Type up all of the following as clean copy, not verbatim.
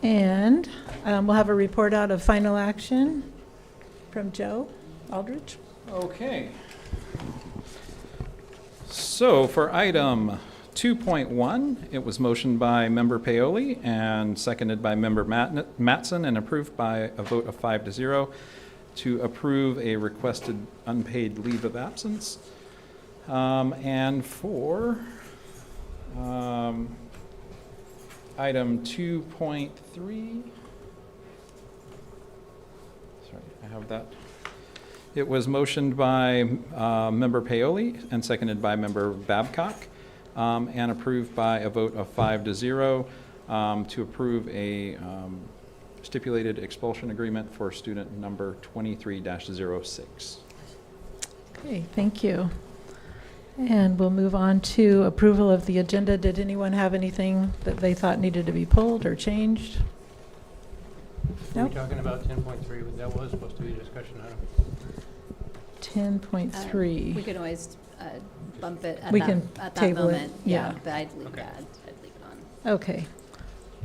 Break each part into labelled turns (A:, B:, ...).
A: And we'll have a report out of final action from Joe Aldridge.
B: Okay. So for item 2.1, it was motioned by Member Paoli and seconded by Member Mattson and approved by a vote of 5-0 to approve a requested unpaid leave of absence. And for item 2.3, sorry, I have that. It was motioned by Member Paoli and seconded by Member Babcock and approved by a vote of 5-0 to approve a stipulated expulsion agreement for student number 23-06.
A: Okay, thank you. And we'll move on to approval of the agenda. Did anyone have anything that they thought needed to be pulled or changed?
C: Are we
A: Nope.
C: talking about 10.3? That was supposed to be a discussion item.
A: 10.3.
D: We could always bump it at
A: We
D: that,
A: can
D: at that
A: table it,
D: moment.
A: yeah.
D: But I'd leave,
C: Okay.
D: I'd leave it on.
A: Okay.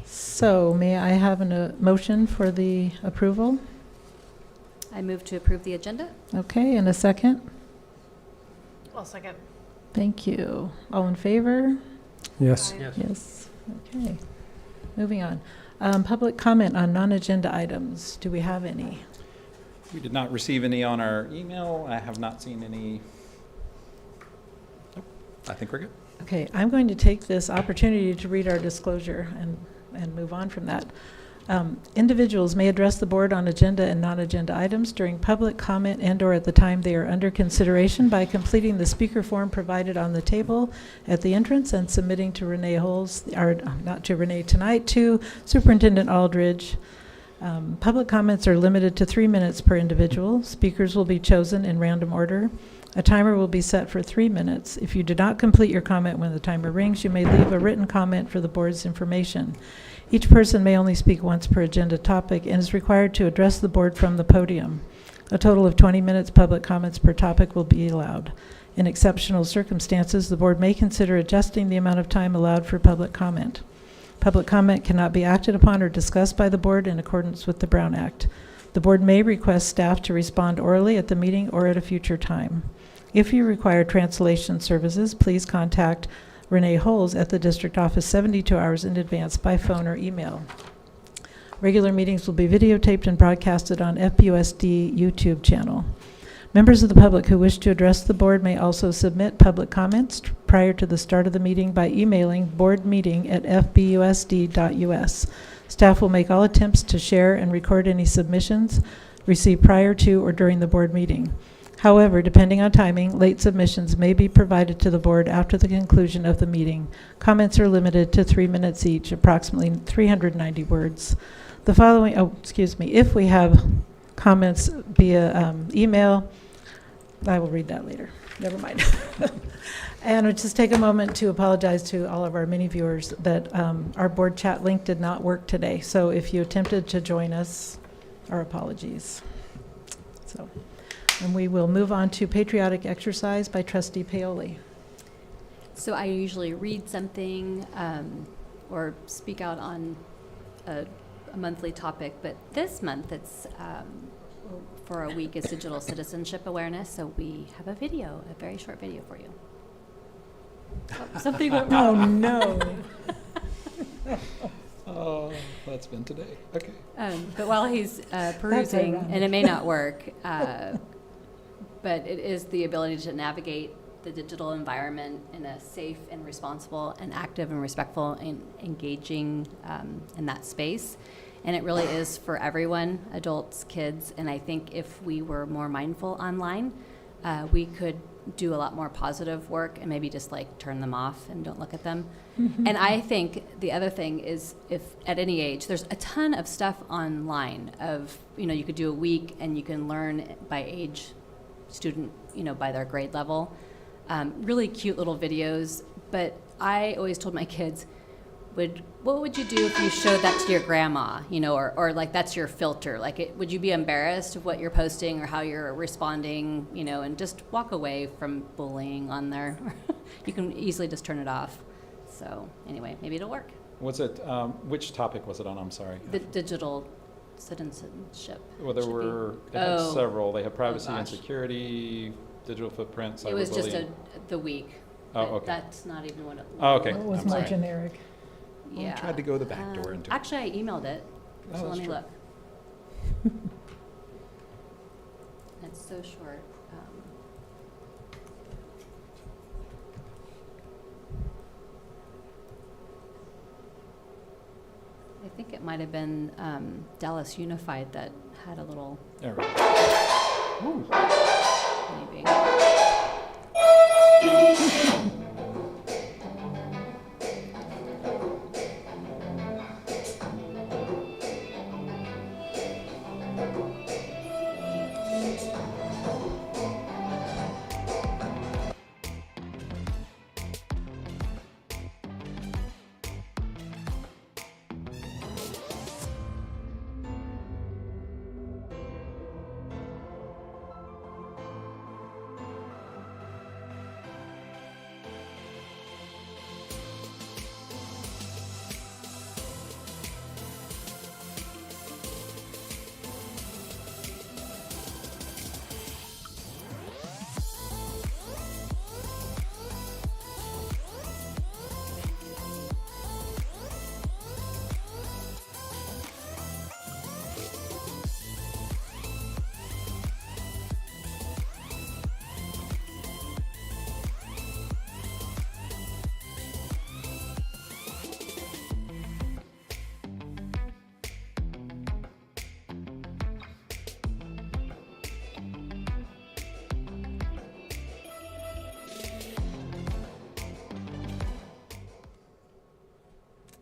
A: So may I have a motion for the approval?
D: I move to approve the agenda.
A: Okay, and a second?
E: I'll second.
A: Thank you. All in favor?
F: Yes.
C: Yes.
A: Yes. Okay. Moving on. Public comment on non-agenda items. Do we have any?
B: We did not receive any on our email. I have not seen any. Nope. I think we're good.
A: Okay, I'm going to take this opportunity to read our disclosure and move on from that. Individuals may address the board on agenda and non-agenda items during public comment and/or at the time they are under consideration by completing the speaker form provided on the table at the entrance and submitting to Renee Holes, or not to Renee tonight, to Superintendent Aldridge. Public comments are limited to 3 minutes per individual. Speakers will be chosen in random order. A timer will be set for 3 minutes. If you do not complete your comment when the timer rings, you may leave a written comment for the board's information. Each person may only speak once per agenda topic and is required to address the board from the podium. A total of 20 minutes public comments per topic will be allowed. In exceptional circumstances, the board may consider adjusting the amount of time allowed for public comment. Public comment cannot be acted upon or discussed by the board in accordance with the Brown Act. The board may request staff to respond orally at the meeting or at a future time. If you require translation services, please contact Renee Holes at the district office 72 hours in advance by phone or email. Regular meetings will be videotaped and broadcasted on FBUSD YouTube channel. Members of the public who wish to address the board may also submit public comments prior to the start of the meeting by emailing boardmeeting@fbusd.us. Staff will make all attempts to share and record any submissions received prior to or during the board meeting. However, depending on timing, late submissions may be provided to the board after the conclusion of the meeting. Comments are limited to 3 minutes each, approximately 390 words. The following, if we have comments via email, I will read that later. Never mind. And I'll just take a moment to apologize to all of our many viewers that our board chat link did not work today. So if you attempted to join us, our apologies. So. And we will move on to patriotic exercise by Trustee Paoli.
D: So I usually read something or speak out on a monthly topic, but this month it's for a week is digital citizenship awareness. So we have a video, a very short video for you. Oh, something went wrong.
A: Oh, no.
B: Oh, that's been today. Okay.
D: But while he's perusing,
A: ironic.
D: and it may not work, but it is the ability to navigate the digital environment in a safe and responsible and active and respectful and engaging in that space. And it really is for everyone, adults, kids. And I think if we were more mindful online, we could do a lot more positive work and maybe just like turn them off and don't look at them.
A: Mm-hmm.
D: And I think the other thing is if at any age, there's a ton of stuff online of, you could do a week and you can learn by age, student, by their grade level. Really cute little videos. But I always told my kids, what would you do if you showed that to your grandma, or like that's your filter? Like, would you be embarrassed of what you're posting or how you're responding, and just walk away from bullying on there? You can easily just turn it off. So anyway, maybe it'll work.
B: Was it, which topic was it on? I'm sorry.
D: The digital citizenship.
B: Well, there
D: should be.
B: were, they had
D: Oh.
B: several. They had privacy and
D: gosh.
B: security, digital footprint, cyberbullying.
D: It was just the week.
B: Oh,
D: but
B: okay.
D: That's not even what it.
B: Oh, okay.
A: It was
B: I'm
A: more
B: sorry.
A: generic.
D: Yeah.
B: I tried to go the back door into it.
D: Actually, I emailed it,
B: Oh,
D: so let
B: that's
D: me
B: true.
D: look. It's so short. I think it might have been Dallas Unified that had a little,
B: There we go.
D: maybe.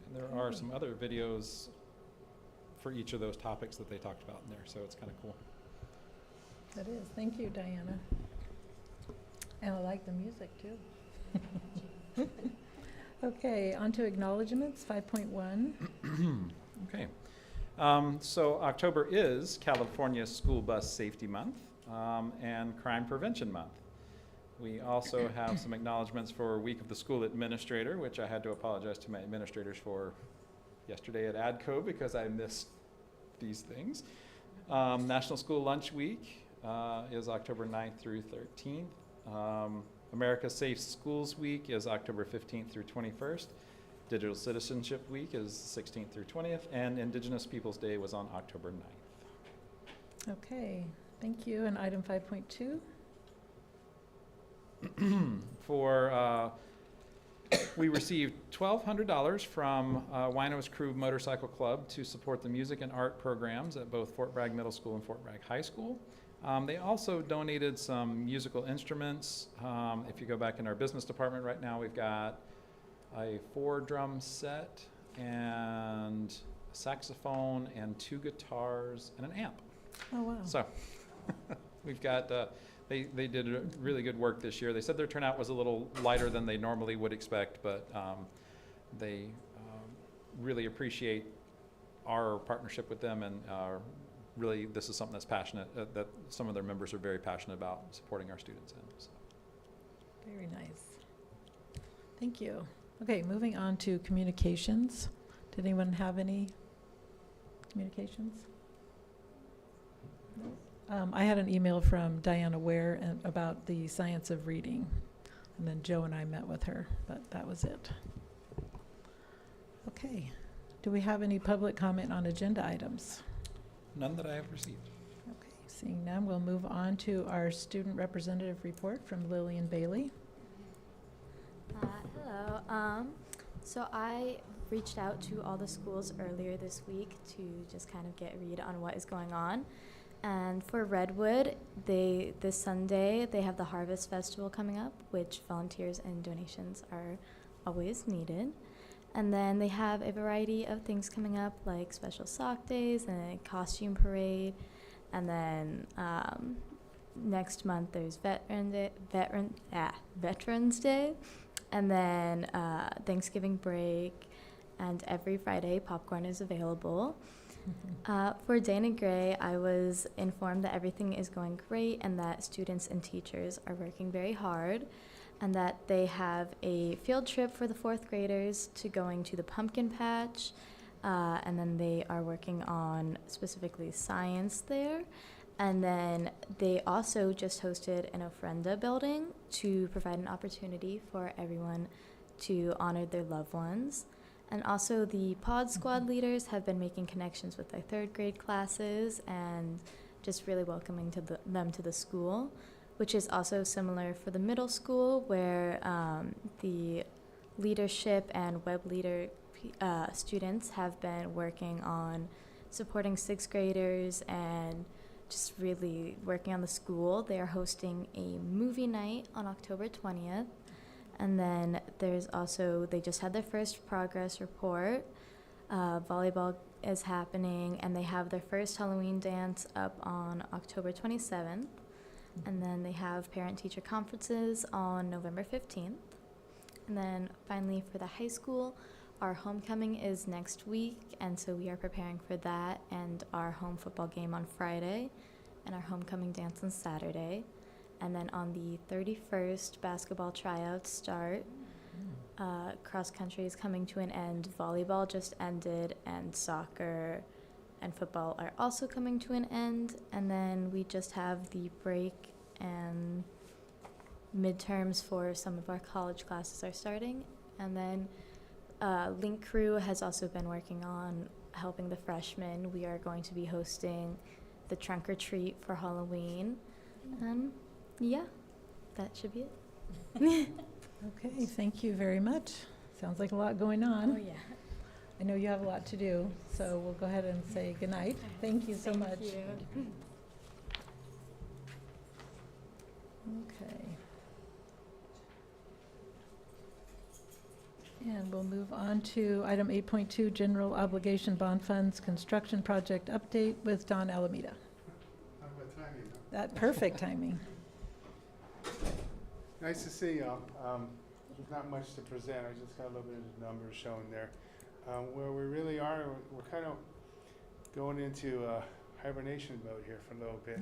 B: And there are some other videos for each of those topics that they talked about in there, so it's kind of cool.
A: That is. Thank you, Diana. And I like the music, too. Okay, on to acknowledgements, 5.1.
B: Okay. So October is California School Bus Safety Month and Crime Prevention Month. We also have some acknowledgements for Week of the School Administrator, which I had to apologize to my administrators for yesterday at ADCO because I missed these things. National School Lunch Week is October 9th through 13th. America's Safe Schools Week is October 15th through 21st. Digital Citizenship Week is 16th through 20th, and Indigenous Peoples Day was on October 9th.
A: Okay, thank you. And item 5.2.
B: We received $1,200 from Wino's Crew Motorcycle Club to support the music and art programs at both Fort Bragg Middle School and Fort Bragg High School. They also donated some musical instruments. If you go back in our business department right now, we've got a 4-drum set and a saxophone and 2 guitars and an amp.
A: Oh, wow.
B: So we've got, they did a really good work this year. They said their turnout was a little lighter than they normally would expect, but they really appreciate our partnership with them, and really this is something that's passionate, that some of their members are very passionate about supporting our students in. So.
A: Very nice. Thank you. Okay, moving on to communications. Did anyone have any communications? No? I had an email from Diana Ware about the science of reading, and then Joe and I met with her, but that was it. Okay. Do we have any public comment on agenda items?
B: None that I have received.
A: Okay, seeing none, we'll move on to our student representative report from Lillian Bailey.
F: Hello. So I reached out to all the schools earlier this week to just kind of get a read on what is going on. And for Redwood, this Sunday, they have the Harvest Festival coming up, which volunteers and donations are always needed. And then they have a variety of things coming up, like special sock days and a costume parade. And then next month there's Veterans Day, and then Thanksgiving break, and every Friday popcorn is available. For Dana Gray, I was informed that everything is going great and that students and teachers are working very hard. and that they have a field trip for the fourth graders to going to the pumpkin patch, and then they are working on specifically science there. And then they also just hosted an ofrenda building to provide an opportunity for everyone to honor their loved ones. And also the pod squad leaders have been making connections with their third grade classes and just really welcoming them to the school, which is also similar for the middle school, where the leadership and web leader students have been working on supporting sixth graders and just really working on the school. They are hosting a movie night on October 20th. And then there's also, they just had their first progress report. Volleyball is happening, and they have their first Halloween dance up on October 27th. And then they have parent-teacher conferences on November 15th. And then finally for the high school, our homecoming is next week, and so we are preparing for that, and our home football game on Friday, and our homecoming dance on Saturday. And then on the 31st, basketball tryouts start. Cross country is coming to an end. Volleyball just ended, and soccer and football are also coming to an end. And then we just have the break, and midterms for some of our college classes are starting. And then Link Crew has also been working on helping the freshmen. We are going to be hosting the trunk or treat for Halloween. Yeah, that should be it.
A: Okay, thank you very much. Sounds like a lot going on.
F: Oh, yeah.
A: I know you have a lot to do, so we'll go ahead and say goodnight. Thank you so much. Okay. And we'll move on to item 8.2, General Obligation Bond Funds Construction Project Update with Don Alameda.
G: How about timing, huh?
A: That perfect timing.
G: Nice to see y'all. There's not much to present. I just got a little bit of the numbers shown there. Where we really are, we're kind of going into hibernation mode here for a little bit.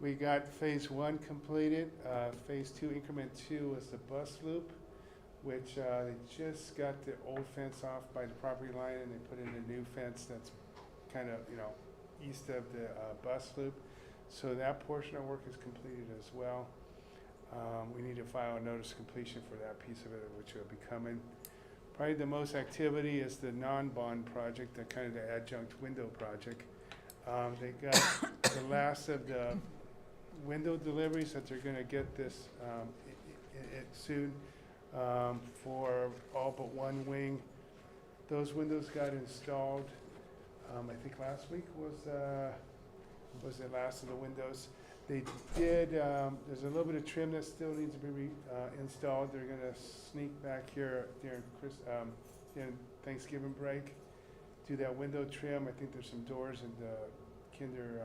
G: We got phase 1 completed. Phase 2, increment 2 was the bus loop, which they just got the old fence off by the property line, and they put in a new fence that's kind of, east of the bus loop. So that portion of work is completed as well. We need to file a notice of completion for that piece of it, which will be coming. Probably the most activity is the non-bond project, the kind of the adjunct window project. They got the last of the window deliveries that they're going to get this soon for all but one wing. Those windows got installed. I think last week was the last of the windows. They did, there's a little bit of trim that still needs to be installed. They're going to sneak back here during Thanksgiving break, do that window trim. I think there's some doors in the kinder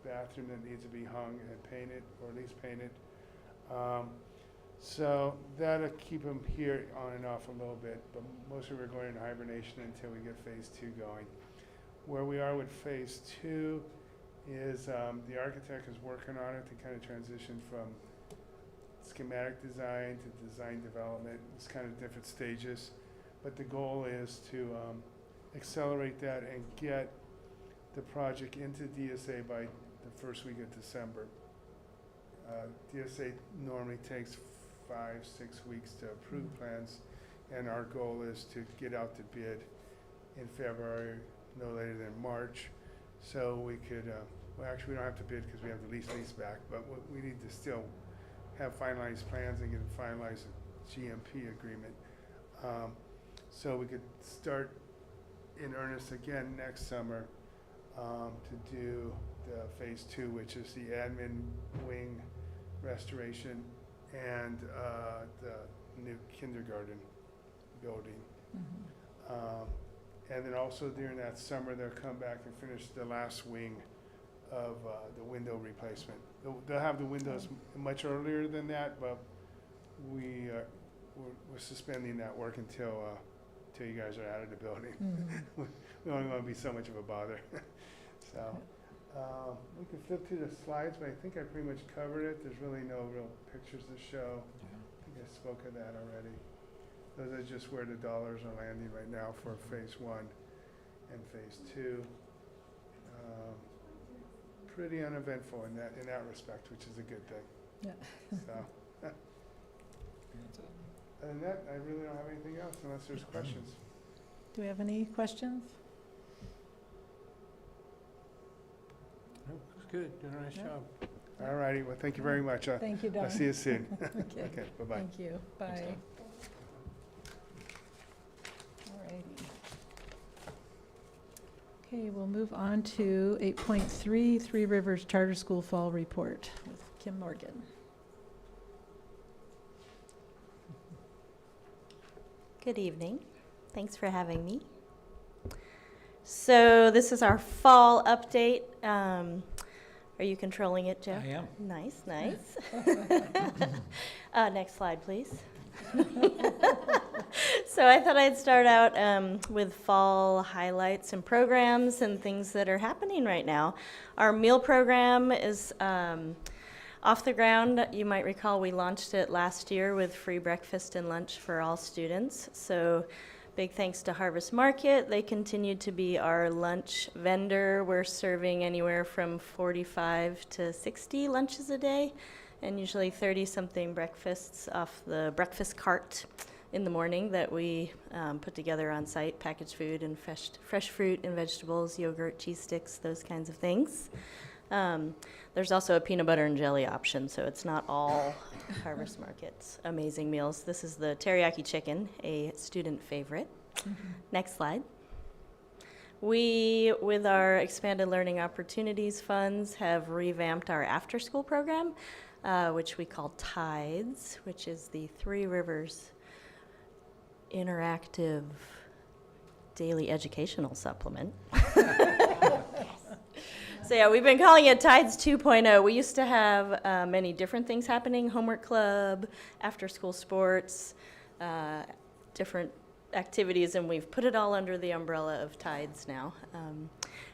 G: bathroom that needs to be hung and painted, or at least painted. So that'll keep them here on and off a little bit, but mostly we're going into hibernation until we get phase 2 going. Where we are with phase 2 is the architect is working on it to kind of transition from schematic design to design development. It's kind of different stages, but the goal is to accelerate that and get the project into DSA by the first week of December. DSA normally takes 5-6 weeks to approve plans, and our goal is to get out the bid in February, no later than March. So we could, well, actually we don't have to bid because we have the lease back, but we need to still have finalized plans and get a finalized GMP agreement. So we could start in earnest again next summer to do the phase 2, which is the admin wing restoration and the new kindergarten building.
A: Mhm.
G: And then also during that summer, they'll come back and finish the last wing of the window replacement. They'll have the windows much earlier than that, but we're suspending that work until you guys are out of the building.
A: Mhm.
G: We only want to be so much of a bother. So We can flip through the slides, but I think I pretty much covered it. There's really no real pictures to show. I think I spoke of that already. Those are just where the dollars are landing right now for phase 1 and phase 2. Pretty uneventful in that respect, which is a good thing.
A: Yeah.
G: So, other than that, I really don't have anything else unless there's questions.
A: Do we have any questions?
C: Nope, it's good, doing a nice
A: Yeah.
C: job.
G: All righty, well, thank you very much.
A: Thank you, Don.
G: I'll see you soon.
A: Okay.
G: Okay, bye-bye.
A: Thank you.
B: Thanks,
A: Bye.
B: Don.
A: All righty. Okay, we'll move on to 8.3, Three Rivers Charter School Fall Report with Kim Morgan.
H: Good evening. Thanks for having me. So this is our fall update. Are you controlling it, Jeff?
B: I am.
H: Nice, nice. Next slide, please. So I thought I'd start out with fall highlights and programs and things that are happening right now. Our meal program is off the ground. You might recall we launched it last year with free breakfast and lunch for all students. So big thanks to Harvest Market. They continue to be our lunch vendor. We're serving anywhere from 45 to 60 lunches a day, and usually 30-something breakfasts off the breakfast cart in the morning that we put together on site, packaged food and fresh fruit and vegetables, yogurt, cheese sticks, those kinds of things. There's also a peanut butter and jelly option, so it's not all Harvest Market's amazing meals. This is the teriyaki chicken, a student favorite. Next slide. We, with our Expanded Learning Opportunities funds, have revamped our after-school program, which we call TIDES, which is the Three Rivers Interactive Daily Educational Supplement. So yeah, we've been calling it TIDES 2.0. We used to have many different things happening: homework club, after-school sports, different activities, and we've put it all under the umbrella of TIDES now.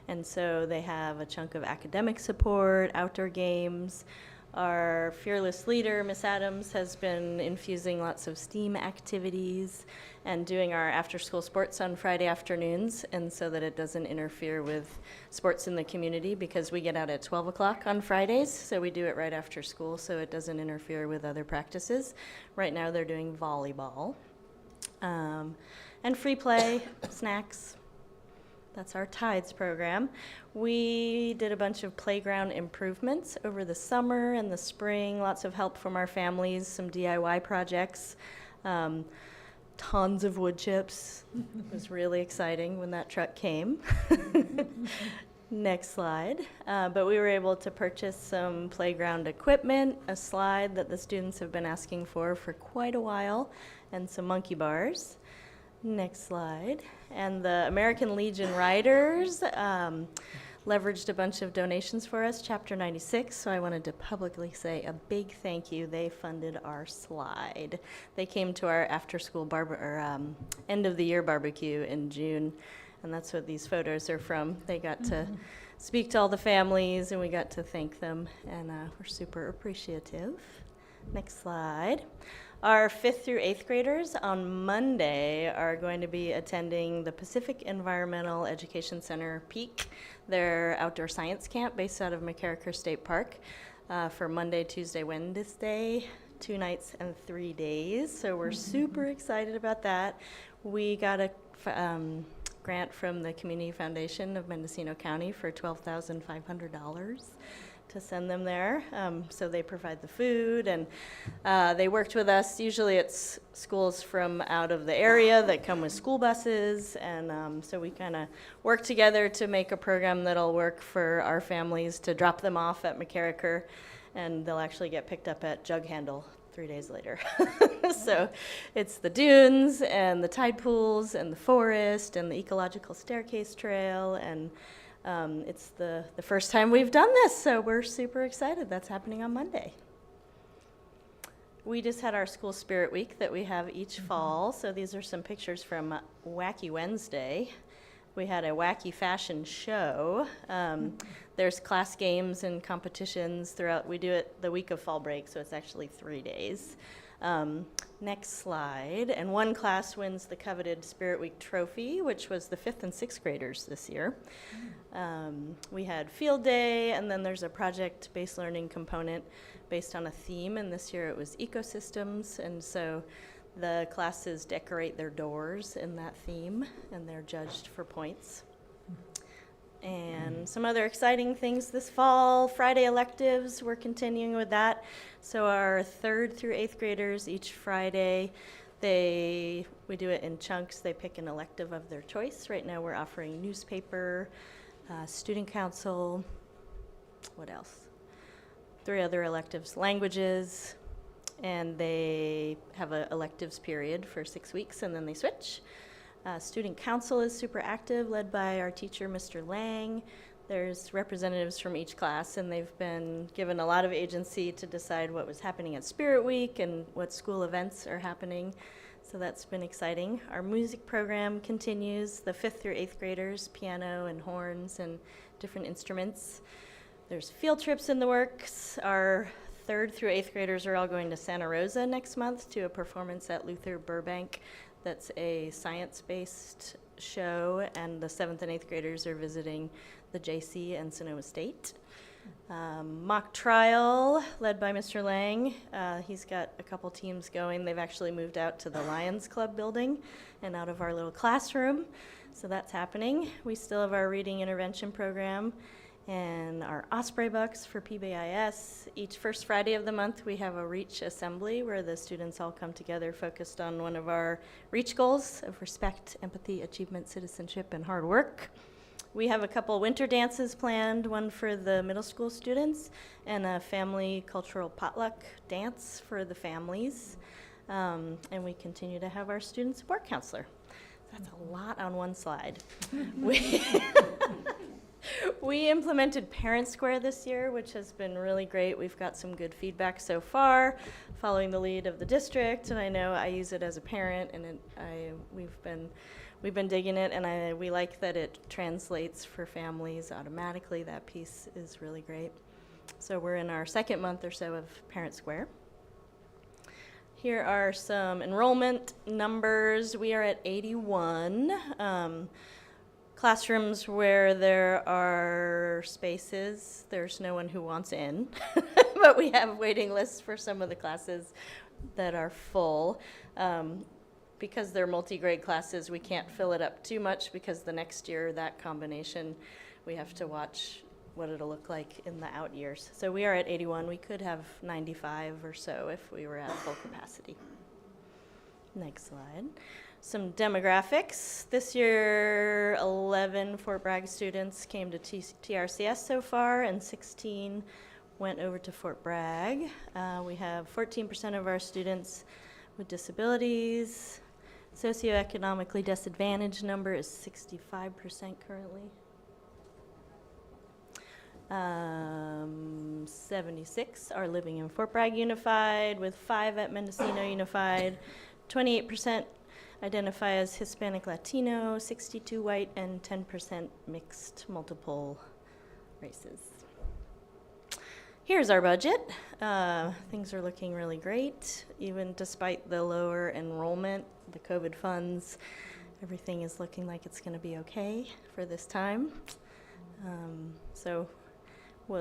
H: And so they have a chunk of academic support, outdoor games. Our fearless leader, Miss Adams, has been infusing lots of STEAM activities and doing our after-school sports on Friday afternoons, and so that it doesn't interfere with sports in the community, because we get out at 12 o'clock on Fridays, so we do it right after school so it doesn't interfere with other practices. Right now they're doing volleyball. And free play, snacks. That's our TIDES program. We did a bunch of playground improvements over the summer and the spring, lots of help from our families, some DIY projects, tons of wood chips. It was really exciting when that truck came. Next slide. But we were able to purchase some playground equipment, a slide that the students have been asking for quite a while, and some monkey bars. Next slide. And the American Legion Riders leveraged a bunch of donations for us, Chapter 96, so I wanted to publicly say a big thank you. They funded our slide. They came to our after-school end-of-the-year barbecue in June, and that's what these photos are from. They got to speak to all the families, and we got to thank them, and we're super appreciative. Next slide. Our 5th through 8th graders on Monday are going to be attending the Pacific Environmental Education Center, PEAK, their outdoor science camp based out of McCarraker State Park, for Monday, Tuesday, Wednesday, 2 nights and 3 days. So we're super excited about that. We got a grant from the Community Foundation of Mendocino County for $12,500 to send them there. So they provide the food, and they worked with us. Usually it's schools from out of the area that come with school buses, and so we kind of work together to make a program that'll work for our families to drop them off at McCarraker, and they'll actually get picked up at Jug Handle 3 days later. So it's the dunes and the tide pools and the forest and the ecological staircase trail, and it's the first time we've done this, so we're super excited. That's happening on Monday. We just had our School Spirit Week that we have each fall, so these are some pictures from Wacky Wednesday. We had a wacky fashion show. There's class games and competitions throughout. We do it the week of fall break, so it's actually 3 days. Next slide. And one class wins the coveted Spirit Week trophy, which was the 5th and 6th graders this year. We had field day, and then there's a project-based learning component based on a theme, and this year it was ecosystems, and so the classes decorate their doors in that theme, and they're judged for points. And some other exciting things this fall, Friday electives, we're continuing with that. So our 3rd through 8th graders, each Friday, we do it in chunks. They pick an elective of their choice. Right now we're offering newspaper, student council, what else? 3 other electives, languages, and they have an electives period for 6 weeks, and then they switch. Student council is super active, led by our teacher, Mr. Lang. There's representatives from each class, and they've been given a lot of agency to decide what was happening at Spirit Week and what school events are happening. So that's been exciting. Our music program continues, the 5th through 8th graders, piano and horns and different instruments. There's field trips in the works. Our 3rd through 8th graders are all going to Santa Rosa next month to a performance at Luther Burbank. That's a science-based show, and the 7th and 8th graders are visiting the JC and Sonoma State. Mock trial, led by Mr. Lang. He's got a couple teams going. They've actually moved out to the Lions Club building and out of our little classroom, so that's happening. We still have our reading intervention program and our Osprey Bucks for PBIS. Each first Friday of the month, we have a REACH assembly where the students all come together focused on one of our REACH goals of respect, empathy, achievement, citizenship, and hard work. We have a couple winter dances planned, one for the middle school students and a family cultural potluck dance for the families. And we continue to have our student support counselor. That's a lot on one slide. We implemented Parent Square this year, which has been really great. We've got some good feedback so far, following the lead of the district, and I know I use it as a parent, and we've been digging it, and we like that it translates for families automatically. That piece is really great. So we're in our 2nd month or so of Parent Square. Here are some enrollment numbers. We are at 81. Classrooms where there are spaces, there's no one who wants in, but we have waiting lists for some of the classes that are full. Because they're multi-grade classes, we can't fill it up too much because the next year, that combination, we have to watch what it'll look like in the out years. So we are at 81. We could have 95 or so if we were at full capacity. Next slide. Some demographics. This year, 11 Fort Bragg students came to TRCS so far, and 16 went over to Fort Bragg. We have 14% of our students with disabilities. Socioeconomically disadvantaged number is 65% currently. 76 are living in Fort Bragg Unified, with 5 at Mendocino Unified. 28% identify as Hispanic Latino, 62 white, and 10% mixed multiple races. Here's our budget. Things are looking really great, even despite the lower enrollment, the COVID funds. Everything is looking like it's going to be okay for this time.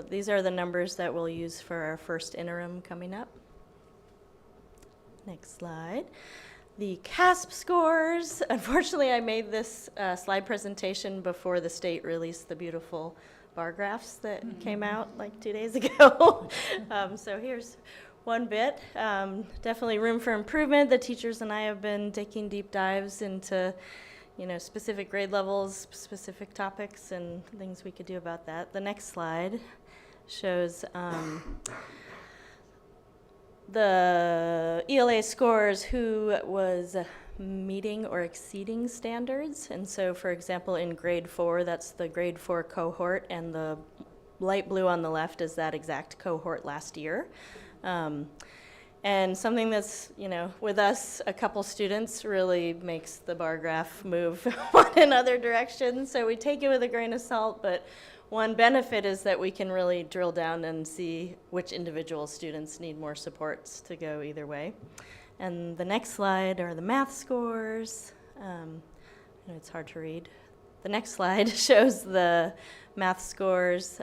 H: These are the numbers that we'll use for our first interim coming up. Next slide. The CASP scores. Unfortunately, I made this slide presentation before the state released the beautiful bar graphs that came out like 2 days ago. So here's one bit. Definitely room for improvement. The teachers and I have been taking deep dives into specific grade levels, specific topics, and things we could do about that. The next slide shows the ELA scores who was meeting or exceeding standards. And so, for example, in grade 4, that's the grade 4 cohort, and the light blue on the left is that exact cohort last year. And something that's, with us, a couple students really makes the bar graph move one in other directions. So we take it with a grain of salt, but one benefit is that we can really drill down and see which individual students need more supports to go either way. And the next slide are the math scores. I know it's hard to read. The next slide shows the math scores.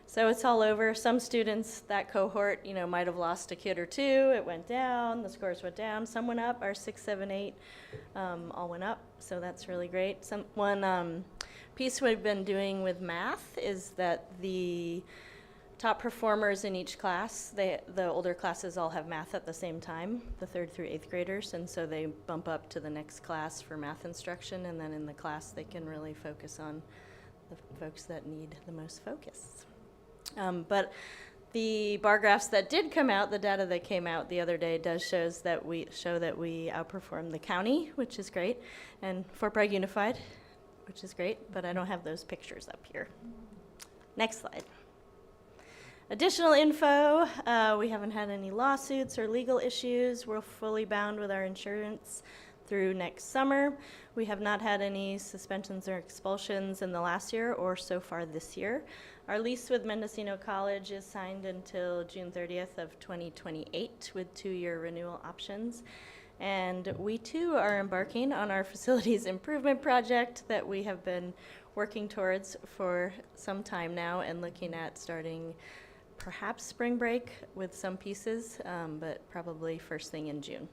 H: So it's all over. Some students, that cohort, might have lost a kid or two. It went down. The scores went down. Some went up. Our 6, 7, 8 all went up. So that's really great. One piece we've been doing with math is that the top performers in each class, the older classes all have math at the same time, the 3rd through 8th graders, and so they bump up to the next class for math instruction, and then in the class they can really focus on the folks that need the most focus. But the bar graphs that did come out, the data that came out the other day does show that we outperformed the county, which is great, and Fort Bragg Unified, which is great, but I don't have those pictures up here. Next slide. Additional info, we haven't had any lawsuits or legal issues. We're fully bound with our insurance through next summer. We have not had any suspensions or expulsions in the last year or so far this year. Our lease with Mendocino College is signed until June 30th of 2028 with 2-year renewal options. And we too are embarking on our facilities improvement project that we have been working towards for some time now and looking at starting perhaps spring break with some pieces, but probably first thing in June.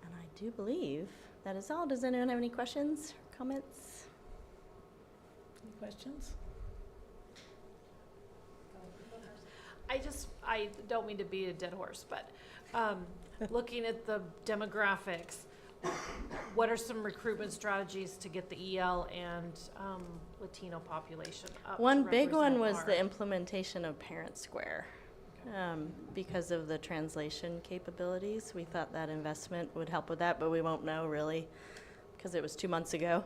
H: And I do believe that is all. Does anyone have any questions or comments?
A: Any questions?
E: I don't mean to beat a dead horse, but looking at the demographics, what are some recruitment strategies to get the EL and Latino population up?
H: One
E: to
H: big one
E: represent
H: was
E: our-
H: the implementation of Parent Square. Because of the translation capabilities, we thought that investment would help with that, but we won't know really because it was 2 months ago.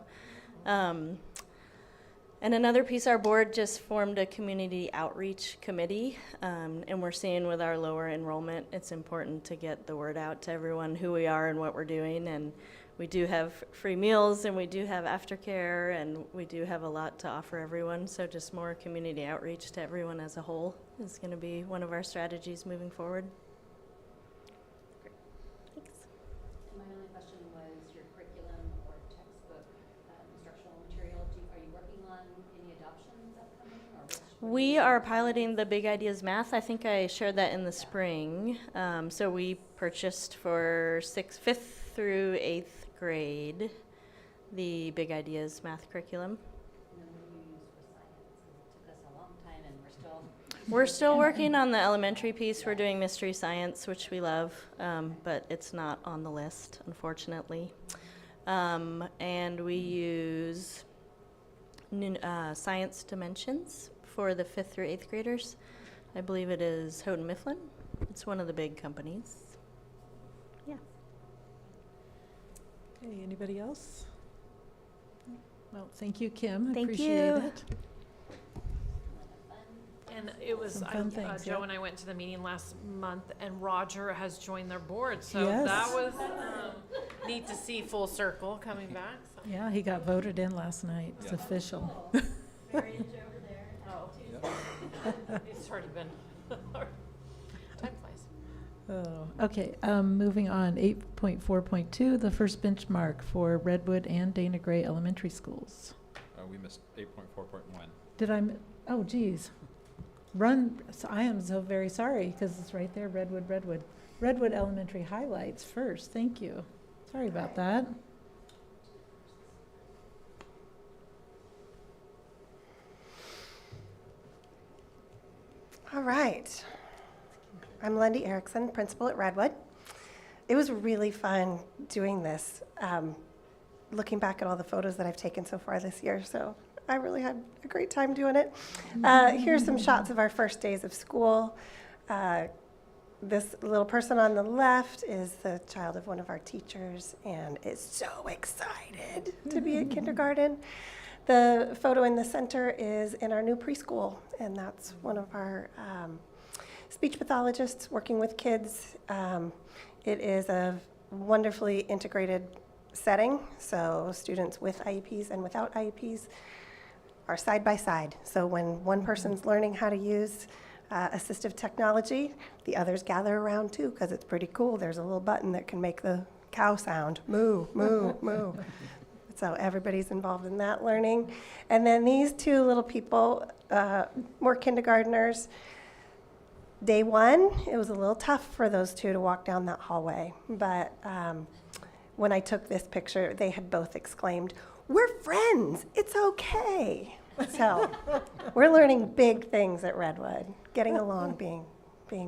H: And another piece, our board just formed a community outreach committee, and we're seeing with our lower enrollment, it's important to get the word out to everyone who we are and what we're doing. And we do have free meals, and we do have aftercare, and we do have a lot to offer everyone. So just more community outreach to everyone as a whole is going to be one of our strategies moving forward. Thanks.
D: My only question was your curriculum or textbook instructional material. Are you working on any adoptions upcoming, or which?
H: We are piloting the Big Ideas Math. I think I shared that in the spring. So we purchased for 5th through 8th grade the Big Ideas Math curriculum.
D: And then what do you use for science? It took us a long time, and
H: We're still working on the elementary piece. We're doing Mystery Science, which we love, but it's not on the list, unfortunately. And we use Science Dimensions for the 5th through 8th graders. I believe it is Houghton Mifflin. It's one of the big companies. Yeah.
A: Okay, anybody else? Well, thank you, Kim.
H: Thank
A: Appreciate
H: you.
A: it.
E: And it was,
A: Some fun things,
E: Joe
A: yeah.
E: and I went to the meeting last month, and Roger has joined their board, so
A: Yes.
E: that was neat to see full circle coming back. So.
A: Yeah, he got voted in last night. It's official.
E: Oh, it's already been, time flies.
A: Oh, okay, moving on, 8.4.2, the first benchmark for Redwood and Dana Gray Elementary Schools.
B: We missed 8.4.1.
A: Did I, oh geez. So I am so very sorry, because it's right there, Redwood. Redwood Elementary highlights first, thank you. Sorry about that.
I: All right. I'm Lindy Erickson, principal at Redwood. It was really fun doing this, looking back at all the photos that I've taken so far this year, so I really had a great time doing it. Here's some shots of our first days of school. This little person on the left is the child of one of our teachers and is so excited to be at kindergarten. The photo in the center is in our new preschool, and that's one of our speech pathologists working with kids. It is a wonderfully integrated setting, so students with IEPs and without IEPs are side by side. So when one person's learning how to use assistive technology, the others gather around too, because it's pretty cool. There's a little button that can make the cow sound, moo, moo, moo. So everybody's involved in that learning. And then these two little people were kindergartners. Day one, it was a little tough for those two to walk down that hallway. But when I took this picture, they had both exclaimed, "We're friends, it's okay." So we're learning big things at Redwood, getting along being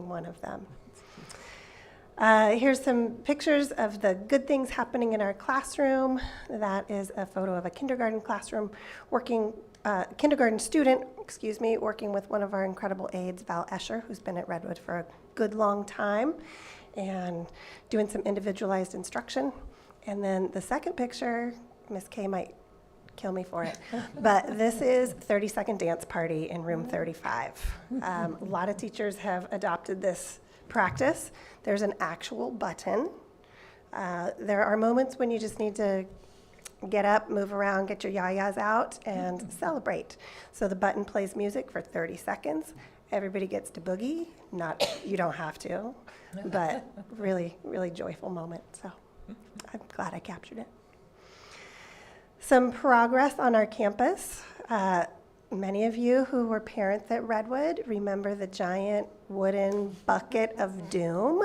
I: one of them. Here's some pictures of the good things happening in our classroom. That is a photo of a kindergarten classroom kindergarten student, working with one of our incredible aides, Val Escher, who's been at Redwood for a good long time, and doing some individualized instruction. And then the second picture, Miss Kay might kill me for it, but this is 30-second dance party in room 35. A lot of teachers have adopted this practice. There's an actual button. There are moments when you just need to get up, move around, get your yayas out, and celebrate. So the button plays music for 30 seconds. Everybody gets to boogie. You don't have to, but really, really joyful moment. So I'm glad I captured it. Some progress on our campus. Many of you who were parents at Redwood remember the giant wooden bucket of doom,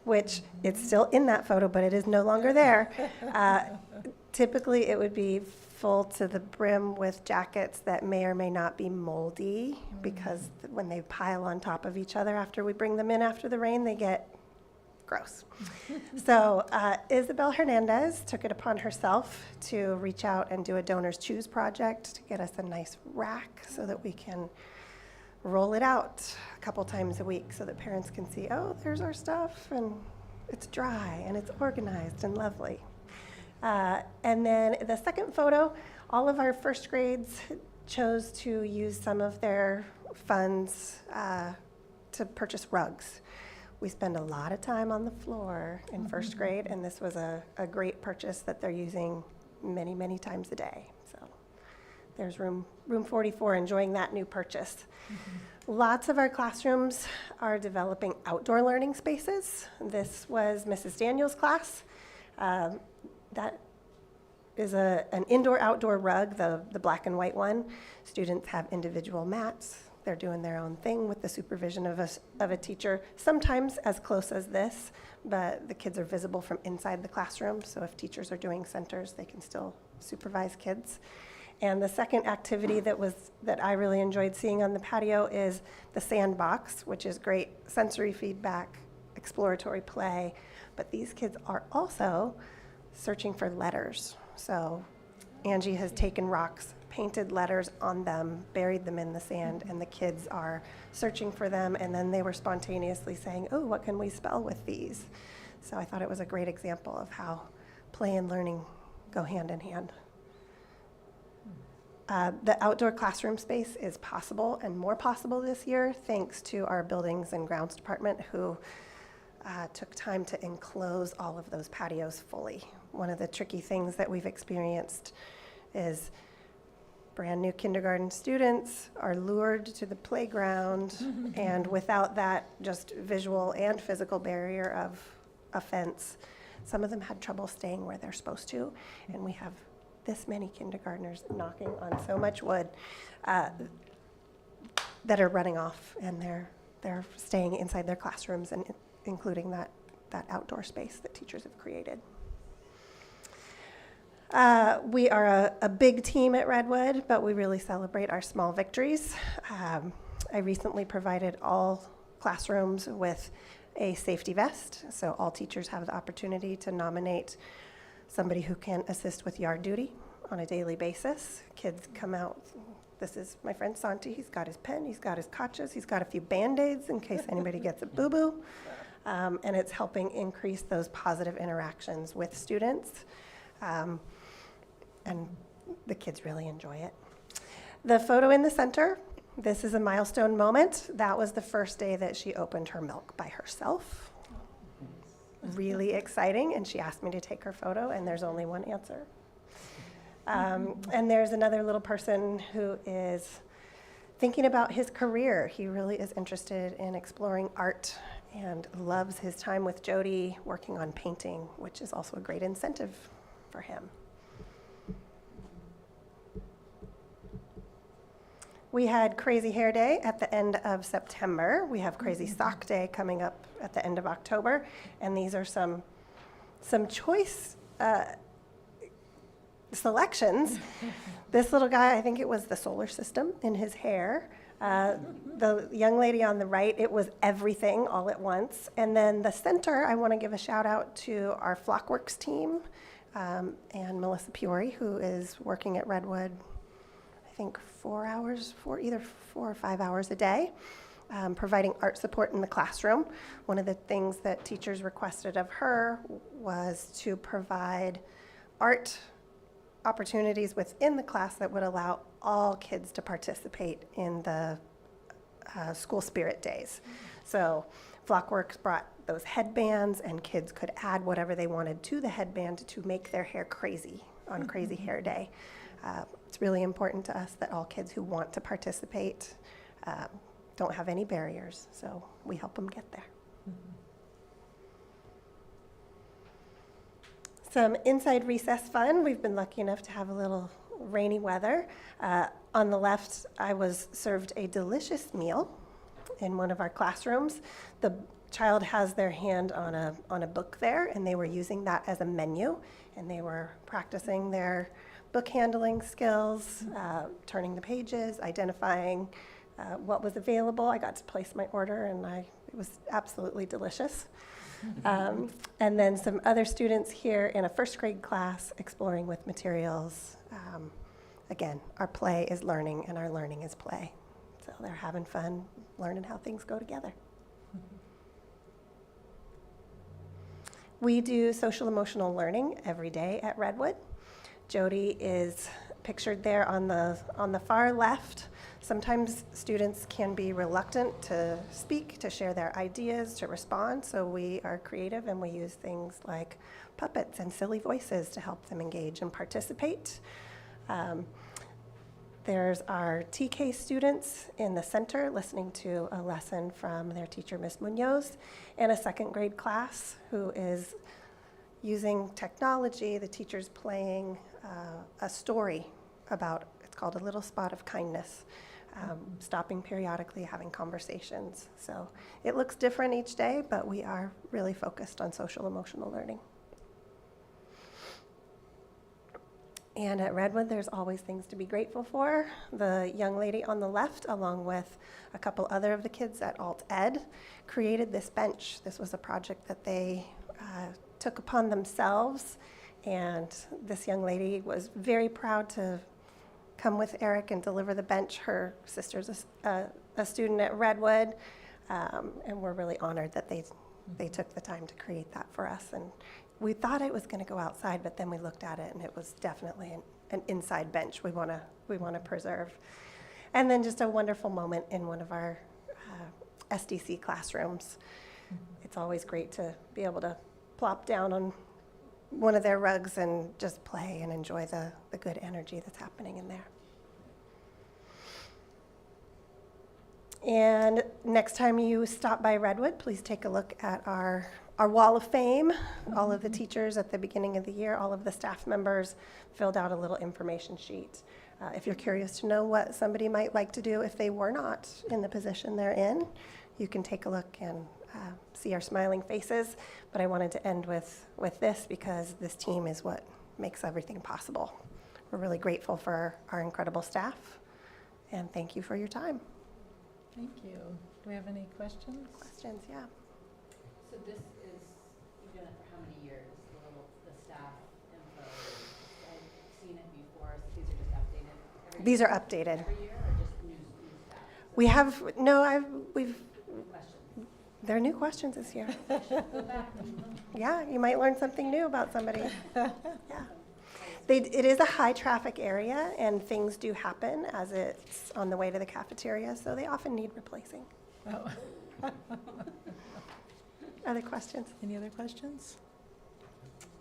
I: which it's still in that photo, but it is no longer there. Typically, it would be full to the brim with jackets that may or may not be moldy, because when they pile on top of each other after we bring them in after the rain, they get gross. So Isabel Hernandez took it upon herself to reach out and do a Donors Choose project to get us a nice rack so that we can roll it out a couple times a week so that parents can see, oh, there's our stuff, and it's dry and it's organized and lovely. And then the second photo, all of our first grades chose to use some of their funds to purchase rugs. We spend a lot of time on the floor in first grade, and this was a great purchase that they're using many, many times a day. So there's room 44 enjoying that new purchase. Lots of our classrooms are developing outdoor learning spaces. This was Mrs. Daniels' class. That is an indoor-outdoor rug, the black and white one. Students have individual mats. They're doing their own thing with the supervision of a teacher, sometimes as close as this, but the kids are visible from inside the classroom, so if teachers are doing centers, they can still supervise kids. And the second activity that I really enjoyed seeing on the patio is the sandbox, which is great sensory feedback, exploratory play, but these kids are also searching for letters. So Angie has taken rocks, painted letters on them, buried them in the sand, and the kids are searching for them, and then they were spontaneously saying, oh, what can we spell with these? So I thought it was a great example of how play and learning go hand in hand. The outdoor classroom space is possible and more possible this year thanks to our Buildings and Grounds Department, who took time to enclose all of those patios fully. One of the tricky things that we've experienced is brand new kindergarten students are lured to the playground, and without that just visual and physical barrier of a fence, some of them had trouble staying where they're supposed to, and we have this many kindergartners knocking on so much wood that are running off, and they're staying inside their classrooms, and including that outdoor space that teachers have created. We are a big team at Redwood, but we really celebrate our small victories. I recently provided all classrooms with a safety vest, so all teachers have the opportunity to nominate somebody who can assist with yard duty on a daily basis. Kids come out. This is my friend Santi. He's got his pen, he's got his kachas, he's got a few Band-Aids in case anybody gets a boo-boo. And it's helping increase those positive interactions with students. And the kids really enjoy it. The photo in the center, This is a milestone moment. That was the first day that she opened her milk by herself. Really exciting, and she asked me to take her photo, and there's only one answer. And there's another little person who is thinking about his career. He really is interested in exploring art and loves his time with Jody working on painting, which is also a great incentive for him. We had Crazy Hair Day at the end of September. We have Crazy Sock Day coming up at the end of October. And these are some choice selections. This little guy, I think it was the solar system in his hair. The young lady on the right, it was everything all at once. And then the center, I want to give a shout out to our Flockworks team and Melissa Piori, who is working at Redwood, I think 4 hours, either 4 or 5 hours a day, providing art support in the classroom. One of the things that teachers requested of her was to provide art opportunities within the class that would allow all kids to participate in the school spirit days. So Flockworks brought those headbands, and kids could add whatever they wanted to the headband to make their hair crazy on Crazy Hair Day. It's really important to us that all kids who want to participate don't have any barriers, so we help them get there. Some inside recess fun. We've been lucky enough to have a little rainy weather. On the left, I was served a delicious meal in one of our classrooms. The child has their hand on a book there, and they were using that as a menu, and they were practicing their book handling skills, turning the pages, identifying what was available. I got to place my order, and it was absolutely delicious. And then some other students here in a first grade class exploring with materials. Again, our play is learning, and our learning is play. So they're having fun learning how things go together. We do social emotional learning every day at Redwood. Jody is pictured there on the far left. Sometimes students can be reluctant to speak, to share their ideas, to respond, so we are creative and we use things like puppets and silly voices to help them engage and participate. There's our TK students in the center listening to a lesson from their teacher, Miss Munoz, and a second grade class who is using technology. The teacher's playing a story about, it's called A Little Spot of Kindness, stopping periodically, having conversations. So it looks different each day, but we are really focused on social emotional learning. And at Redwood, there's always things to be grateful for. The young lady on the left, along with a couple other of the kids at Alt Ed, created this bench. This was a project that they took upon themselves, and this young lady was very proud to come with Eric and deliver the bench. Her sister's a student at Redwood, and we're really honored that they took the time to create that for us. And we thought it was going to go outside, but then we looked at it, and it was definitely an inside bench we want to preserve. And then just a wonderful moment in one of our SDC classrooms. It's always great to be able to plop down on one of their rugs and just play and enjoy the good energy that's happening in there. And next time you stop by Redwood, please take a look at our wall of fame. All of the teachers at the beginning of the year, all of the staff members filled out a little information sheet. If you're curious to know what somebody might like to do if they were not in the position they're in, you can take a look and see our smiling faces. But I wanted to end with this because this team is what makes everything possible. We're really grateful for our incredible staff, and thank you for your time.
A: Thank you. Do we have any questions?
I: Questions, yeah.
D: So this is, you've done it for how many years, the staff info? I've seen it before, so these are just updated?
I: These are updated.
D: Every year, or just new staff?
I: We have, no, we've,
D: Questions?
I: there are new questions this year.
D: Go back and look.
I: Yeah, you might learn something new about somebody. Yeah. It is a high-traffic area, and things do happen as it's on the way to the cafeteria, so they often need replacing.
A: Oh.
I: Other questions?
A: Any other questions?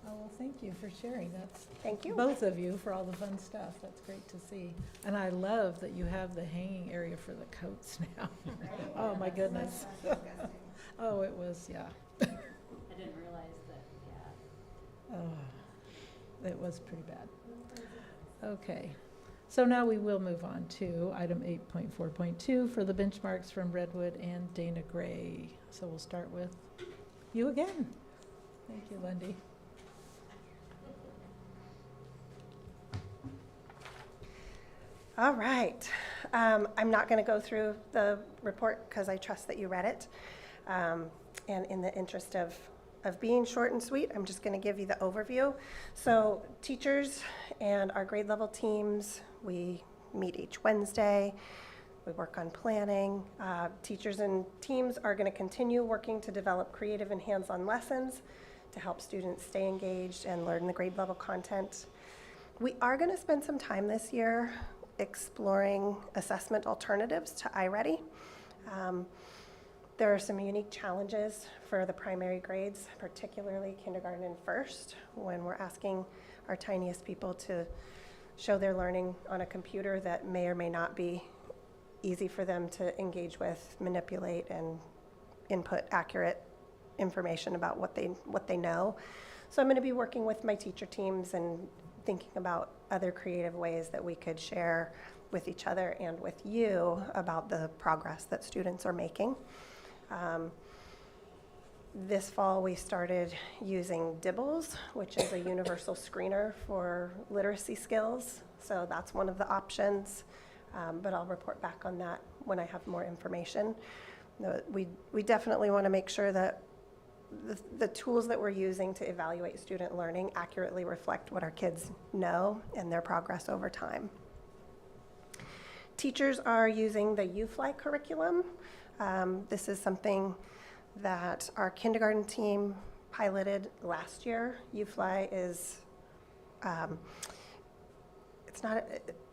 A: Oh, well, thank you for sharing. That's
I: Thank you.
A: both of you for all the fun stuff. That's great to see. And I love that you have the hanging area for the coats now. Oh, my goodness. Oh, it was, yeah.
D: I didn't realize that, yeah.
A: Oh, it was pretty bad. Okay. So now we will move on to item 8.4.2 for the benchmarks from Redwood and Dana Gray. So we'll start with you again. Thank you, Lindy.
I: All right. I'm not going to go through the report because I trust that you read it. And in the interest of being short and sweet, I'm just going to give you the overview. So teachers and our grade level teams, we meet each Wednesday. We work on planning. Teachers and teams are going to continue working to develop creative and hands-on lessons to help students stay engaged and learn the grade level content. We are going to spend some time this year exploring assessment alternatives to iReady. There are some unique challenges for the primary grades, particularly kindergarten and first, when we're asking our tiniest people to show their learning on a computer that may or may not be easy for them to engage with, manipulate, and input accurate information about what they know. So I'm going to be working with my teacher teams and thinking about other creative ways that we could share with each other and with you about the progress that students are making. This fall, we started using Dibbles, which is a universal screener for literacy skills. So that's one of the options, but I'll report back on that when I have more information. We definitely want to make sure that the tools that we're using to evaluate student learning accurately reflect what our kids know and their progress over time. Teachers are using the UFly curriculum. This is something that our kindergarten team piloted last year. UFly is,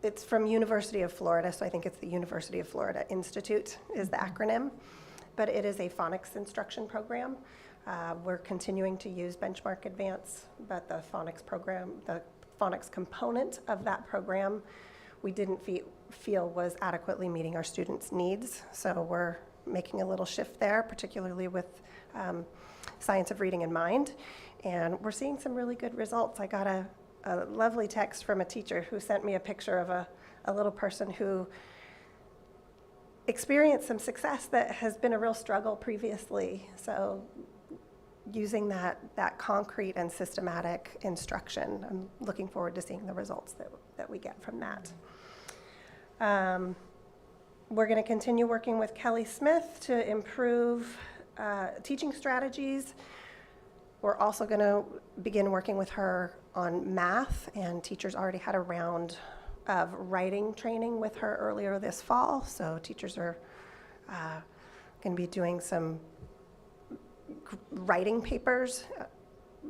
I: it's from University of Florida, so I think it's the University of Florida Institute is the acronym, but it is a phonics instruction program. We're continuing to use Benchmark Advance, but the phonics program, the phonics component of that program, we didn't feel was adequately meeting our students' needs. So we're making a little shift there, particularly with science of reading in mind. And we're seeing some really good results. I got a lovely text from a teacher who sent me a picture of a little person who experienced some success that has been a real struggle previously. So using that concrete and systematic instruction, I'm looking forward to seeing the results that we get from that. We're going to continue working with Kelly Smith to improve teaching strategies. We're also going to begin working with her on math, and teachers already had a round of writing training with her earlier this fall, so teachers are going to be doing some writing papers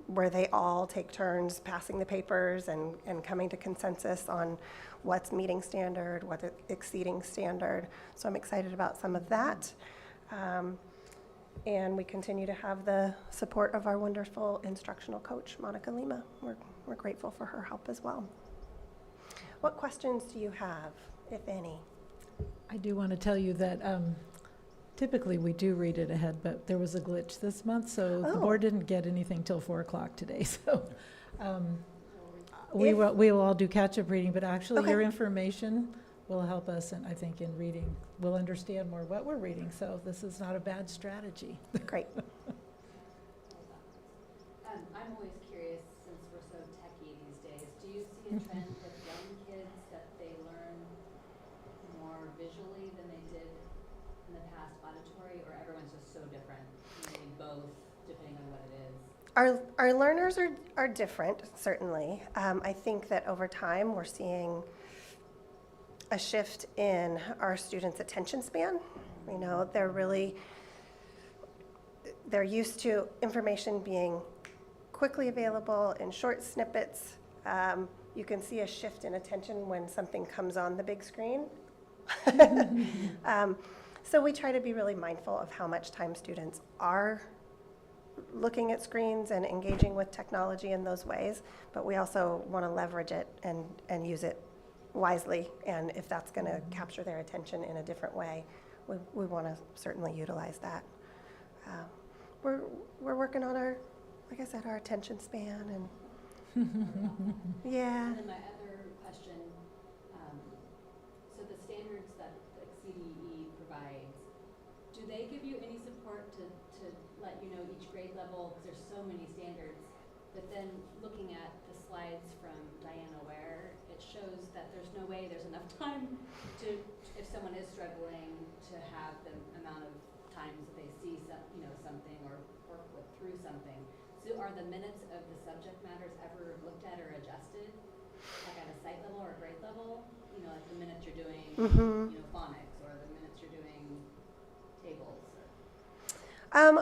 I: where they all take turns passing the papers and coming to consensus on what's meeting standard, what's exceeding standard. So I'm excited about some of that. And we continue to have the support of our wonderful instructional coach, Monica Lima. We're grateful for her help as well. What questions do you have, if any?
A: I do want to tell you that typically we do read it ahead, but there was a glitch this month, so the board didn't get anything till 4 o'clock today. So we will all do catch-up reading, but actually your information will help us, and I think in reading, we'll understand more what we're reading. So this is not a bad strategy.
I: Great.
D: I'm always curious, since we're so techy these days, do you see a trend with young kids that they learn more visually than they did in the past auditory, or everyone's just so different, maybe both, depending on what it is?
I: Our learners are different, certainly. I think that over time we're seeing a shift in our students' attention span. You know, they're used to information being quickly available in short snippets. you can see a shift in attention when something comes on the big screen. So we try to be really mindful of how much time students are looking at screens and engaging with technology in those ways, but we also want to leverage it and use it wisely. And if that's going to capture their attention in a different way, we want to certainly utilize that. We're working on our, like I said, our attention span and yeah.
D: And then my other question, so the standards that the CDE provides, do they give you any support to let you know each grade level, because there's so many standards, but then looking at the slides from Diana Ware, it shows that there's no way there's enough time to, if someone is struggling, to have the amount of times that they see something or work through something. So are the minutes of the subject matters ever looked at or adjusted, like at a site level or grade level? Like the minutes you're doing, phonics, or the minutes you're doing tables.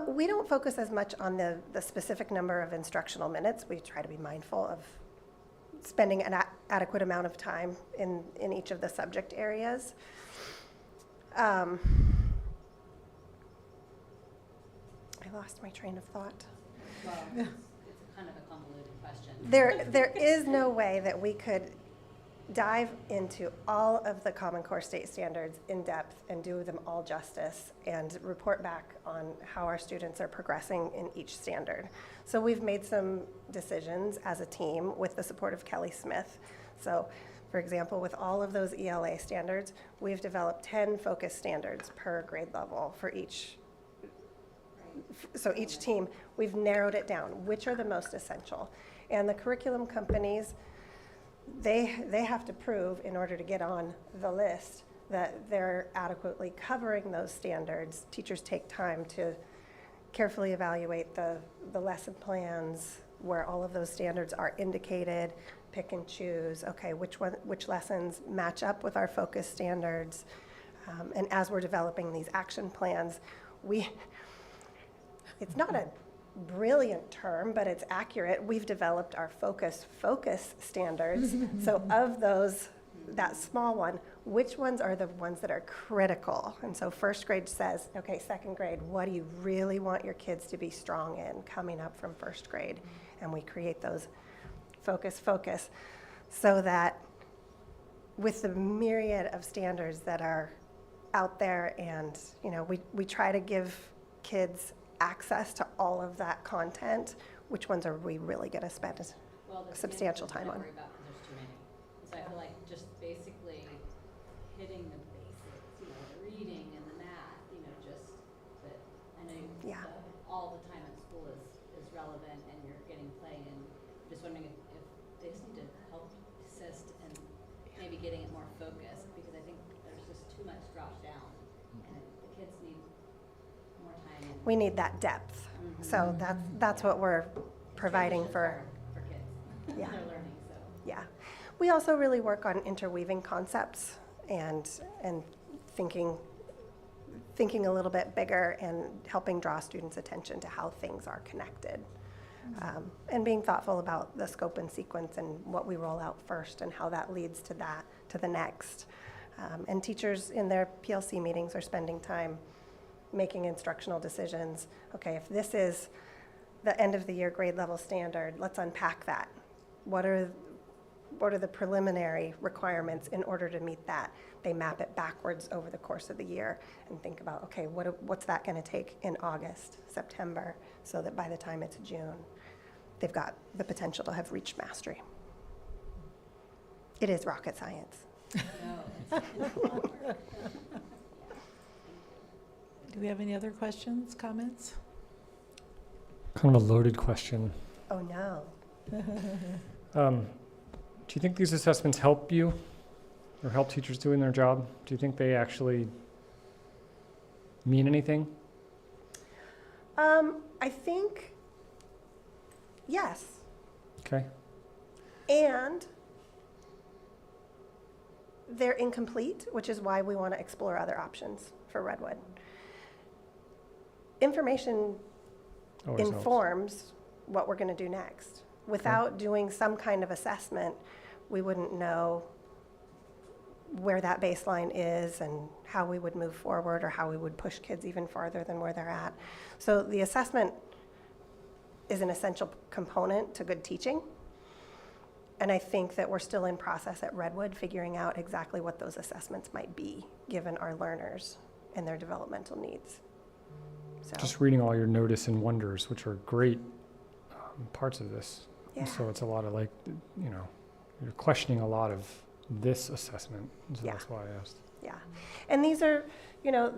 I: We don't focus as much on the specific number of instructional minutes. We try to be mindful of spending an adequate amount of time in each of the subject areas. I lost my train of thought.
D: Well, it's kind of a convoluted question.
I: There is no way that we could dive into all of the Common Core state standards in depth and do them all justice and report back on how our students are progressing in each standard. So we've made some decisions as a team with the support of Kelly Smith. So for example, with all of those ELA standards, we've developed 10 focus standards per grade level for each. So each team, we've narrowed it down. Which are the most essential? And the curriculum companies, they have to prove, in order to get on the list, that they're adequately covering those standards. Teachers take time to carefully evaluate the lesson plans where all of those standards are indicated, pick and choose, okay, which lessons match up with our focus standards. And as we're developing these action plans, it's not a brilliant term, but it's accurate. We've developed our focus standards. So of those, that small one, which ones are the ones that are critical? And so first grade says, okay, second grade, what do you really want your kids to be strong in coming up from first grade? And we create those focus, so that with the myriad of standards that are out there, and we try to give kids access to all of that content. Which ones are we really going to spend substantial time on?
D: Worry about, 'cause there's too many. So I feel like just basically hitting the basics, the reading and the math, but I know all the time at school is relevant and you're getting play in. I'm just wondering if they just need to help assist and maybe getting it more focused, because I think there's just too much drop down and the kids need more time.
I: We need that depth. So that's what we're providing for
D: kids.
I: Yeah.
D: They're learning, so.
I: Yeah. We also really work on interweaving concepts and thinking a little bit bigger and helping draw students' attention to how things are connected. And being thoughtful about the scope and sequence and what we roll out first and how that leads to the next. And teachers in their PLC meetings are spending time making instructional decisions. Okay, if this is the end of the year grade level standard, let's unpack that. What are the preliminary requirements in order to meet that? They map it backwards over the course of the year and think about, okay, what's that going to take in August, September, so that by the time it's June, they've got the potential to have reached mastery. It is rocket science.
D: No, it's a lot of work.
A: Do we have any other questions, comments?
C: Kind of a loaded question.
I: Oh, no.
C: Do you think these assessments help you or help teachers doing their job? Do you think they actually mean anything?
I: I think, yes.
C: Okay.
I: And they're incomplete, which is why we want to explore other options for Redwood. Information
C: Always helps.
I: informs what we're going to do next. Without doing some kind of assessment, we wouldn't know where that baseline is and how we would move forward or how we would push kids even farther than where they're at. So the assessment is an essential component to good teaching. And I think that we're still in process at Redwood figuring out exactly what those assessments might be, given our learners and their developmental needs. So,
C: Just reading all your notice and wonders, which are great parts of this.
I: yeah.
C: So it's a lot of like, you know, you're questioning a lot of this assessment. So
I: Yeah.
C: that's why I asked.
I: Yeah, and these are, you know,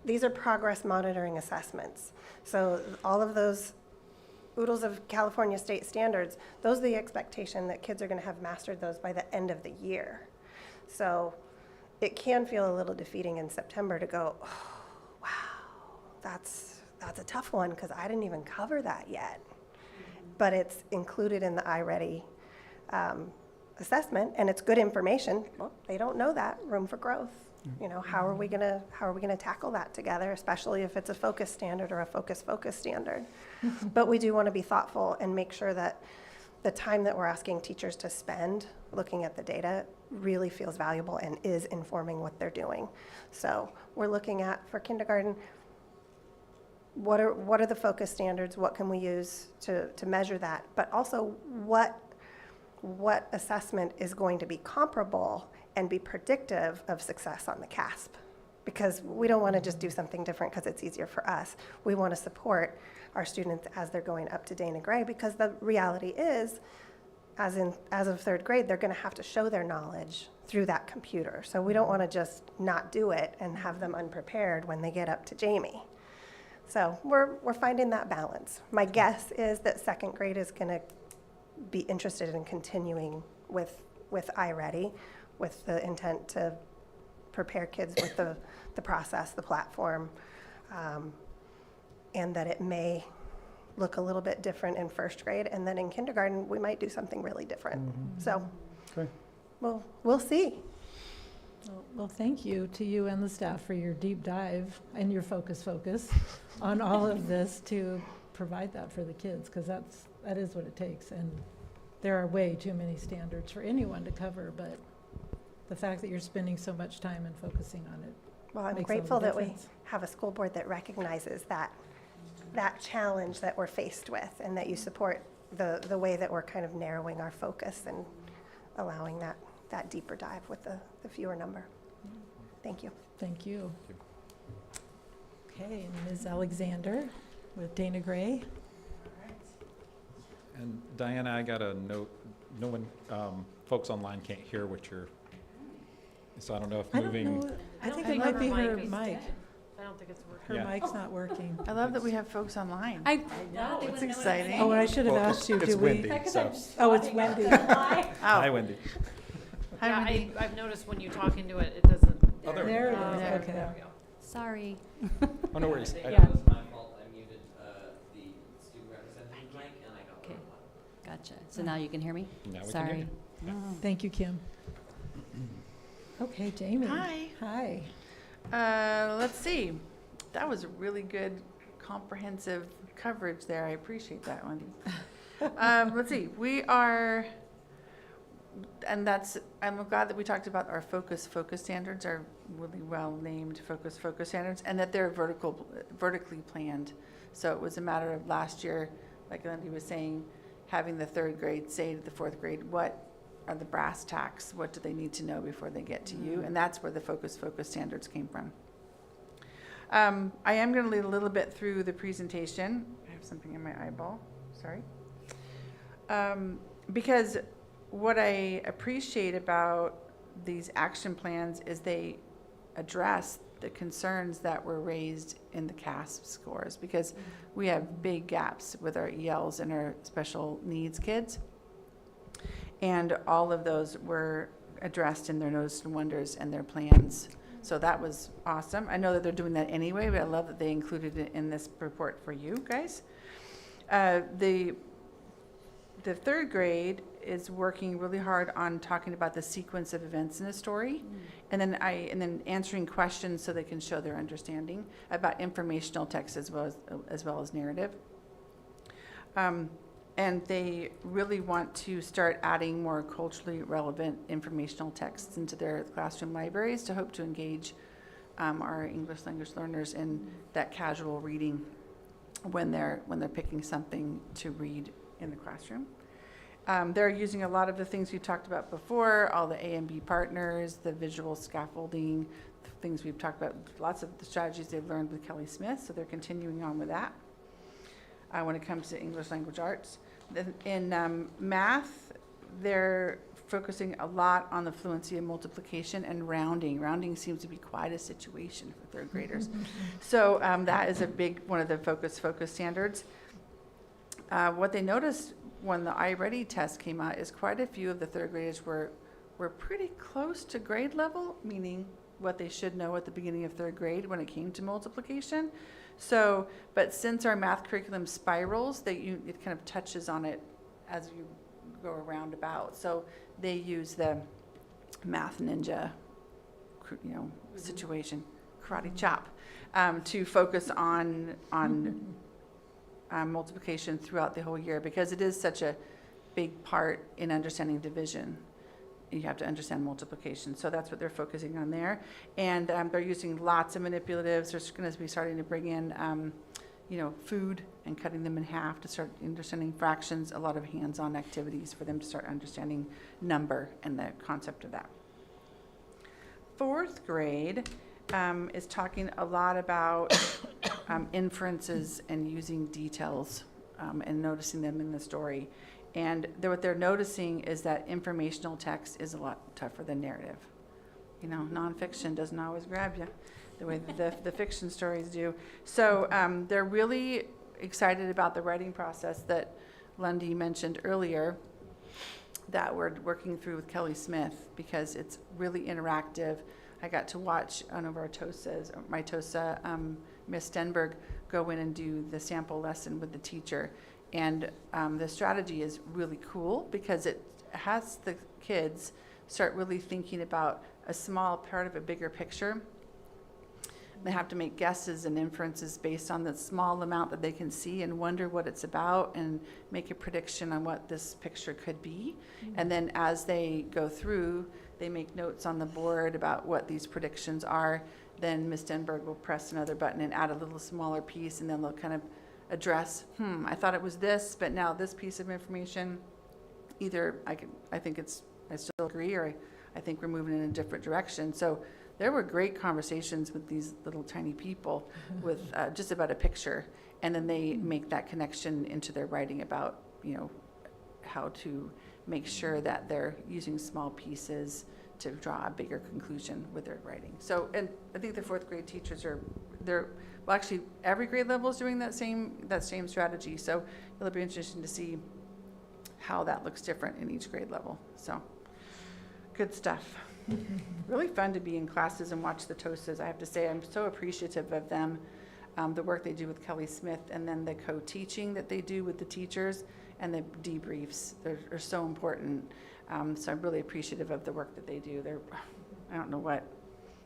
I: these are progress monitoring assessments. So all of those oodles of California state standards, those are the expectation that kids are going to have mastered those by the end of the year. So it can feel a little defeating in September to go, oh, wow, that's a tough one because I didn't even cover that yet. But it's included in the iReady assessment, and it's good information. Well, they don't know that. Room for growth. You know, how are we gonna tackle that together, especially if it's a focus standard or a focus standard? But we do want to be thoughtful and make sure that the time that we're asking teachers to spend looking at the data really feels valuable and is informing what they're doing. So we're looking at, for kindergarten, what are the focus standards? What can we use to measure that? But also, what assessment is going to be comparable and be predictive of success on the CASP? Because we don't want to just do something different because it's easier for us. We want to support our students as they're going up to Dana Gray, because the reality is, as of third grade, they're going to have to show their knowledge through that computer. So we don't want to just not do it and have them unprepared when they get up to Jamie. So we're finding that balance. My guess is that second grade is going to be interested in continuing with iReady, with the intent to prepare kids with the process, the platform, and that it may look a little bit different in first grade, and then in kindergarten we might do something really different. So
C: Okay.
I: we'll see.
A: Well, thank you to you and the staff for your deep dive and your focus on all of this to provide that for the kids, because that is what it takes. And there are way too many standards for anyone to cover, but the fact that you're spending so much time and focusing on it.
I: Well, I'm
A: makes all the
I: grateful that we
A: difference.
I: have a school board that recognizes that challenge that we're faced with, and that you support the way that we're kind of narrowing our focus and allowing that deeper dive with the fewer number. Thank you.
A: Thank you. Okay, and Ms. Alexander with Dana Gray.
B: And Diana, I got a note, no one, folks online can't hear what you're, so I don't know if
A: I don't
B: moving.
A: know, I think
E: think
A: it might be her
E: is
A: mic.
E: dead. I don't think it's working.
A: Her
B: Yeah.
A: mic's not working.
J: I love that we have folks online.
D: I
E: know,
D: thought they
J: it's
D: wouldn't know
J: exciting.
A: Oh, I should have
B: Well,
A: asked you,
B: it's
A: do we?
B: windy, so.
A: Oh, it's Wendy.
B: Hi,
J: Oh,
B: Wendy.
J: hi,
E: Yeah,
J: Wendy.
E: I've noticed when you talk into it, it doesn't.
B: Oh, there we
A: There it
B: go.
A: is,
J: There
A: okay.
E: There we go.
D: Sorry.
B: Oh, no worries.
K: I think
A: Yeah.
K: it was my fault. I muted the student representative mic and I got the
D: Okay.
K: wrong one.
D: Gotcha. So now you can hear me?
B: Now we can hear
D: Sorry.
B: you.
A: Thank you, Kim. Okay, Jamie.
J: Hi.
A: Hi.
J: Let's see. That was a really good comprehensive coverage there. I appreciate that, Wendy. Let's see. We are, and I'm glad that we talked about our focus standards, are really well named focus standards, and that they're vertically planned. So it was a matter of last year, like Wendy was saying, having the third grade say to the fourth grade, what are the brass tacks? What do they need to know before they get to you? And that's where the focus standards came from. I am going to lead a little bit through the presentation. I have something in my eyeball, sorry. Because what I appreciate about these action plans is they address the concerns that were raised in the CASP scores, because we have big gaps with our ELs and our special needs kids. And all of those were addressed in their notice and wonders and their plans. So that was awesome. I know that they're doing that anyway, but I love that they included it in this report for you guys. The third grade is working really hard on talking about the sequence of events in a story, and then answering questions so they can show their understanding about informational text as well as narrative. And they really want to start adding more culturally relevant informational texts into their classroom libraries to hope to engage our English language learners in that casual reading when they're picking something to read in the classroom. They're using a lot of the things we talked about before, all the A and B partners, the visual scaffolding, the things we've talked about, lots of the strategies they've learned with Kelly Smith, so they're continuing on with that. When it comes to English language arts. In math, they're focusing a lot on the fluency of multiplication and rounding. Rounding seems to be quite a situation for third graders. So that is a big one of the focus standards. What they noticed when the iReady test came out is quite a few of the third graders were pretty close to grade level, meaning what they should know at the beginning of third grade when it came to multiplication. So, but since our math curriculum spirals, it kind of touches on it as you go around about. So they use the Math Ninja, situation, karate chop, to focus on multiplication throughout the whole year, because it is such a big part in understanding division. You have to understand multiplication. So that's what they're focusing on there. And they're using lots of manipulatives. They're going to be starting to bring in, food and cutting them in half to start understanding fractions, a lot of hands-on activities for them to start understanding number and the concept of that. Fourth grade is talking a lot about inferences and using details and noticing them in the story. And what they're noticing is that informational text is a lot tougher than narrative. Nonfiction doesn't always grab you the way the fiction stories do. So they're really excited about the writing process that Lundy mentioned earlier that we're working through with Kelly Smith, because it's really interactive. I got to watch one of our TOSAs, my TOSA, Miss Stenberg, go in and do the sample lesson with the teacher. And the strategy is really cool because it has the kids start really thinking about a small part of a bigger picture. They have to make guesses and inferences based on the small amount that they can see and wonder what it's about and make a prediction on what this picture could be. Mm-hmm. And then as they go through, they make notes on the board about what these predictions are. Then Ms. Stenberg will press another button and add a little smaller piece, and then they'll kind of address, I thought it was this, but now this piece of information, either I still agree, or I think we're moving in a different direction. So there were great conversations with these little tiny people with just about a picture, and then they make that connection into their writing about, how to make sure that they're using small pieces to draw a bigger conclusion with their writing. So, and I think the fourth grade teachers well, actually, every grade level is doing that same strategy. So it'll be interesting to see how that looks different in each grade level. So good stuff. Really fun to be in classes and watch the TOSAs. I have to say, I'm so appreciative of them, the work they do with Kelly Smith, and then the co-teaching that they do with the teachers, and the debriefs. They're so important. So I'm really appreciative of the work that they do. I don't know what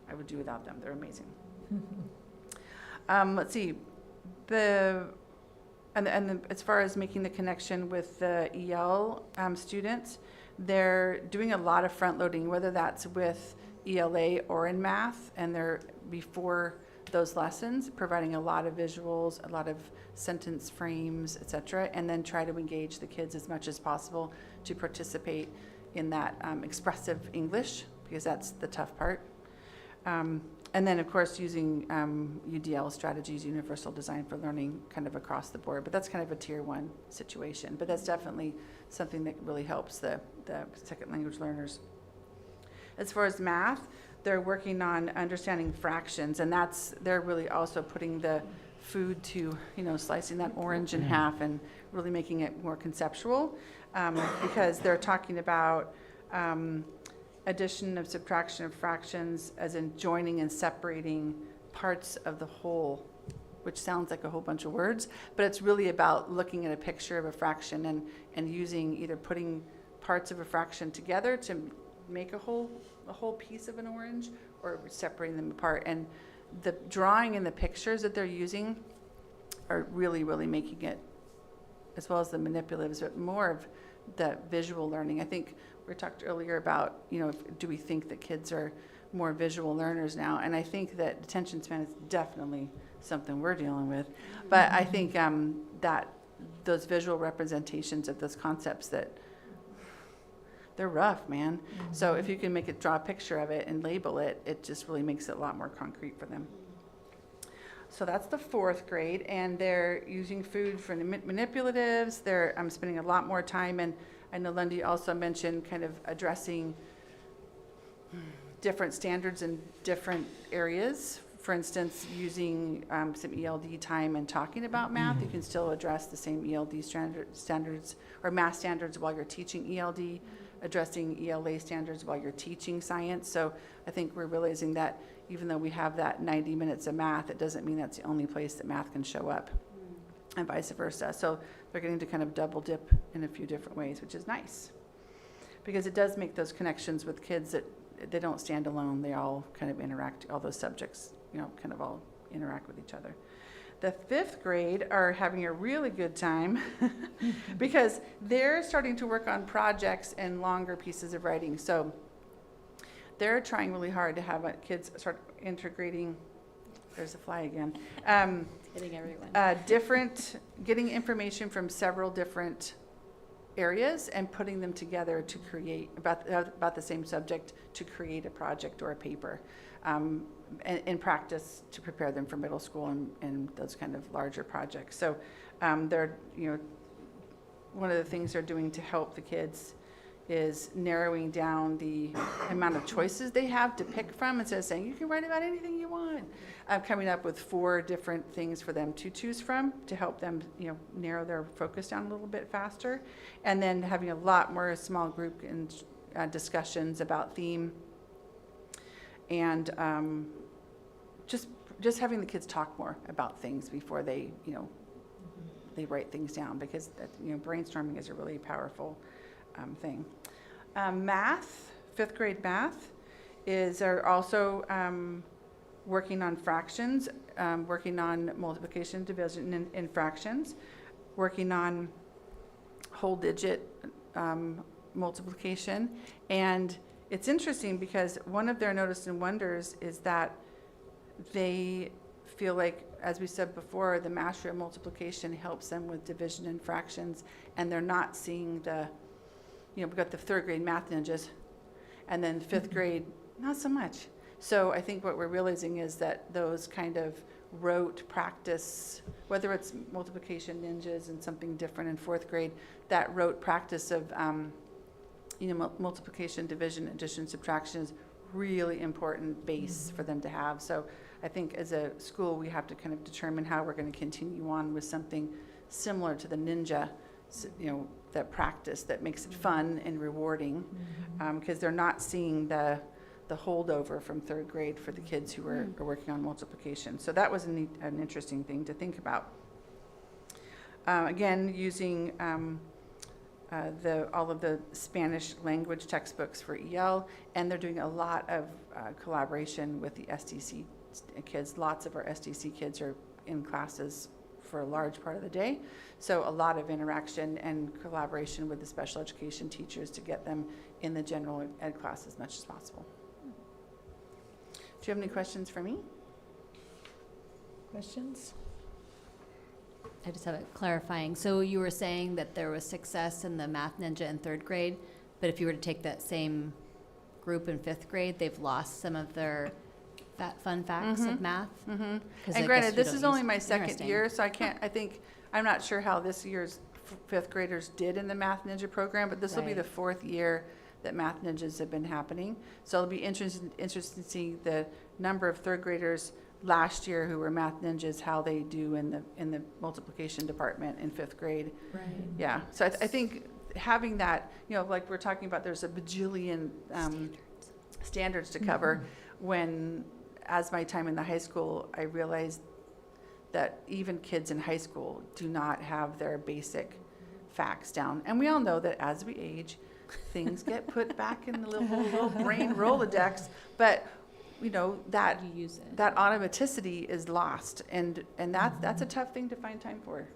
J: I would do without them. They're amazing. Let's see, as far as making the connection with the EL students, they're doing a lot of front loading, whether that's with ELA or in math, and they're before those lessons, providing a lot of visuals, a lot of sentence frames, etc., and then try to engage the kids as much as possible to participate in that expressive English, because that's the tough part. And then, of course, using UDL strategies, Universal Design for Learning, kind of across the board. But that's kind of a tier 1 situation. But that's definitely something that really helps the second language learners. As far as math, they're working on understanding fractions, and they're really also putting the food to, slicing that orange in half and really making it more conceptual, because they're talking about addition of subtraction of fractions, as in joining and separating parts of the whole, which sounds like a whole bunch of words, but it's really about looking at a picture of a fraction and using either putting parts of a fraction together to make a whole piece of an orange, or separating them apart. And the drawing and the pictures that they're using are really, really making it as well as the manipulatives, but more of the visual learning. I think we talked earlier about, do we think that kids are more visual learners now? And I think that attention span is definitely something we're dealing with. But I think that those visual representations of those concepts, that they're rough, man. So if you can draw a picture of it and label it, it just really makes it a lot more concrete for them. So that's the 4th grade, and they're using food for the manipulatives. I'm spending a lot more time, and I know Lundy also mentioned kind of addressing different standards in different areas. For instance, using some ELD time and talking about math. You can still address the same ELD standards or math standards while you're teaching ELD, addressing ELA standards while you're teaching science. So I think we're realizing that even though we have that 90 minutes of math, it doesn't mean that's the only place that math can show up, and vice versa. So they're getting to kind of double dip in a few different ways, which is nice, because it does make those connections with kids that they don't stand alone. They all kind of interact, all those subjects, kind of all interact with each other. The 5th grade are having a really good time because they're starting to work on projects and longer pieces of writing. So they're trying really hard to have kids start integrating. There's a fly again.
D: Hitting everyone.
J: Getting information from several different areas and putting them together to create about the same subject, to create a project or a paper. In practice, to prepare them for middle school and those kind of larger projects. So they're, one of the things they're doing to help the kids is narrowing down the amount of choices they have to pick from, instead of saying you can write about anything you want. I'm coming up with 4 different things for them to choose from to help them, narrow their focus down a little bit faster, and then having a lot more small group and discussions about theme, and just having the kids talk more about things before they they write things down, because brainstorming is a really powerful thing. Math, 5th grade math are also working on fractions, working on multiplication, division, and fractions, working on whole digit multiplication. And it's interesting because one of their notice and wonders is that they feel like, as we said before, the mastery of multiplication helps them with division and fractions, and they're not seeing we've got the 3rd grade math ninjas, and then 5th grade, not so much. So I think what we're realizing is that those kind of rote practice, whether it's multiplication ninjas and something different in 4th grade, that rote practice of multiplication, division, addition, subtraction is really important base for them to have. So I think as a school, we have to kind of determine how we're going to continue on with something similar to the ninja, that practice that makes it fun and rewarding, because they're not seeing the holdover from 3rd grade for the kids who are working on multiplication. So that was an interesting thing to think about. Again, using all of the Spanish language textbooks for EL, and they're doing a lot of collaboration with the SDC kids. Lots of our SDC kids are in classes for a large part of the day, so a lot of interaction and collaboration with the special education teachers to get them in the general ed class as much as possible. Do you have any questions for me?
A: Questions?
D: I just have it clarifying. So you were saying that there was success in the Math Ninja in 3rd grade, but if you were to take that same group in 5th grade, they've lost some of their fun facts of math?
J: And granted, this is only my 2nd year, so I'm not sure how this year's 5th graders did in the Math Ninja program, but this will be the 4th year that Math Ninjas have been happening. So it'll be interesting to see the number of 3rd graders last year who were Math Ninjas, how they do in the multiplication department in 5th grade.
D: Right.
J: Yeah, so I think having that, like we're talking about, there's a bajillion standards to cover. When, as my time in the high school, I realized that even kids in high school do not have their basic facts down. And we all know that as we age, things get put back in the little brain Rolodex, but that automaticity is lost, and that's a tough thing to find time for,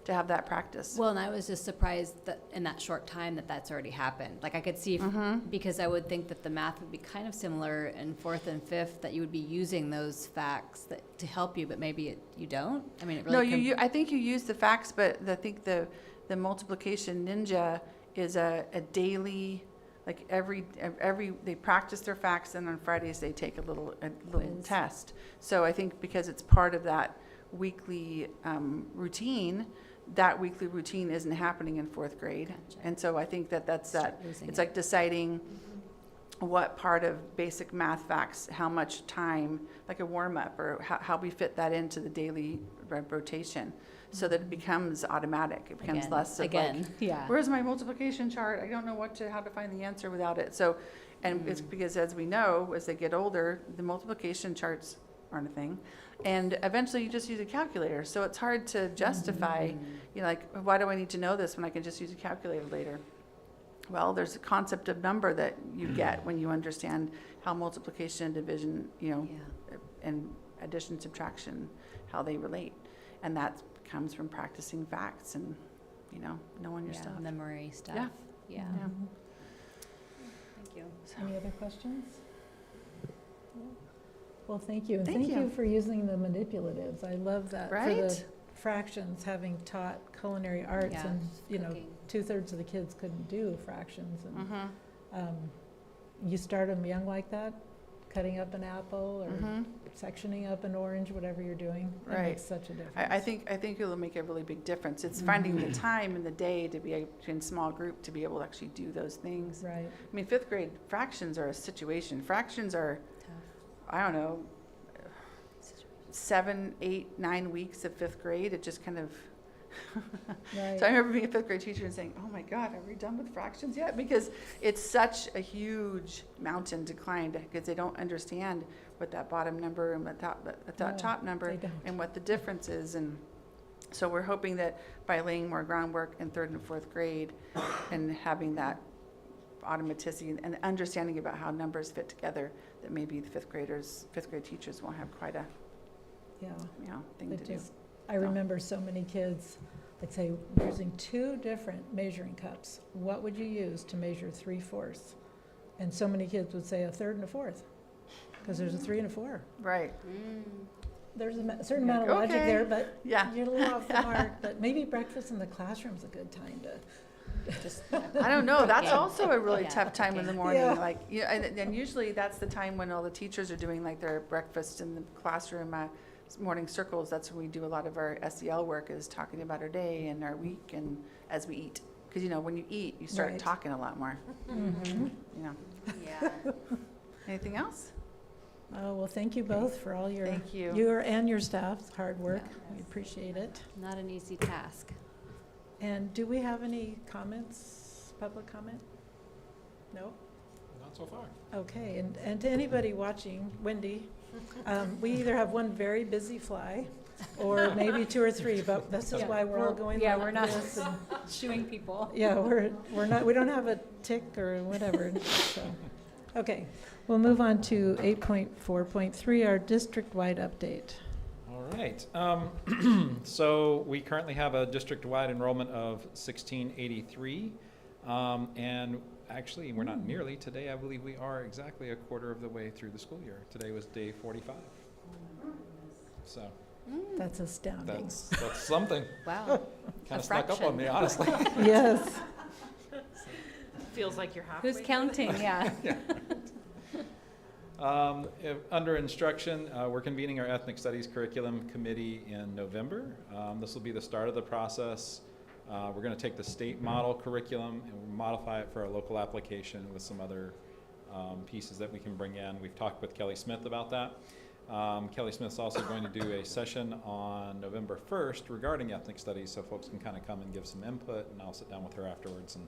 J: to have that practice.
D: Well, and I was just surprised that in that short time that that's already happened. Like I could see, because I would think that the math would be kind of similar in 4th and 5th, that you would be using those facts to help you, but maybe you don't. I mean, it really.
J: No, I think you use the facts, but I think the multiplication ninja is a daily, like every they practice their facts, and on Fridays they take a little
D: Quiz.
J: test. So I think because it's part of that weekly routine, that weekly routine isn't happening in 4th grade.
D: Gotcha.
J: And so I think that's
D: Start losing
J: it's
D: it.
J: like deciding what part of basic math facts, how much time, like a warm-up, or how we fit that into the daily rotation, so that it becomes automatic. It becomes
D: Again,
J: less of
D: again,
J: like,
D: yeah.
J: where's my multiplication chart? I don't know how to find the answer without it. So, and it's because, as we know, as they get older, the multiplication charts aren't a thing. And eventually you just use a calculator. So it's hard to justify, you know, like, why do I need to know this when I can just use a calculator later? Well, there's a concept of number that you get when you understand how multiplication and division, you know,
D: Yeah.
J: and addition, subtraction, how they relate. And that comes from practicing facts and, you know, knowing your
D: Yeah,
J: stuff.
D: memory stuff.
J: Yeah.
D: Yeah.
J: Yeah.
D: Thank you.
A: Any other questions? Well, thank you. And
J: Thank
A: thank
J: you.
A: you for using the manipulatives. I love that. For the
J: Right?
A: fractions, having taught culinary arts
D: Yeah,
A: and, you know,
D: cooking.
A: 2/3 of the kids couldn't do fractions. And
J: Mm-hmm.
A: you start them young like that, cutting up an apple or
J: Mm-hmm.
A: sectioning up an orange, whatever you're doing. It
J: Right.
A: makes such a difference.
J: I think it'll make a really big difference. It's finding the time in the day to be in small group to be able to actually do those things.
A: Right.
J: I mean, 5th grade fractions are a situation. Fractions are,
D: Tough.
J: I don't know, 7, 8, 9 weeks of 5th grade. It just kind of.
A: Right.
J: So I remember being a 5th grade teacher and saying, "Oh my God, are we done with fractions yet?" Because it's such a huge mountain to climb because they don't understand what that bottom number and what that
A: No,
J: top number
A: they don't.
J: and what the difference is. And so we're hoping that by laying more groundwork in 3rd and 4th grade and having that automaticity and understanding about how numbers fit together, that maybe the 5th grade teachers won't have quite a,
A: Yeah.
J: you know, thing
A: It
J: to do.
A: just, I remember so many kids, like say, using 2 different measuring cups. What would you use to measure 3/4? And so many kids would say 1/3 and 1/4, because there's a 3 and a 4.
J: Right.
A: There's a certain
J: You're
A: amount of
J: like,
A: logic
J: okay.
A: there, but
J: Yeah.
A: you're a little off the mark. But maybe breakfast in the classroom's a good time to,
D: Just,
J: I don't know. That's
D: Cooking.
J: also a really
D: Yeah,
J: tough time in the
D: cooking.
J: morning.
A: Yeah.
J: Like, you know, and usually that's the time when all the teachers are doing like their breakfast in the classroom, morning circles. That's when we do a lot of our SEL work, is talking about our day and our week and as we eat. Because, you know, when you eat, you start
A: Right.
J: talking a lot more, you know.
D: yeah.
J: Anything else?
A: oh, well, thank you both for all your,
J: Thank you.
A: your and your staff's hard work.
D: Yeah.
A: We appreciate it.
D: Not an easy task.
A: And do we have any comments, public comment? No?
B: Not so far.
A: Okay, and to anybody watching, Wendy, we either have one very busy fly or maybe 2 or 3, but this is
D: Yeah.
A: why we're all going
D: Yeah,
A: like
D: we're not
A: this and-
D: shooing people.
A: Yeah, we don't have a tick or whatever, so. Okay, we'll move on to 8.4.3, our district-wide update.
B: All right. So we currently have a district-wide enrollment of 1683. And actually, we're not nearly. Today, I believe we are exactly a quarter of the way through the school year. Today was day 45. So
A: That's astounding.
B: that's something.
D: Wow.
B: Kind
D: A
B: of snuck up on
D: fraction.
B: me, honestly.
A: Yes,
E: Feels like you're halfway.
D: Who's counting? Yeah.
B: Under instruction, we're convening our ethnic studies curriculum committee in November. This will be the start of the process. We're going to take the state model curriculum and we'll modify it for our local application with some other pieces that we can bring in. We've talked with Kelly Smith about that. Kelly Smith's also going to do a session on November 1st regarding ethnic studies, so folks can kind of come and give some input, and I'll sit down with her afterwards and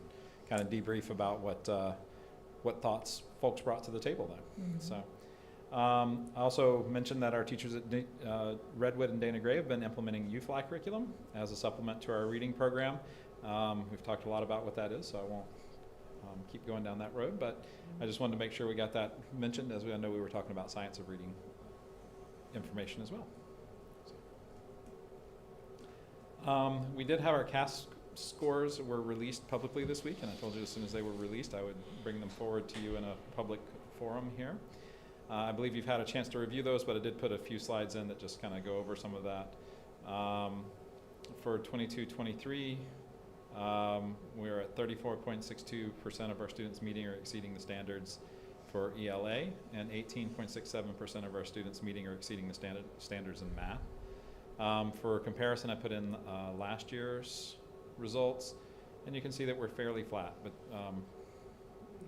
B: kind of debrief about what thoughts folks brought to the table there. So, I also mentioned that our teachers at Redwood and Dana Gray have been implementing UFLI curriculum as a supplement to our reading program. We've talked a lot about what that is, so I won't keep going down that road, but I just wanted to make sure we got that mentioned, as I know we were talking about science of reading information as well. We did have our CAS scores were released publicly this week, and I told you as soon as they were released, I would bring them forward to you in a public forum here. I believe you've had a chance to review those, but I did put a few slides in that just kind of go over some of that. For 22-23, we're at 34.62% of our students meeting or exceeding the standards for ELA, and 18.67% of our students meeting or exceeding the standards in math. For comparison, I put in last year's results, and you can see that we're fairly flat, but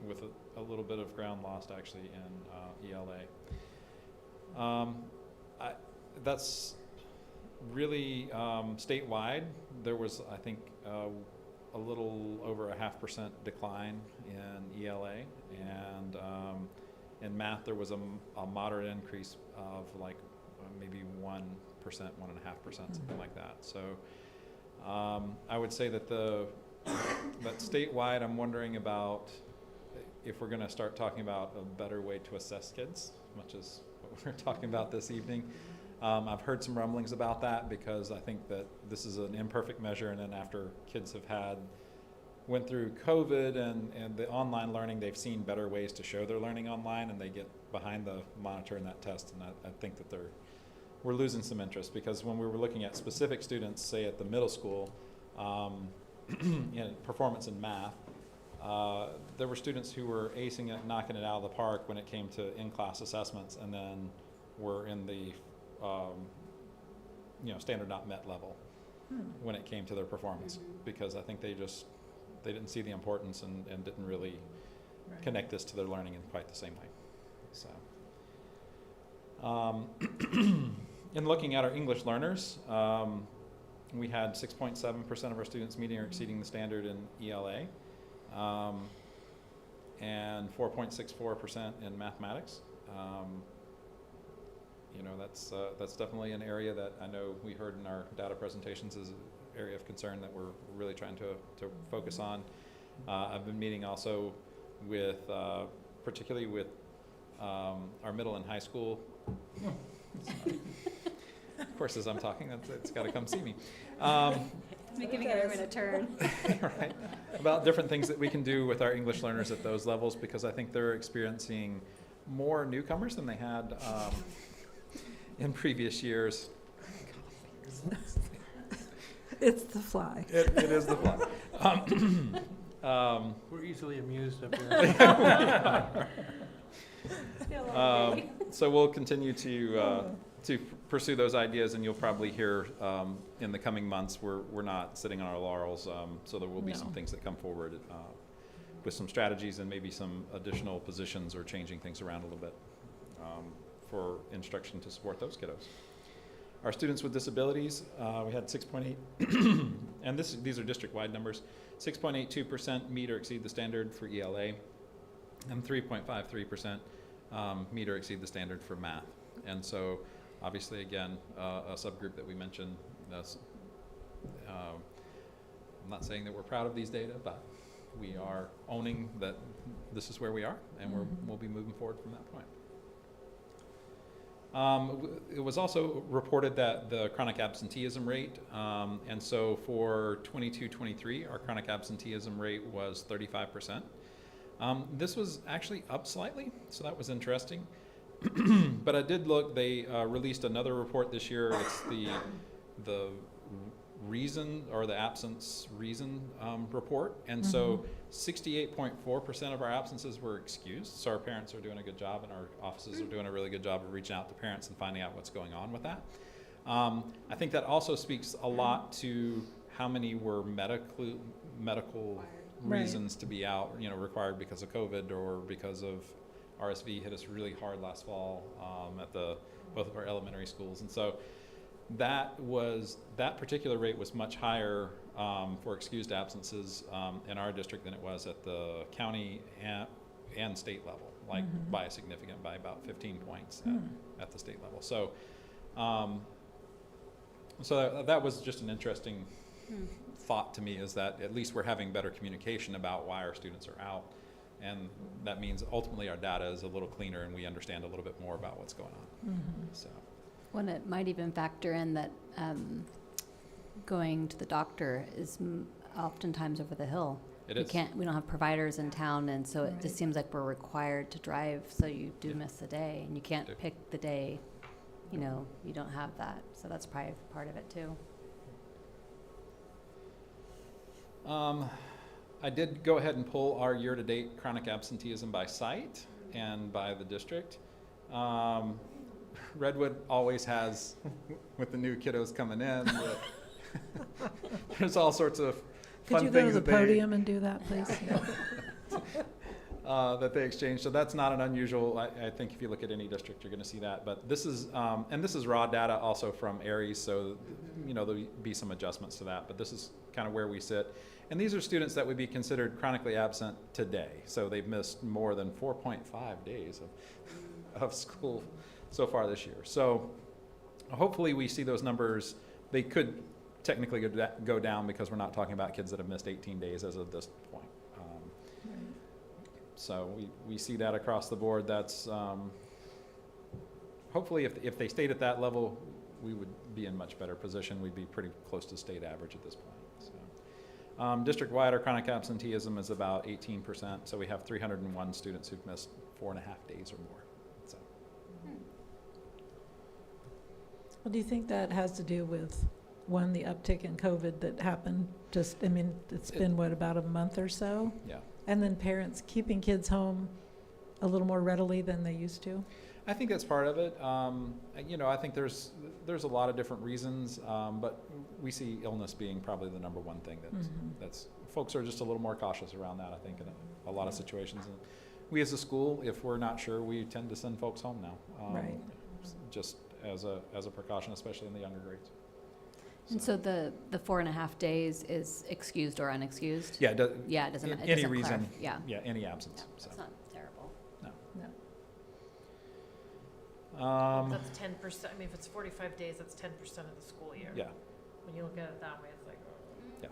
B: with a little bit of ground lost actually in ELA. That's really statewide. There was, I think, a little over a 0.5% decline in ELA, and in math there was a moderate increase of like maybe 1%, 1.5%, something like that. So I would say that that statewide, I'm wondering about if we're going to start talking about a better way to assess kids, much as what we're talking about this evening. I've heard some rumblings about that because I think that this is an imperfect measure, and then after kids have went through COVID and the online learning, they've seen better ways to show their learning online, and they get behind the monitor in that test, and I think that we're losing some interest, because when we were looking at specific students, say at the middle school, in performance in math, there were students who were acing it, knocking it out of the park when it came to in-class assessments, and then were in the standard not met level when it came to their performance, because I think they didn't see the importance and didn't really connect this to their learning in quite the same way. So, in looking at our English learners, we had 6.7% of our students meeting or exceeding the standard in ELA, and 4.64% in mathematics. That's definitely an area that I know we heard in our data presentations is an area of concern that we're really trying to focus on. I've been meeting also with, particularly with our middle and high school. Of course, as I'm talking, it's got to come see me.
D: It's giving everyone a turn.
B: Right. About different things that we can do with our English learners at those levels, because I think they're experiencing more newcomers than they had in previous years.
A: It's the fly.
B: It is the fly.
L: We're easily amused up here.
B: So we'll continue to pursue those ideas, and you'll probably hear in the coming months. We're not sitting on our laurels, so there will be some things that come forward with some strategies and maybe some additional positions or changing things around a little bit for instruction to support those kiddos. Our students with disabilities, we had 6.8, and these are district-wide numbers, 6.82% meet or exceed the standard for ELA, and 3.53% meet or exceed the standard for math. And so, obviously, again, a subgroup that we mentioned. I'm not saying that we're proud of these data, but we are owning that this is where we are, and we'll be moving forward from that point. It was also reported that the chronic absenteeism rate, and so for 22-23, our chronic absenteeism rate was 35%. This was actually up slightly, so that was interesting. But I did look, they released another report this year. It's the reason or the absence reason report. And so 68.4% of our absences were excused. So our parents are doing a good job, and our offices are doing a really good job of reaching out to parents and finding out what's going on with that. I think that also speaks a lot to how many were medical reasons to be out, required because of COVID or because of RSV hit us really hard last fall at both of our elementary schools. And so that particular rate was much higher for excused absences in our district than it was at the county and state level, by about 15 points at the state level. So that was just an interesting thought to me, is that at least we're having better communication about why our students are out. And that means ultimately our data is a little cleaner, and we understand a little bit more about what's going on. So,
D: It might even factor in that going to the doctor is oftentimes over the hill.
B: It
D: We
B: is.
D: can't, we don't have providers in town, and so it just seems like we're required to drive, so you do miss a day, and you can't
B: Do.
D: pick the day, you know, you don't have that, so that's probably part of it too.
B: I did go ahead and pull our year-to-date chronic absenteeism by site and by the district. Redwood always has, with the new kiddos coming in, there's all sorts of
A: Could
B: fun
A: you go to
B: things
A: the
B: that
A: podium and do that, please?
B: that they exchange. So that's not an unusual, I think if you look at any district, you're going to see that. But this is, and this is raw data also from Aries, so, you know, there'll be some adjustments to that. But this is kind of where we sit. And these are students that would be considered chronically absent today. So they've missed more than 4.5 days of school so far this year. So hopefully we see those numbers. They could technically go down because we're not talking about kids that have missed 18 days as of this point. So we see that across the board. That's hopefully if they stayed at that level, we would be in much better position. We'd be pretty close to state average at this point. So, district-wide, our chronic absenteeism is about 18%. So we have 301 students who've missed 4.5 days or more. So.
A: Well, do you think that has to do with, one, the uptick in COVID that happened just, I mean, it's been, what, about a month or so?
B: Yeah.
A: And then parents keeping kids home a little more readily than they used to?
B: I think that's part of it. You know, I think there's a lot of different reasons, but we see illness being probably the number one thing that's folks are just a little more cautious around that, I think, in a lot of situations. And we as a school, if we're not sure, we tend to send folks home now.
A: Right.
B: Just as a precaution, especially in the younger grades.
D: And so the 4.5 days is excused or unexcused?
B: Yeah,
D: Yeah, it doesn't, it
B: any
D: doesn't
B: reason.
D: Yeah.
B: Yeah, any absence.
D: Yeah,
B: So.
D: it's not terrible.
E: That's 10%, I mean, if it's 45 days, that's 10% of the school year.
B: Yeah.
E: When you look at it that way, it's like,
B: Yeah.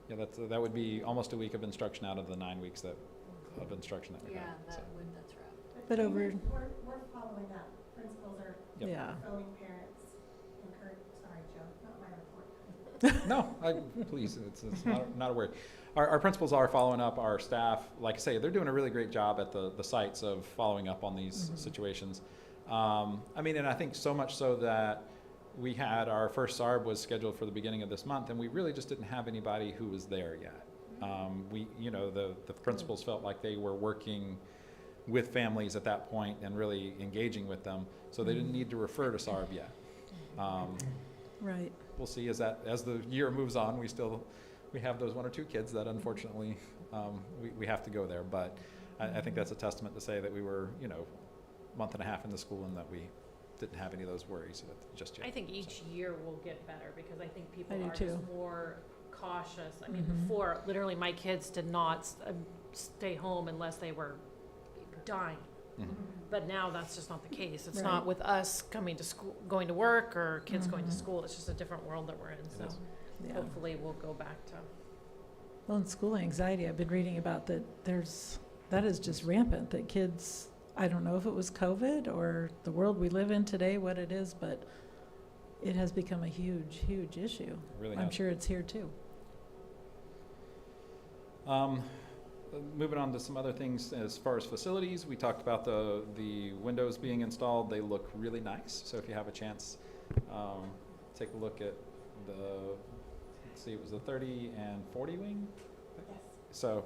B: Yeah, that would be almost a week of instruction out of the 9 weeks of instruction that we have. So.
D: that's rough.
A: But over,
I: We're following up. Principals are
B: Yep.
A: yeah.
I: phoning parents. Sorry, Joe, not my report.
B: No, please, it's not a word. Our principals are following up, our staff, like I say, they're doing a really great job at the sites of following up on these situations. I mean, and I think so much so that we had our first SARB was scheduled for the beginning of this month, and we really just didn't have anybody who was there yet. You know, the principals felt like they were working with families at that point and really engaging with them, so they didn't need to refer to SARB yet.
A: Right.
B: We'll see as the year moves on, we have those one or two kids that unfortunately we have to go there, but I think that's a testament to say that we were, you know, month and a half into school and that we didn't have any of those worries just yet.
E: I think each year will get better because I think people
A: I do
E: are
A: too.
E: just more cautious. I mean,
A: Mhm.
E: before, literally, my kids did not stay home unless they were dying.
B: Mhm.
E: But now that's just not the case. It's
A: Right.
E: not with us coming to school, going to work, or kids going to
A: Mhm.
E: school. It's just a different world that we're in. So
B: is.
A: Yeah.
E: hopefully we'll go back to.
A: Well, in school anxiety, I've been reading about that that is just rampant, that kids, I don't know if it was COVID or the world we live in today, what it is, but it has become a huge, huge issue.
B: Really
A: I'm
B: has.
A: sure it's here too.
B: Moving on to some other things as far as facilities, we talked about the windows being installed. They look really nice. So if you have a chance, take a look at let's see, it was the 30 and 40 wing.
I: Yes.
B: So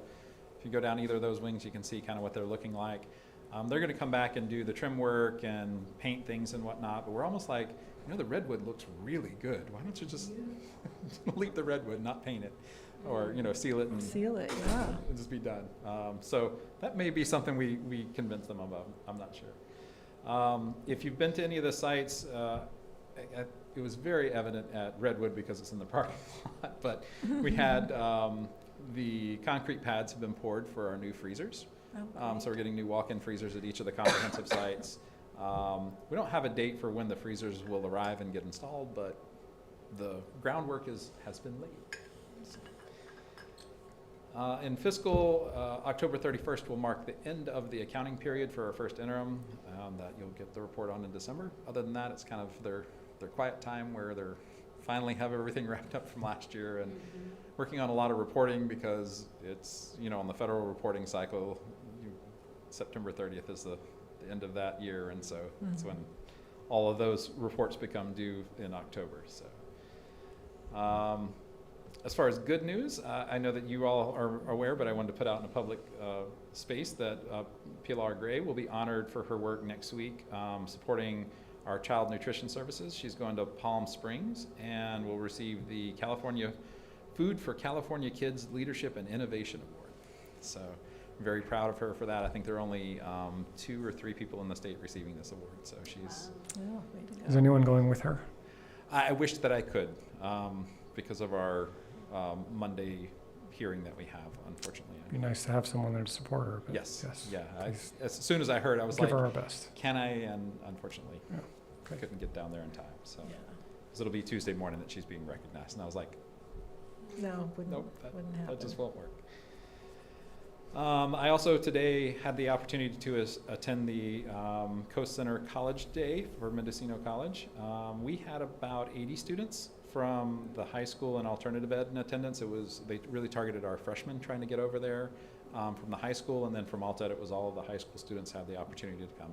B: if you go down either of those wings, you can see kind of what they're looking like. They're going to come back and do the trim work and paint things and whatnot. But we're almost like, you know, the redwood looks really good. Why don't you just leave the redwood, not paint it? Or, you know, seal it and
A: Seal it, yeah.
B: and just be done. So that may be something we convince them about. I'm not sure. If you've been to any of the sites, it was very evident at Redwood because it's in the parking lot, but we had the concrete pads have been poured for our new freezers. So we're getting new walk-in freezers at each of the comprehensive sites. We don't have a date for when the freezers will arrive and get installed, but the groundwork has been laid. In fiscal, October 31st will mark the end of the accounting period for our first interim that you'll get the report on in December. Other than that, it's kind of their quiet time where they're finally have everything wrapped up from last year, and working on a lot of reporting because it's, on the federal reporting cycle, September 30th is the end of that year, and so that's when all of those reports become due in October. So as far as good news, I know that you all are aware, but I wanted to put out in a public space that Pilar Gray will be honored for her work next week supporting our child nutrition services. She's going to Palm Springs and will receive the California Food for California Kids Leadership and Innovation Award. So I'm very proud of her for that. I think there are only 2 or 3 people in the state receiving this award. So she's...
A: Oh, way to go.
C: Is anyone going with her?
B: I wished that I could because of our Monday hearing that we have, unfortunately.
C: It'd be nice to have someone there to support her. But
B: Yes. Yeah.
C: please
B: As soon as I heard, I was
C: give
B: like,
C: her our best.
B: can I? And unfortunately,
C: Yeah. Okay.
B: couldn't get down there in time. So
A: Yeah.
B: 'cause it'll be Tuesday morning that she's being recognized. And I was like,
A: No, wouldn't,
B: nope,
A: wouldn't happen.
B: that just won't work. I also today had the opportunity to attend the Coast Center College Day for Mendocino College. We had about 80 students from the high school and alternative ed in attendance. They really targeted our freshmen trying to get over there from the high school, and then from Alt Ed it was all of the high school students had the opportunity to come.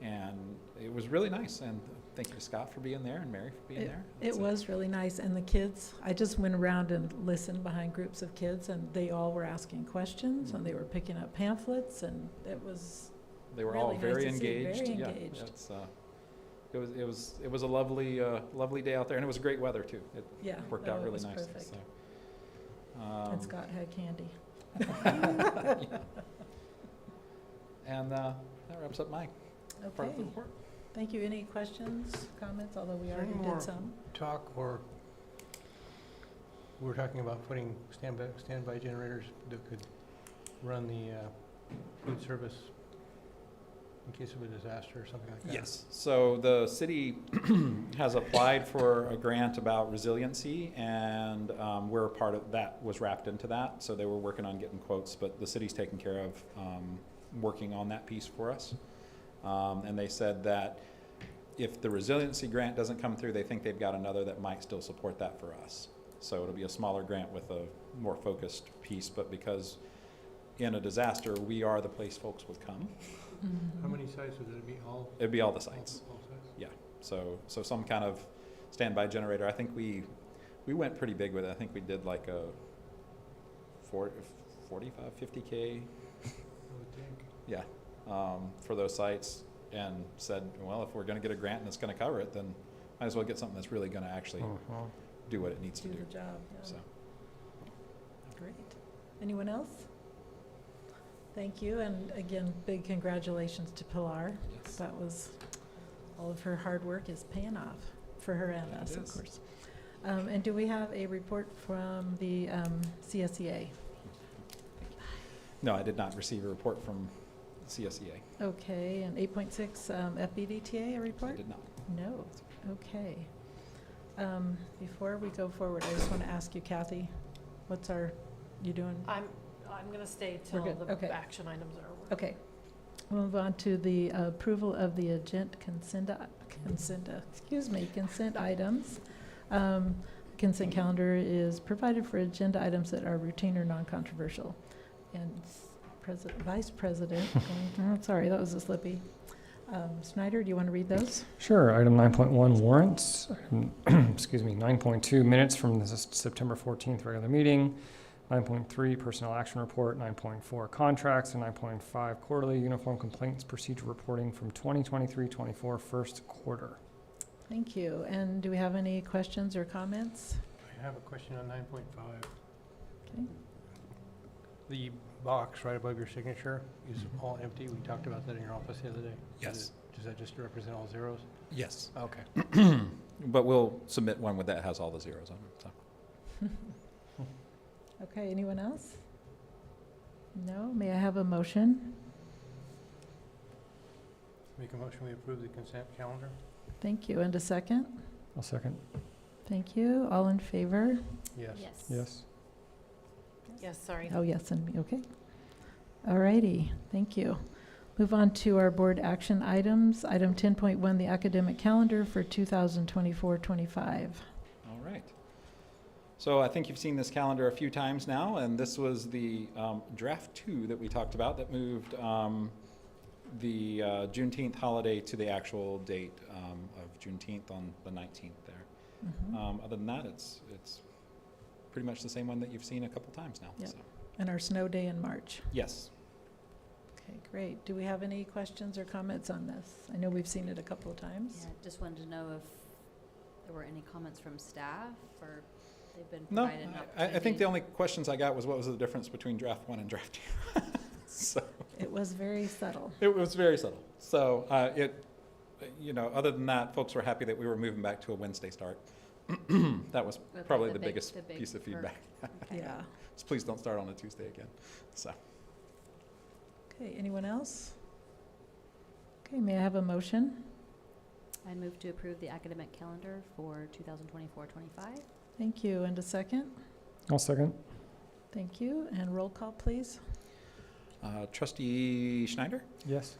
B: And it was really nice, and thank you to Scott for being there and Mary for being there.
A: It was really nice, and the kids, I just went around and listened behind groups of kids, and they all were asking questions, and they were picking up pamphlets, and it was
B: They were
A: really
B: all
A: nice
B: very
A: to see,
B: engaged.
A: very
B: Yeah,
A: engaged.
B: it was a lovely day out there, and it was great weather too. It
A: Yeah,
B: worked
A: no,
B: out
A: it
B: really
A: was
B: nicely.
A: perfect.
B: So,
A: And Scott had candy.
B: and that wraps up my part of
A: Okay,
B: the report.
A: thank you. Any questions, comments, although we
L: there
A: already
L: any
A: did
L: more
A: some?
L: Talk, or we're talking about putting standby generators that could run the food service in case of a disaster or something like that?
B: Yes. So the city has applied for a grant about resiliency, and we're a part of that, was wrapped into that. So they were working on getting quotes, but the city's taking care of working on that piece for us. And they said that if the resiliency grant doesn't come through, they think they've got another that might still support that for us. So it'll be a smaller grant with a more focused piece, but because in a disaster, we are the place folks would come.
L: How many sites would it be? All?
B: It'd be all the sites.
L: All sites?
B: Yeah, so some kind of standby generator. I think we went pretty big with it. I think we did like a 45, 50K,
L: I would think.
B: yeah, for those sites, and said, well, if we're gonna get a grant and it's gonna cover it, then might as well get something that's really gonna actually do what it needs to
A: Do
B: do.
A: the job, yeah.
B: So,
A: Great. Anyone else? Thank you, and again, big congratulations to Pilar.
B: yes.
A: That was, all of her hard work is paying off for her and
B: It
A: us, of
B: is.
A: course. And do we have a report from the CSEA?
B: No, I did not receive a report from CSEA.
A: Okay, and 8.6 FBDTA, a
B: I
A: report?
B: did not.
A: No, okay. Before we go forward, I just want to ask you, Kathy, you doing?
E: I'm gonna stay
A: We're
E: till
A: good,
E: the
A: okay.
E: action items are over.
A: Okay. We'll move on to the approval of the consent items. Consent calendar is provided for agenda items that are routine or non-controversial. And Vice President, sorry, that was a slippy. Snyder, do you want to read those?
C: Sure. Item 9.1, warrants. Excuse me. 9.2, minutes from the September 14th regular meeting. 9.3, personnel action report. 9.4, contracts. And 9.5, quarterly uniform complaints procedure reporting from 2023-24 first quarter.
A: Thank you. And do we have any questions or comments?
L: I have a question on 9.5.
A: Okay.
L: The box right above your signature is all empty. We talked about that in your office the other day.
B: Yes.
L: Does that just represent all zeros?
B: Yes.
L: Okay.
B: But we'll submit one with that has all the zeros on it, so.
A: Okay, anyone else? No? May I have a motion?
L: Make a motion, we approve the consent calendar?
A: Thank you. And a second?
C: I'll second.
A: Thank you. All in favor?
L: Yes.
C: Yes.
E: Yes, sorry.
A: Oh, yes, and me, okay. All righty, thank you. Move on to our board action items. Item 10.1, the academic calendar for 2024-25.
B: All right. So I think you've seen this calendar a few times now, and this was the draft 2 that we talked about that moved the Juneteenth holiday to the actual date of Juneteenth on the 19th there. Other than that, it's pretty much the same one that you've seen a couple times now.
A: Yep.
B: So.
A: And our snow day in March.
B: Yes.
A: Okay, great. Do we have any questions or comments on this? I know we've seen it a couple of times.
D: Yeah, just wanted to know if there were any comments from staff, or they've been
B: No,
D: provided an
B: I think
D: opportunity?
B: the only questions I got was what was the difference between draft 1 and draft 2. So
A: It was very subtle.
B: it was very subtle. So other than that, folks were happy that we were moving back to a Wednesday start. That was
D: Okay,
B: probably
D: the
B: the
D: big-
B: biggest
D: the big
B: piece of
D: perk.
B: feedback.
D: Okay.
A: Yeah.
B: So please don't start on a Tuesday again. So
A: Okay, anyone else? Okay, may I have a motion?
D: I move to approve the academic calendar for 2024-25.
A: Thank you. And a second?
C: I'll second.
A: Thank you. And roll call, please.
B: Trustee Schneider,
C: Yes.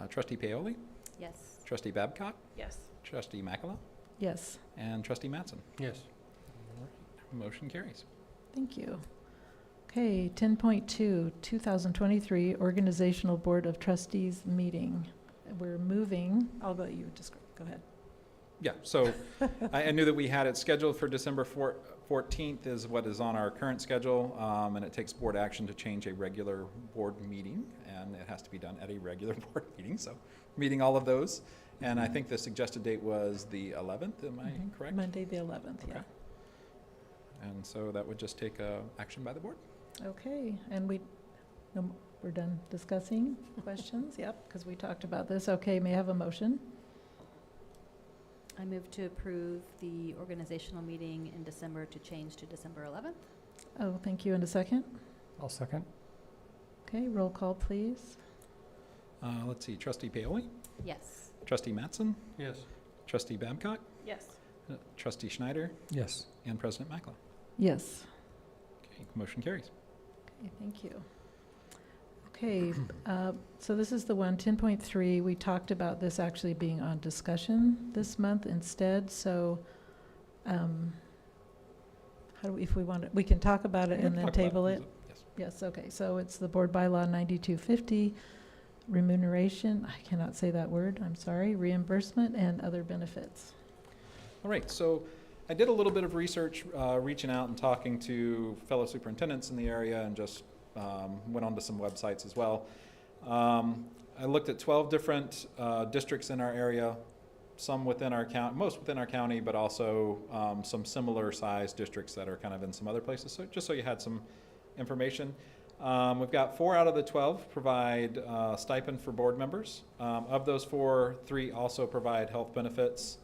B: Trustee Paoli,
D: Yes.
B: Trustee Babcock,
E: Yes.
B: Trustee Makala,
A: Yes,
B: and Trustee Mattson.
L: Yes.
B: Motion carries.
A: thank you. Okay, 10.2, 2023 Organizational Board of Trustees meeting. We're moving, I'll let you describe, go ahead.
B: Yeah, so I knew that we had it scheduled for December 14th is what is on our current schedule, and it takes board action to change a regular board meeting, and it has to be done at a regular board meeting, so meeting all of those. And I think the suggested date was the 11th, am I correct?
A: Monday, the 11th, yeah.
B: Okay. And so that would just take action by the board.
A: Okay, and we're done discussing questions? Yep, because we talked about this. Okay, may I have a motion?
D: I move to approve the organizational meeting in December to change to December 11th.
A: Oh, thank you. And a second?
C: I'll second.
A: Okay, roll call, please.
B: Let's see, Trustee Paoli,
D: Yes.
B: Trustee Mattson,
L: Yes.
B: Trustee Babcock,
E: Yes.
B: Trustee Schneider,
C: Yes.
B: and President Makla.
A: Yes.
B: Okay, motion carries.
A: Okay, thank you. Okay, so this is the one, 10.3. We talked about this actually being on discussion this month instead, so how do we, if we want to, we can talk about it
B: We
A: and
B: can
A: then
B: talk about
A: table it?
B: Yes.
A: Yes, okay, so it's the Board Bylaw 9250, remuneration, I cannot say that word, I'm sorry, reimbursement and other benefits.
B: All right, so I did a little bit of research, reaching out and talking to fellow superintendents in the area, and just went onto some websites as well. I looked at 12 different districts in our area, some within our county, most within our county, but also some similar sized districts that are kind of in some other places. So just so you had some information. We've got 4 out of the 12 provide stipend for board members. Of those 4, 3 also provide health benefits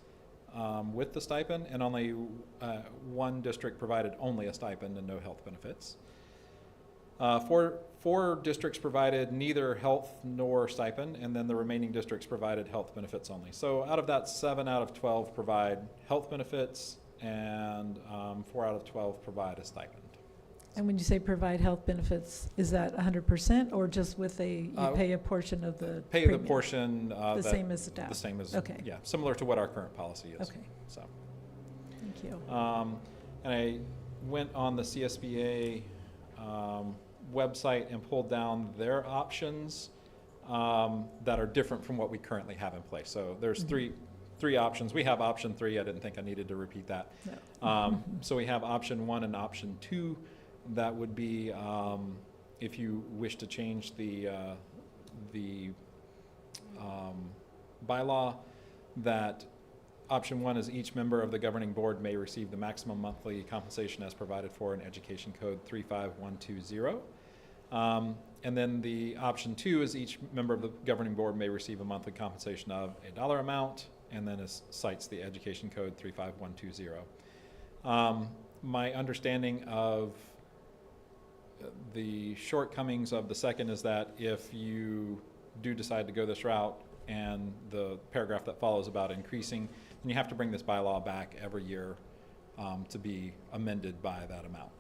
B: with the stipend, and only 1 district provided only a stipend and no health benefits. 4 districts provided neither health nor stipend, and then the remaining districts provided health benefits only. So out of that, 7 out of 12 provide health benefits, and 4 out of 12 provide a stipend.
A: And when you say provide health benefits, is that 100% or just with you pay a portion of the
B: Pay the
A: premium?
B: portion.
A: The same as staff?
B: The same as,
A: Okay.
B: yeah, similar to what our current policy is.
A: Okay,
B: So,
A: thank you.
B: and I went on the CSBA website and pulled down their options that are different from what we currently have in place. So there's three options. We have option 3. I didn't think I needed to repeat that.
A: No.
B: So we have option 1 and option 2. That would be if you wish to change the bylaw, that option 1 is each member of the governing board may receive the maximum monthly compensation as provided for in Education Code 35120. And then the option 2 is each member of the governing board may receive a monthly compensation of a dollar amount, and then it cites the Education Code 35120. My understanding of the shortcomings of the second is that if you do decide to go this route, and the paragraph that follows about increasing, then you have to bring this bylaw back every year to be amended by that amount.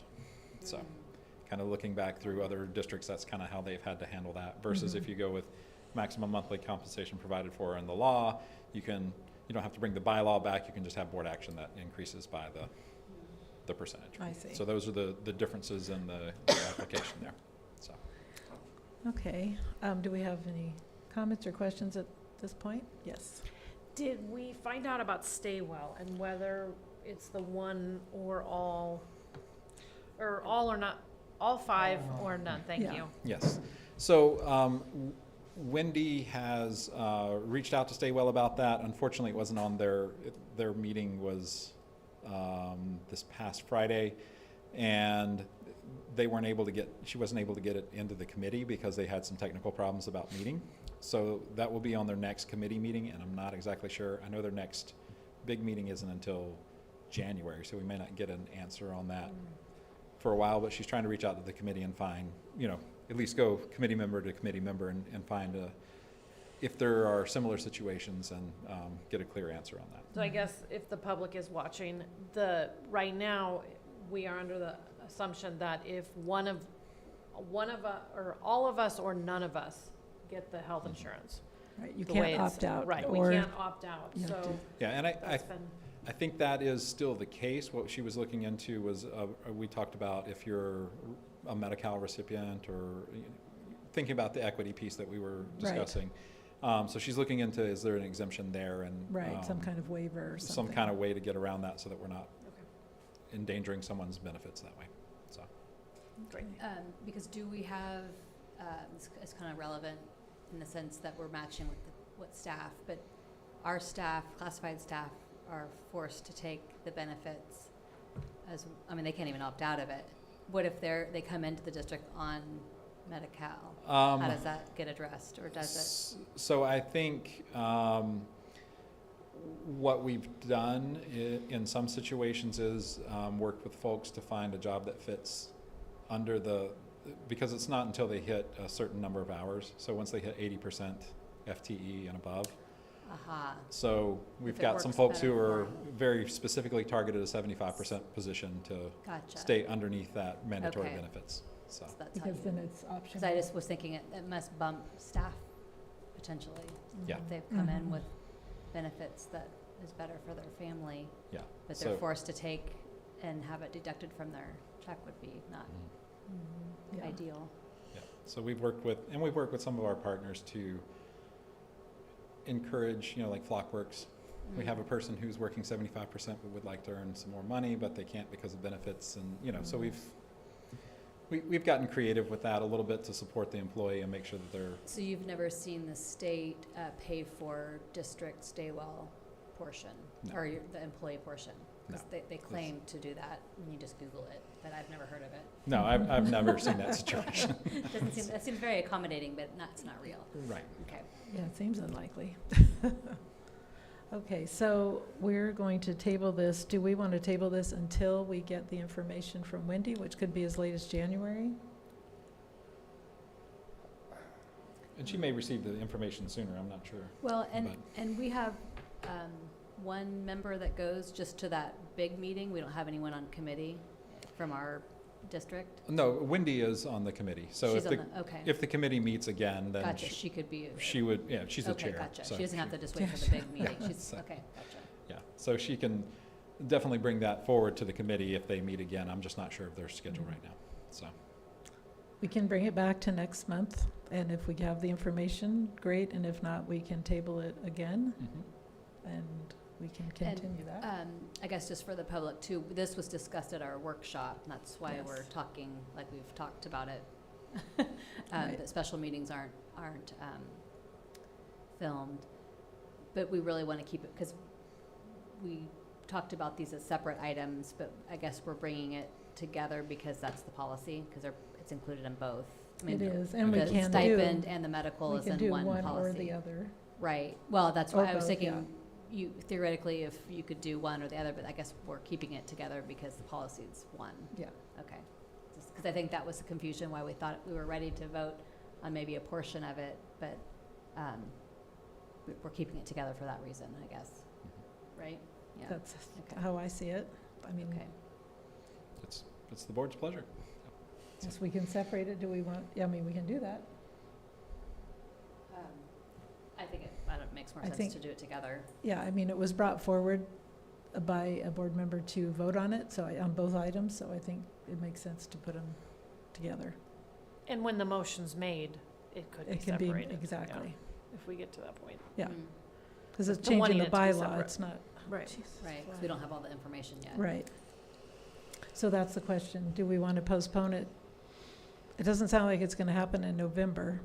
B: So kind of looking back through other districts, that's kind of how they've had to handle that, versus
A: Mhm.
B: if you go with maximum monthly compensation provided for in the law, you don't have to bring the bylaw back, you can just have board action that increases by the percentage.
A: I see.
B: So those are the differences in the application there, so.
A: Okay, do we have any comments or questions at this point? Yes.
E: Did we find out about Staywell and whether it's the one or all or not, all five or none? Thank
A: Yeah.
E: you.
B: Yes. So Wendy has reached out to Staywell about that. Unfortunately, it wasn't on their meeting was this past Friday, and she wasn't able to get it into the committee because they had some technical problems about meeting. So that will be on their next committee meeting, and I'm not exactly sure. I know their next big meeting isn't until January, so we may not get an answer on that for a while, but she's trying to reach out to the committee and find, at least go committee member to committee member and find if there are similar situations and get a clear answer on that.
E: So I guess if the public is watching, right now, we are under the assumption that if one of us, or all of us or none of us get the health insurance.
A: Right, you
E: the way
A: can't
E: it's-
A: opt out.
E: Right,
A: or
E: we can't opt out,
A: you have
E: so
A: to-
B: Yeah, and
E: that's been,
B: I think that is still the case. What she was looking into was, we talked about if you're a Medi-Cal recipient or thinking about the equity piece that we were discussing. So she's looking into, is there an exemption there, and
A: Right, some kind of waiver or something.
B: some kind of way to get around that so that we're not
E: okay,
B: endangering someone's benefits that way. So
E: great.
D: Because do we have, it's kind of relevant in the sense that we're matching with what staff, but our staff, classified staff, are forced to take the benefits they can't even opt out of it. What if they come into the district on Medi-Cal? How does that get addressed, or does
B: So I think what we've done in some situations is worked with folks to find a job that fits under because it's not until they hit a certain number of hours. So once they hit 80% FTE and above. So we've
D: If it
B: got some
D: works
B: folks
D: better
B: who
D: for
B: are
D: 'em.
B: very specifically targeted a 75% position to
D: Gotcha.
B: stay underneath that mandatory
D: Okay.
B: benefits. So.
D: So that's how
A: Because
D: you,
A: then it's optional.
D: because I just was thinking it must bump staff potentially.
B: Yeah.
D: If they've come in
A: Mhm.
D: with benefits that is better for their family,
B: Yeah.
D: but they're
B: So-
D: forced to take and have it deducted from their check would be not
A: Mhm. Yeah.
D: ideal.
B: Yeah, so we've worked with some of our partners to encourage, like Flockworks. We have a person who's working 75% but would like to earn some more money, but they can't because of benefits, and, so we've gotten creative with that a little bit to support the employee and make sure that they're,
D: So you've never seen the state pay for district Staywell portion,
B: No.
D: or the employee portion? Because
B: No.
D: they claim to do that, when you just Google it, but I've never heard of it.
B: no, I've never seen that situation.
D: That seems very accommodating, but it's not real.
B: Right.
D: Okay.
A: Yeah, it seems unlikely. Okay, so we're going to table this. Do we want to table this until we get the information from Wendy, which could be as late as January?
B: And she may receive the information sooner, I'm not sure.
D: Well,
B: But-
D: and we have one member that goes just to that big meeting. We don't have anyone on committee from our district.
B: No, Wendy is on the committee, so
D: She's
B: if
D: on the, okay.
B: if the committee meets again, then
D: Gotcha, she could be.
B: she would, she's the
D: Okay,
B: chair.
D: gotcha.
B: so
D: She doesn't have
B: she-
D: to just wait for the big meeting. She's,
B: So-
D: okay, gotcha.
B: Yeah, so she can definitely bring that forward to the committee if they meet again. I'm just not sure of their schedule right now, so.
A: We can bring it back to next month, and if we have the information, great, and if not, we can table it again, and we can continue that.
D: I guess just for the public too, this was discussed at our workshop, and that's why we're
A: Yes.
D: talking like we've talked about it.
A: Right.
D: That special meetings aren't filmed, but we really want to keep it, because we talked about these as separate items, but I guess we're bringing it together because that's the policy, because it's included in both. I mean,
A: It is, and we
D: the
A: can
D: stipend
A: do,
D: and the medical
A: we
D: is
A: can
D: in
A: do
D: one
A: one
D: policy.
A: or the other.
D: Right, well, that's
A: Or
D: why I was
A: both,
D: thinking, you theoretically, if you could do one or the other, but I guess we're keeping it together because the policy is one.
A: Yeah.
D: Okay, because I think that was the confusion, why we thought we were ready to vote on maybe a portion of it, but we're keeping it together for that reason, I guess, right? Yeah,
A: That's
D: Okay.
A: how I see it. I mean,
D: okay.
B: It's the board's pleasure.
A: Yes, we can separate it. Do we want, I mean, we can do that.
D: I think it makes more
A: I
D: sense
A: think-
D: to do it together.
A: Yeah, I mean, it was brought forward by a board member to vote on it, on both items, so I think it makes sense to put them together.
E: And when the motion's made, it could be
A: It can be,
E: separated. yeah,
A: exactly,
E: If we get to that point.
A: yeah.
D: Mm,
A: Because it's
E: The
A: changing
E: wanting
A: the
E: it to be
A: bylaw,
E: separate.
A: it's not.
E: Right.
A: Jesus,
D: Right, because we don't have all the information yet.
A: Right. So that's the question. Do we want to postpone it? It doesn't sound like it's going to happen in November,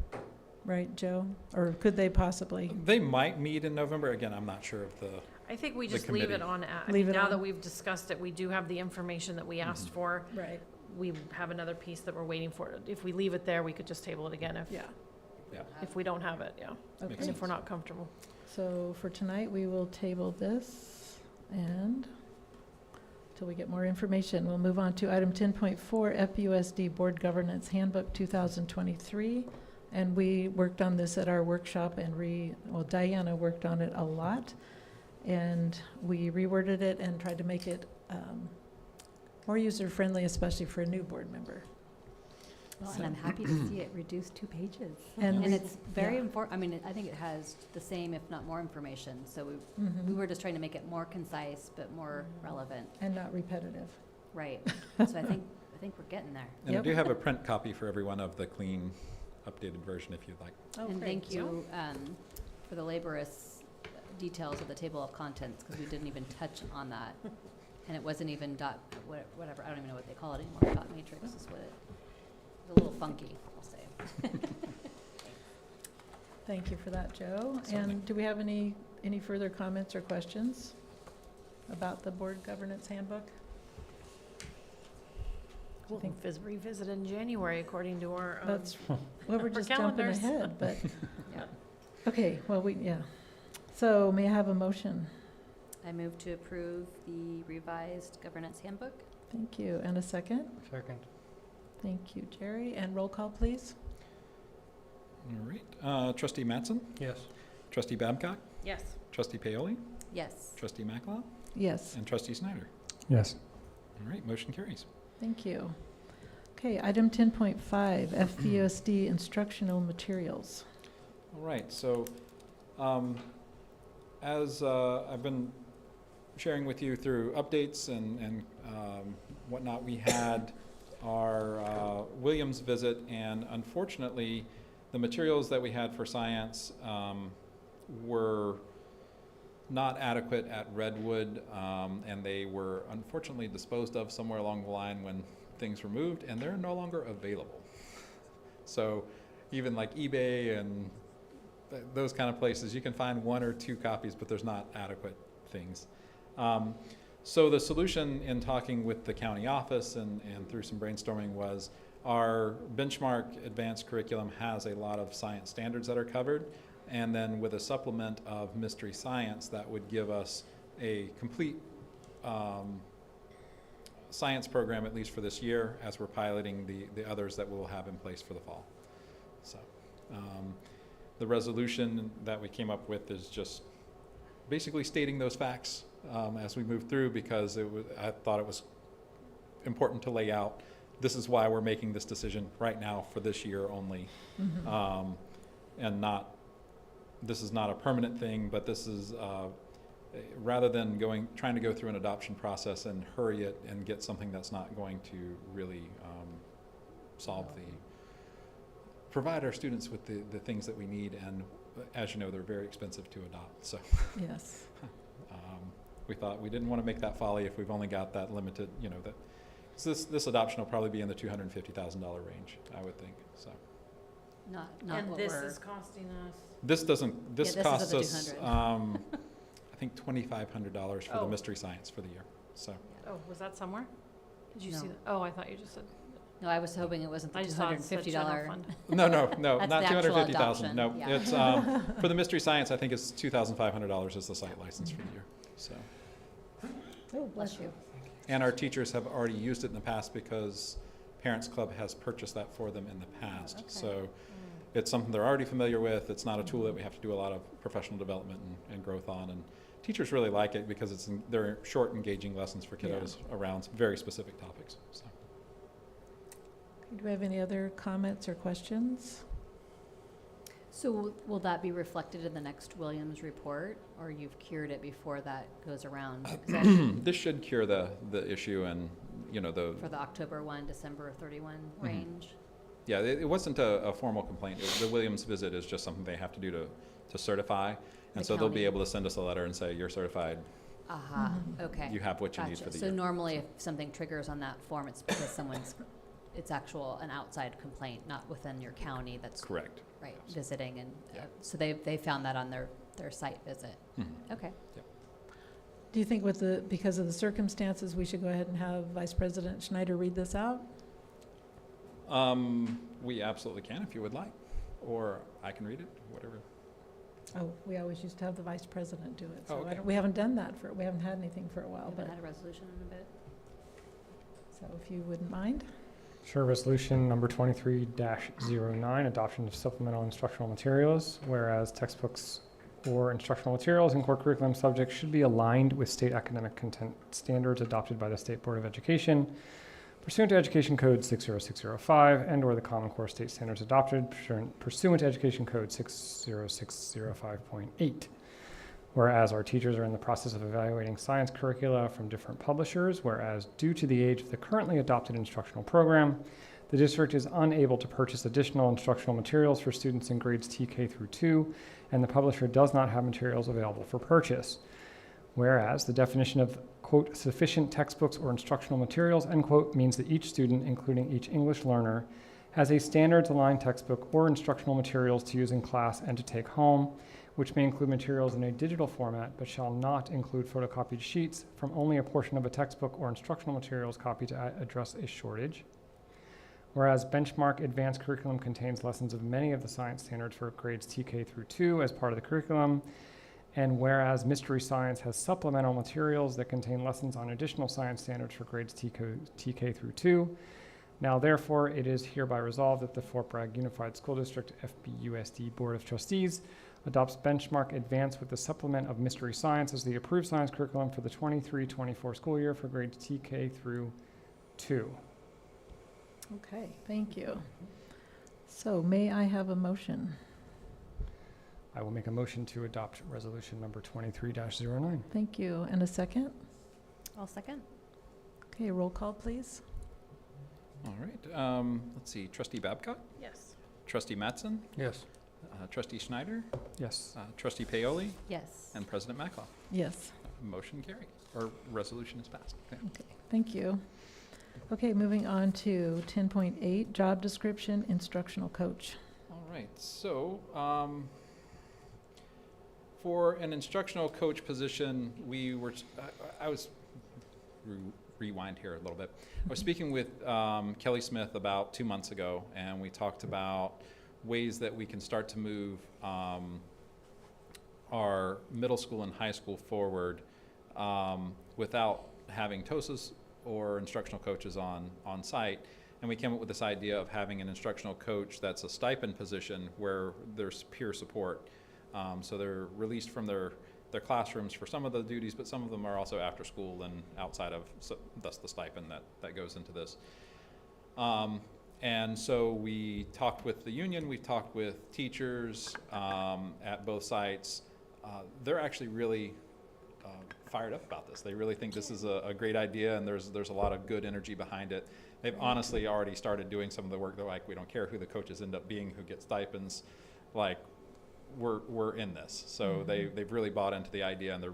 A: right, Joe? Or could they possibly?
B: They might meet in November. Again, I'm not sure of the,
E: I think we
B: The
E: just leave it
B: committee.
E: on, I
A: Leave
E: mean,
A: it
E: now
A: on?
E: that we've discussed it, we do have the information that we asked
B: Mhm.
E: for.
A: Right.
E: We have another piece that we're waiting for. If we leave it there, we could just table it again
A: Yeah.
E: if we don't have it, yeah.
A: Okay.
E: And if we're not comfortable.
A: So for tonight, we will table this and till we get more information, we'll move on to item 10.4, FUSD Board Governance Handbook 2023. And we worked on this at our workshop and Diana worked on it a lot. And we reworded it and tried to make it more user-friendly, especially for a new board member.
D: Well, and I'm happy to see it reduced 2 pages.
A: And
D: And
A: we-
D: it's very
A: yeah.
D: important, I mean, I think it has the same, if not more information. So we
A: Mhm.
D: were just trying to make it more concise, but more relevant.
A: And not repetitive.
D: Right. So I think we're getting there.
B: and I
A: Yep.
B: do have a print copy for everyone of the clean, updated version if you'd like.
A: Oh,
D: And
A: great.
D: thank you for the laborious details of the table of contents, because we didn't even touch on that. And it wasn't even whatever, I don't even know what they call it anymore, dot matrix is what it, a little funky, I'll say.
A: Thank you for that, Joe.
B: Certainly.
A: And do we have any further comments or questions about the board governance handbook?
E: We'll
A: think-
E: revisit in January according to our,
A: That's, well, we're
E: our
A: just jumping
E: calendars.
A: ahead, but,
D: Yeah.
A: okay, well, yeah. So may I have a motion?
D: I move to approve the revised governance handbook.
A: Thank you. And a second?
L: Second.
A: Thank you, Jerry. And roll call, please.
B: All right. Trustee Mattson,
L: Yes.
B: Trustee Babcock,
E: yes.
B: Trustee Paoli,
D: Yes.
B: Trustee Macklaw,
A: Yes,
B: and Trustee Snyder.
C: Yes.
B: All right, motion carries.
A: thank you. Okay, item 10.5, FBOSD instructional materials.
B: All right, so as I've been sharing with you through updates and whatnot, we had our Williams visit, and unfortunately, the materials that we had for science were not adequate at Redwood, and they were unfortunately disposed of somewhere along the line when things were moved, and they're no longer available. So even like eBay and those kind of places, you can find 1 or 2 copies, but there's not adequate things. So the solution in talking with the county office and through some brainstorming was our benchmark advanced curriculum has a lot of science standards that are covered, and then with a supplement of mystery science that would give us a complete science program, at least for this year, as we're piloting the others that we'll have in place for the fall. So the resolution that we came up with is just basically stating those facts as we move through, because I thought it was important to lay out, this is why we're making this decision right now for this year only. And this is not a permanent thing, but this is, rather than trying to go through an adoption process and hurry it and get something that's not going to really provide our students with the things that we need, and as you know, they're very expensive to adopt, so.
A: Yes.
B: We thought we didn't want to make that folly if we've only got that limited, so this adoption will probably be in the $250,000 range, I would think, so.
D: Not
E: And
D: what
E: this
D: we're,
E: is costing us,
B: This
D: this is
B: costs
D: of the
B: us,
D: 200.
B: I think $2,500 for the
E: Oh.
B: mystery science for the year, so.
E: oh, was that somewhere? Did you
D: No.
E: see that? Oh, I thought you just said,
D: no, I was hoping it wasn't the
E: I just thought it said general
D: $250.
E: fund.
B: No,
D: That's
B: not
D: the actual
B: 250,000, no.
D: adoption, yeah.
B: It's, for the mystery science, I think it's $2,500 is the site license for the year, so.
A: Oh, bless you.
B: And our teachers have already used it in the past because Parents Club has purchased that for them in the past.
D: Okay.
B: So it's something they're already familiar with. It's not a tool that we have to do a lot of professional development and growth on. And teachers really like it because they're short, engaging lessons for kiddos around some very specific topics. So.
A: Do we have any other comments or questions?
D: So will that be reflected in the next Williams report, or you've cured it before that goes around? 'Cause
B: This should cure the issue and,
D: for the October 1, December 31 range?
B: yeah, it wasn't a formal complaint. The Williams visit is just something they have to do to certify. And
D: The
B: so they'll be
D: county.
B: able to send us a letter and say, you're certified,
D: Aha, okay.
B: you have what you need
D: Gotcha.
B: for the
D: So
B: year.
D: normally if something triggers on that form, it's because it's an outside complaint, not within your county that's,
B: Correct.
D: right, visiting. And
B: Yeah.
D: so they found that on their site visit.
B: Mhm.
D: Okay.
A: Do you think because of the circumstances, we should go ahead and have Vice President Schneider read this out?
B: We absolutely can if you would like, or I can read it, whatever.
A: Oh, we always used to have the Vice President do it, so
B: okay.
A: we haven't done that we haven't had anything for a while,
D: Haven't
A: but,
D: had a resolution in a bit.
A: so if you wouldn't mind.
C: Sure, resolution number 23-09, adoption of supplemental instructional materials, whereas textbooks or instructional materials and core curriculum subjects should be aligned with state academic content standards adopted by the State Board of Education pursuant to Education Code 60605 and/or the Common Core state standards adopted pursuant to Education Code 60605.8. Whereas our teachers are in the process of evaluating science curricula from different publishers, whereas due to the age of the currently adopted instructional program, the district is unable to purchase additional instructional materials for students in grades TK through 2, and the publisher does not have materials available for purchase. Whereas the definition of, quote, sufficient textbooks or instructional materials, end quote, means that each student, including each English learner, has a standards-aligned textbook or instructional materials to use in class and to take home, which may include materials in a digital format, but shall not include photocopied sheets from only a portion of a textbook or instructional materials copy to address a shortage. Whereas Benchmark Advanced Curriculum contains lessons of many of the science standards for grades TK through 2 as part of the curriculum, and whereas Mystery Science has supplemental materials that contain lessons on additional science standards for grades TK through 2, now therefore it is hereby resolved that the Fort Bragg Unified School District FBUSD Board of Trustees adopts Benchmark Advance with the supplement of Mystery Science as the approved science curriculum for the 23-24 school year for grades TK through 2.
A: Okay, thank you. So may I have a motion?
C: I will make a motion to adopt resolution number 23-09.
A: Thank you. And a second?
D: I'll second.
A: Okay, roll call, please.
B: All right, let's see, Trustee Babcock,
E: Yes.
B: Trustee Mattson,
L: Yes.
B: Trustee Schneider,
C: Yes.
B: Trustee Paoli,
D: Yes.
B: and President Matloff.
A: Yes.
B: Motion carried, or resolution is passed. Yeah.
A: Okay, thank you. Okay, moving on to 10.8, job description, instructional coach.
B: All right, so for an instructional coach position, I was, rewind here a little bit. I was speaking with Kelly Smith about 2 months ago, and we talked about ways that we can start to move our middle school and high school forward without having TOSAs or instructional coaches on site. And we came up with this idea of having an instructional coach that's a stipend position where there's peer support. So they're released from their classrooms for some of the duties, but some of them are also after school and outside of, thus the stipend that goes into this. And so we talked with the union, we've talked with teachers at both sites. They're actually really fired up about this. They really think this is a great idea, and there's a lot of good energy behind it. They've honestly already started doing some of the work. They're like, we don't care who the coaches end up being, who get stipends, like we're in this. So they've really bought into the idea, and they're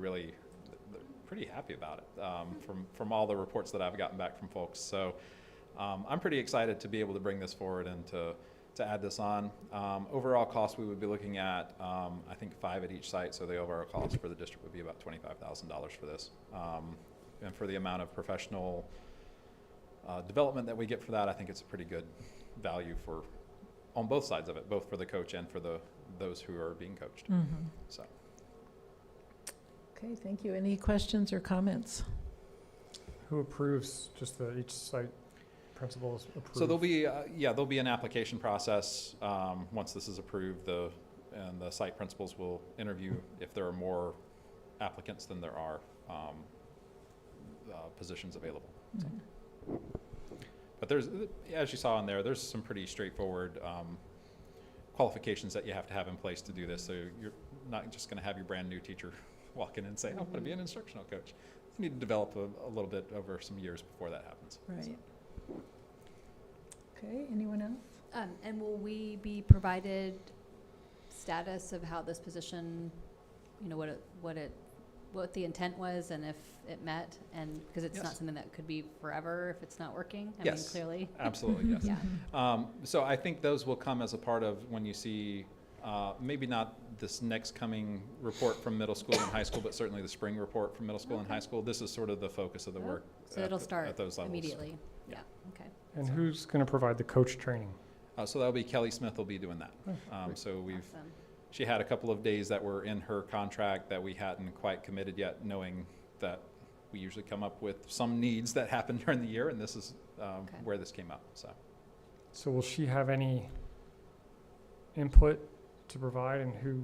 B: pretty happy about it from all the reports that I've gotten back from folks. So I'm pretty excited to be able to bring this forward and to add this on. Overall cost, we would be looking at, I think 5 at each site, so the overall cost for the district would be about $25,000 for this. And for the amount of professional development that we get for that, I think it's a pretty good value on both sides of it, both for the coach and for those who are being coached. So.
A: Okay, thank you. Any questions or comments?
C: Who approves, just each site principals approve?
B: So there'll be an application process. Once this is approved, and the site principals will interview if there are more applicants than there are positions available. So. But there's, as you saw in there, there's some pretty straightforward qualifications that you have to have in place to do this. So you're not just going to have your brand new teacher walk in and say, "I want to be an instructional coach." You need to develop a little bit over some years before that happens.
A: Right. Okay, anyone else?
D: And will we be provided status of how this position, you know, what the intent was and if it met? And because it's not
B: Yes.
D: something that could be forever if it's not working. I
B: Yes.
D: mean, clearly.
B: Absolutely, yes.
D: Yeah.
B: So I think those will come as a part of when you see, maybe not this next coming report from middle school and high school, but certainly the spring report from middle school and high school. This is sort of the focus of the work.
D: So it'll start
B: at those levels.
D: immediately. Yeah. Okay.
C: And who's going to provide the coach training?
B: So that'll be Kelly Smith will be doing that. So
D: Awesome.
B: she had a couple of days that were in her contract that we hadn't quite committed yet, knowing that we usually come up with some needs that happen during the year, and this is where this came up.
C: So will she have any input to provide in who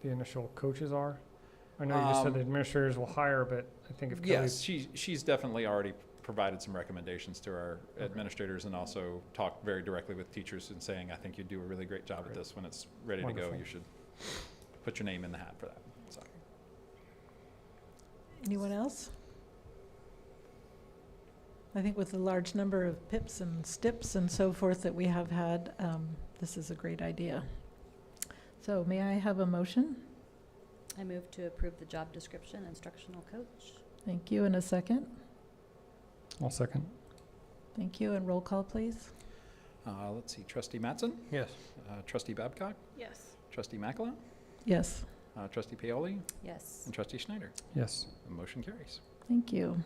C: the initial coaches are? I know you just said the administrators will hire, but I think if Kelly's.
B: Yes, she's definitely already provided some recommendations to our administrators and also talked very directly with teachers and saying, I think you do a really great job at this. When it's ready to go,
C: Wonderful.
B: you should put your name in the hat for that. So.
A: Anyone else? I think with the large number of PIPs and STIPs and so forth that we have had, this is a great idea. So may I have a motion?
D: I move to approve the job description, instructional coach.
A: Thank you, and a second.
C: I'll second.
A: Thank you, and roll call, please.
B: Let's see, Trustee Mattson,
L: Yes.
B: Trustee Babcock,
E: Yes.
B: Trustee Makala,
A: Yes,
B: Trustee Paoli,
D: Yes.
B: and Trustee Schneider.
C: Yes.
B: The motion carries.
A: thank you.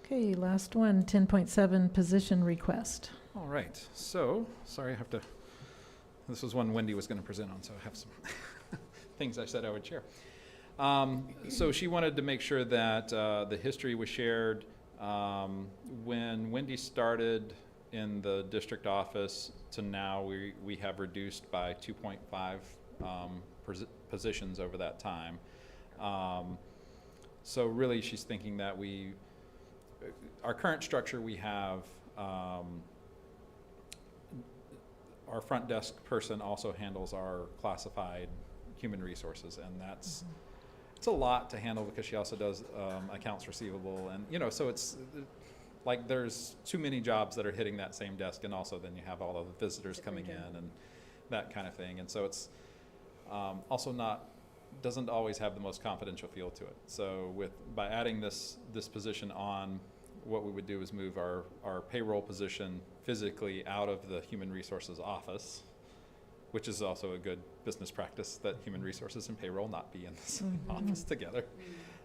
A: Okay, last one, 10.7 position request.
B: All right, so, sorry, I have to, this was one Wendy was going to present on, so I have some things I said I would share. So she wanted to make sure that the history was shared. When Wendy started in the district office to now, we have reduced by 2.5 positions over that time. So really, she's thinking that our current structure, we have our front desk person also handles our classified human resources, and that's it's a lot to handle because she also does accounts receivable, and so it's like there's too many jobs that are hitting that same desk, and also then you have all of the visitors coming in and that kind of thing, and so it's also doesn't always have the most confidential feel to it. So by adding this position on, what we would do is move our payroll position physically out of the human resources office, which is also a good business practice that human resources and payroll not be in the same office together.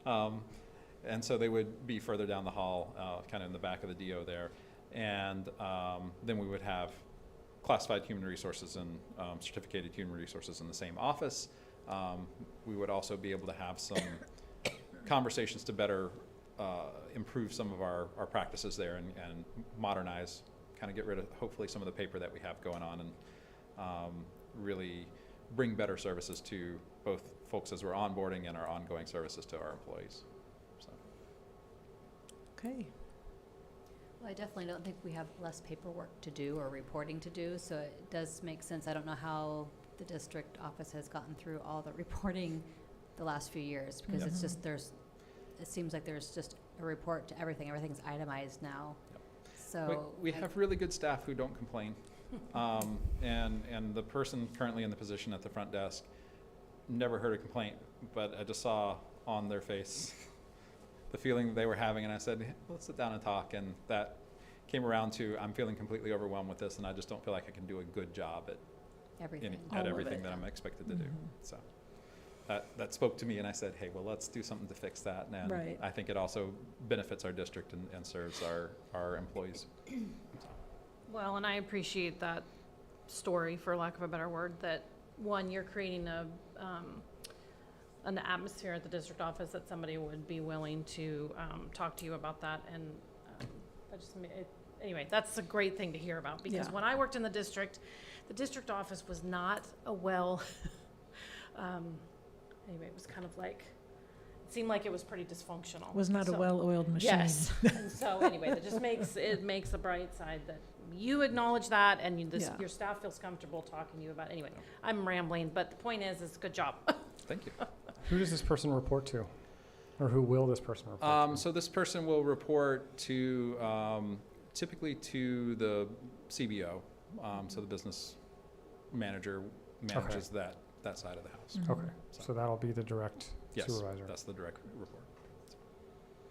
B: And so they would be further down the hall, kind of in the back of the DO there. And then we would have classified human resources and certificated human resources in the same office. We would also be able to have some conversations to better improve some of our practices there and modernize, kind of get rid of hopefully some of the paper that we have going on, and really bring better services to both folks as we're onboarding and our ongoing services to our employees. So.
A: Okay.
D: Well, I definitely don't think we have less paperwork to do or reporting to do, so it does make sense. I don't know how the district office has gotten through all the reporting the last few years, because it's just it seems like there's just a report to everything. Everything's itemized now.
B: Yep.
D: So
B: we have really good staff who don't complain. And the person currently in the position at the front desk never heard a complaint, but I just saw on their face the feeling they were having, and I said, hey, let's sit down and talk, and that came around to, I'm feeling completely overwhelmed with this, and I just don't feel like I can do a good job at
D: everything.
B: everything that I'm expected to do. So that spoke to me, and I said, hey, well, let's do something to fix that, and
A: Right.
B: I think it also benefits our district and serves our employees.
E: Well, and I appreciate that story, for lack of a better word, that one, you're creating an atmosphere at the district office that somebody would be willing to talk to you about that, and anyway, that's a great thing to hear about, because
A: Yeah.
E: when I worked in the district office was not a well, anyway, it was kind of like, seemed like it was pretty dysfunctional.
A: Was not a
E: So-
A: well-oiled machine.
E: Yes, and so anyway, that just makes a bright side that you acknowledge that and
A: Yeah.
E: your staff feels comfortable talking to you about, anyway, I'm rambling, but the point is good job.
B: Thank you.
C: Who does this person report to? Or who will this person report to?
B: So this person will report to, typically to the CBO, so the business manager manages that side of the house.
A: Mhm.
C: Okay, so that'll be the direct
B: Yes,
C: supervisor.
B: that's the direct report.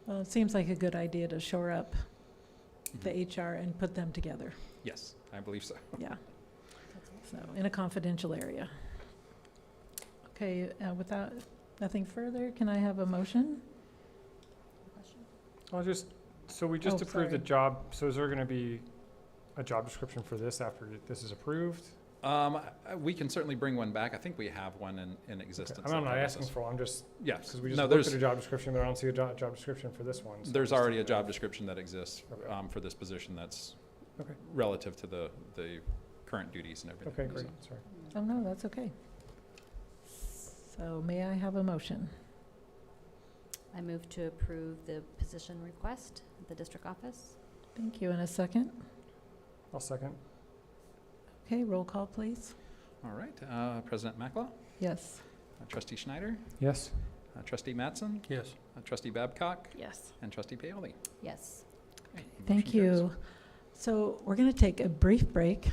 A: Well, it seems like a good idea to shore up the
B: Mhm.
A: HR and put them together.
B: Yes, I believe so.
A: Yeah. So, in a confidential area. Okay, without, nothing further, can I have a motion?
C: So we just
A: Oh,
C: approved the
A: sorry.
C: job, so is there gonna be a job description for this after this is approved?
B: We can certainly bring one back. I think we have one in
C: Okay,
B: existence.
C: I'm not
B: that
C: asking
B: covers
C: for, I'm just,
B: this. Yes.
C: because we just
B: No,
C: looked at
B: there's,
C: a job description, but I don't see a job description for this one. so
B: there's
C: just-
B: already a job description that exists
C: Okay.
B: for this position that's
C: Okay.
B: relative to the current duties and everything.
C: Okay, great,
B: So-
C: sorry.
A: Oh, no, that's okay. So may I have a motion?
D: I move to approve the position request at the district office.
A: Thank you. In a second?
C: I'll second.
A: Okay, roll call, please.
B: All right, President Macklaw,
A: Yes.
B: Trustee Schneider,
C: Yes?
B: Trustee Mattson,
L: Yes.
B: Trustee Babcock,
E: Yes.
B: and Trustee Paoli.
D: Yes.
A: Thank
B: Motion carries.
A: you. So we're going to take a brief break.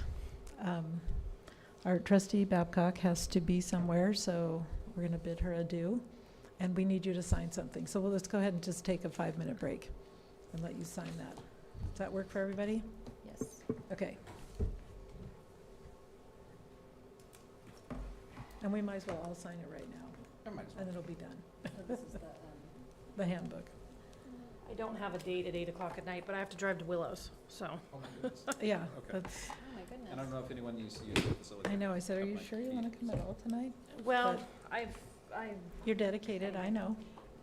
A: Our trustee Babcock has to be somewhere, so we're going to bid her adieu. And we need you to sign something. So let's go ahead and just take a 5-minute break and let you sign that. Does that work for everybody?
D: Yes.
A: Okay. And we might as well all sign it right now, and then it'll be done.
D: So this is
A: The handbook.
E: I don't have a date at 8 o'clock at night, but I have to drive to Willows, so.
B: Oh, my goodness.
A: Yeah,
B: Okay.
A: that's,
D: oh my goodness.
B: And I don't know if anyone needs to use the facility.
A: I know. I said, are you
B: Couple
A: sure you
B: nights.
A: want to come at all tonight?
E: Well,
A: But-
E: I've,
A: You're dedicated, I know.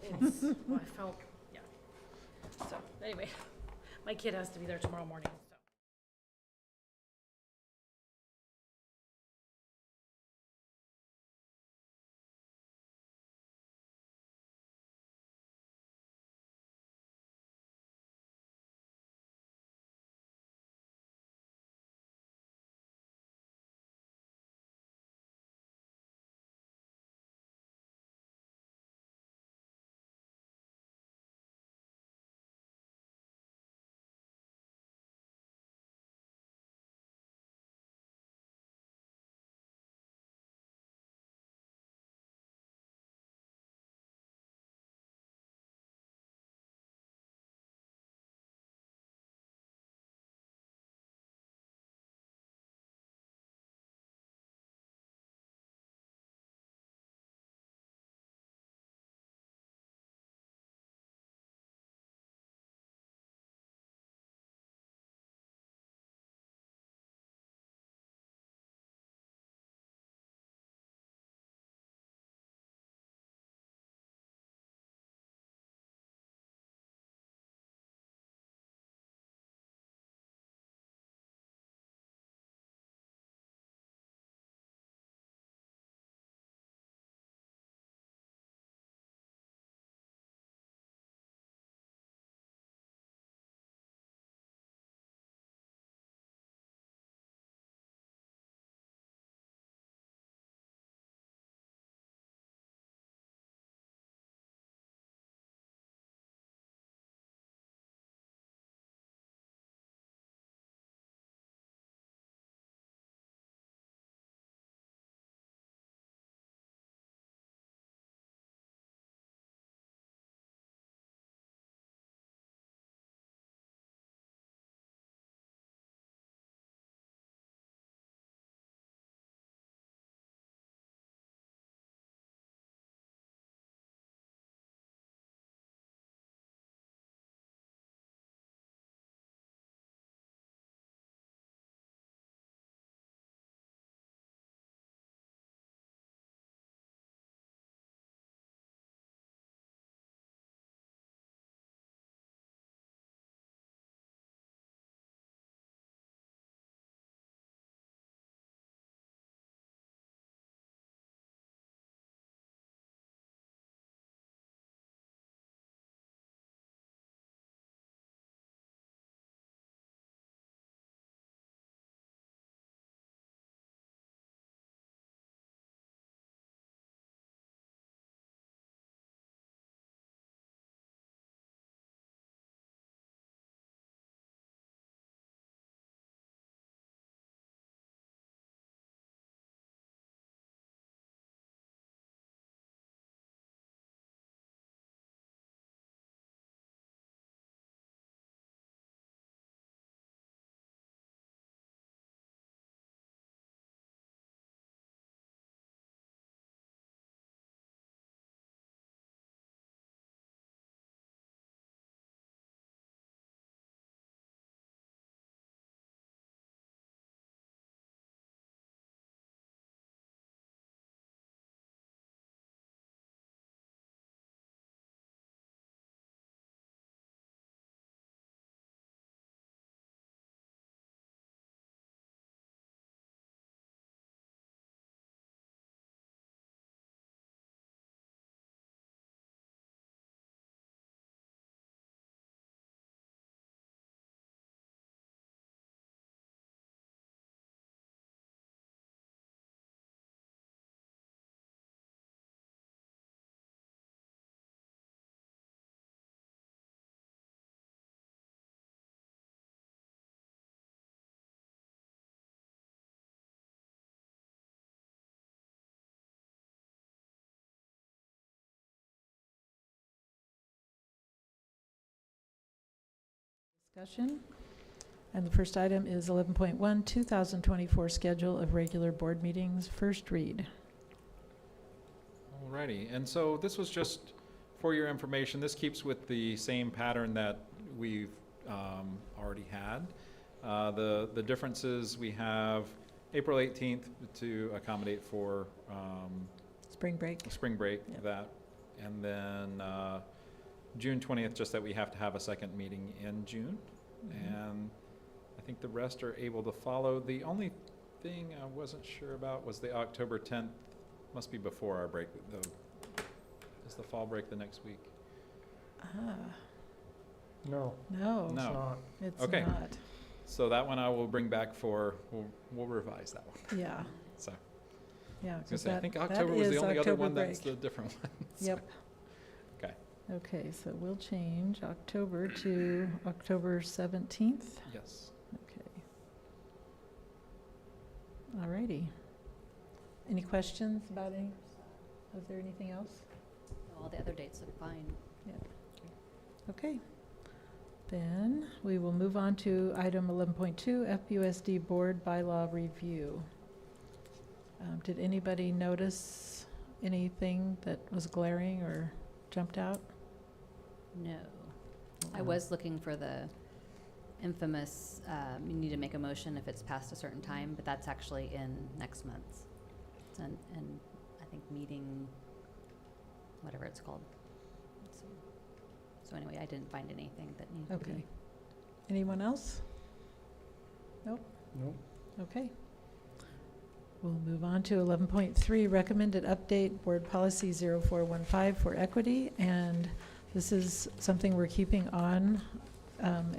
E: it's, well, I felt, yeah. So, anyway, my kid has to be there tomorrow morning.
A: Discussion. And the first item is 11.1, 2024 schedule of regular board meetings, first read.
B: Alrighty, and so this was just for your information. This keeps with the same pattern that we've already had. The differences, we have April 18th to accommodate for
A: Spring break.
B: spring break,
A: Yep.
B: that, and then June 20th, just that we have to have a second meeting in June. And I think the rest are able to follow. The only thing I wasn't sure about was the October 10th, must be before our break, though. Is the fall break the next week?
A: Ah,
C: No,
A: no,
C: it's
B: No.
C: not.
A: it's
B: Okay.
A: not.
B: So that one I will bring back for, we'll revise that one.
A: Yeah,
B: So,
A: yeah.
B: I was gonna
A: 'cause
B: say, I
A: that-
B: think
A: that
B: October was the
A: is
B: only other
A: October
B: one that's the
A: break.
B: different one. So,
A: Yep.
B: Okay,
A: Okay, so we'll change October to October 17th.
B: yes.
A: Okay. All righty. Any questions about any, is there anything else?
D: All the other dates look fine.
A: Okay. Then we will move on to item 11.2, FBUSD Board Bylaw Review. Did anybody notice anything that was glaring or jumped out?
D: No. I was looking for the infamous, you need to make a motion if it's past a certain time, but that's actually in next month's. And I think meeting, whatever it's called. Let's see. So anyway, I didn't find anything that needed to be.
A: Okay. Anyone else? Nope.
C: Nope.
A: Okay. We'll move on to 11.3, recommended update, Board Policy 0415 for equity. And this is something we're keeping on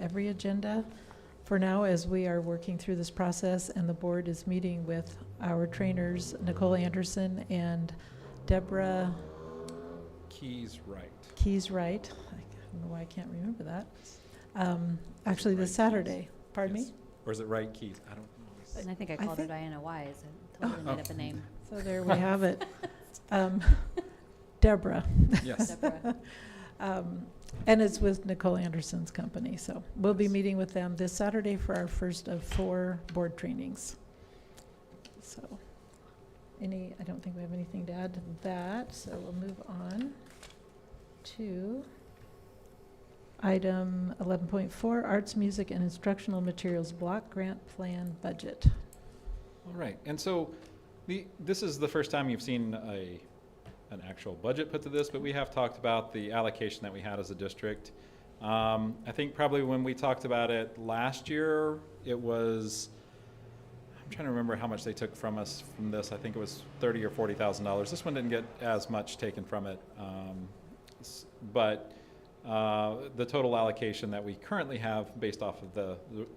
A: every agenda for now as we are working through this process, and the board is meeting with our trainers, Nicole Anderson and Deborah
B: Keys right.
A: Keys Wright. I don't know why I can't remember that. Actually,
B: Wright
A: this
B: Keys.
A: Saturday. Pardon
B: Yes.
A: me?
B: Or is it right Keys? I don't know.
D: And I think I
A: I
D: called her
A: think-
D: Diana Wise. I totally made up a name.
A: So there we have it. Deborah.
B: Yes.
D: Deborah.
A: And it's with Nicole Anderson's company. So we'll be meeting with them this Saturday for our first of 4 board trainings. So I don't think we have anything to add to that. So we'll move on to item 11.4, Arts, Music, and Instructional Materials Block Grant Plan Budget.
B: All right, and so this is the first time you've seen an actual budget put to this, but we have talked about the allocation that we had as a district. I think probably when we talked about it last year, it was, I'm trying to remember how much they took from us from this. I think it was $30,000 or $40,000. This one didn't get as much taken from it, but the total allocation that we currently have, based off of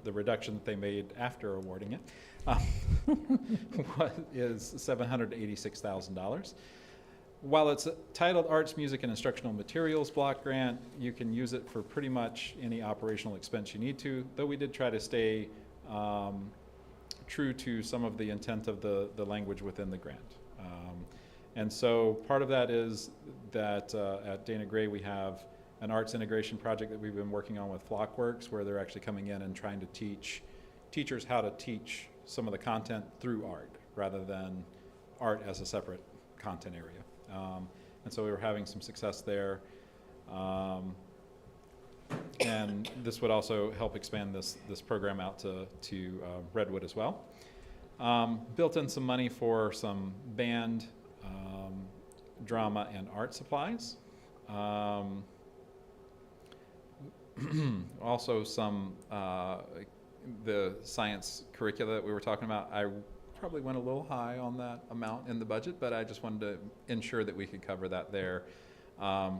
B: the reduction that they made after awarding it, is $786,000. While it's titled Arts, Music, and Instructional Materials Block Grant, you can use it for pretty much any operational expense you need to, though we did try to stay true to some of the intent of the language within the grant. And so part of that is that at Dana Gray we have an arts integration project that we've been working on with Flockworks, where they're actually coming in and trying to teach teachers how to teach some of the content through art, rather than art as a separate content area. And so we were having some success there. And this would also help expand this program out to Redwood as well. Built in some money for some band, drama, and art supplies. Also some, the science curricula that we were talking about, I probably went a little high on that amount in the budget, but I just wanted to ensure that we could cover that there.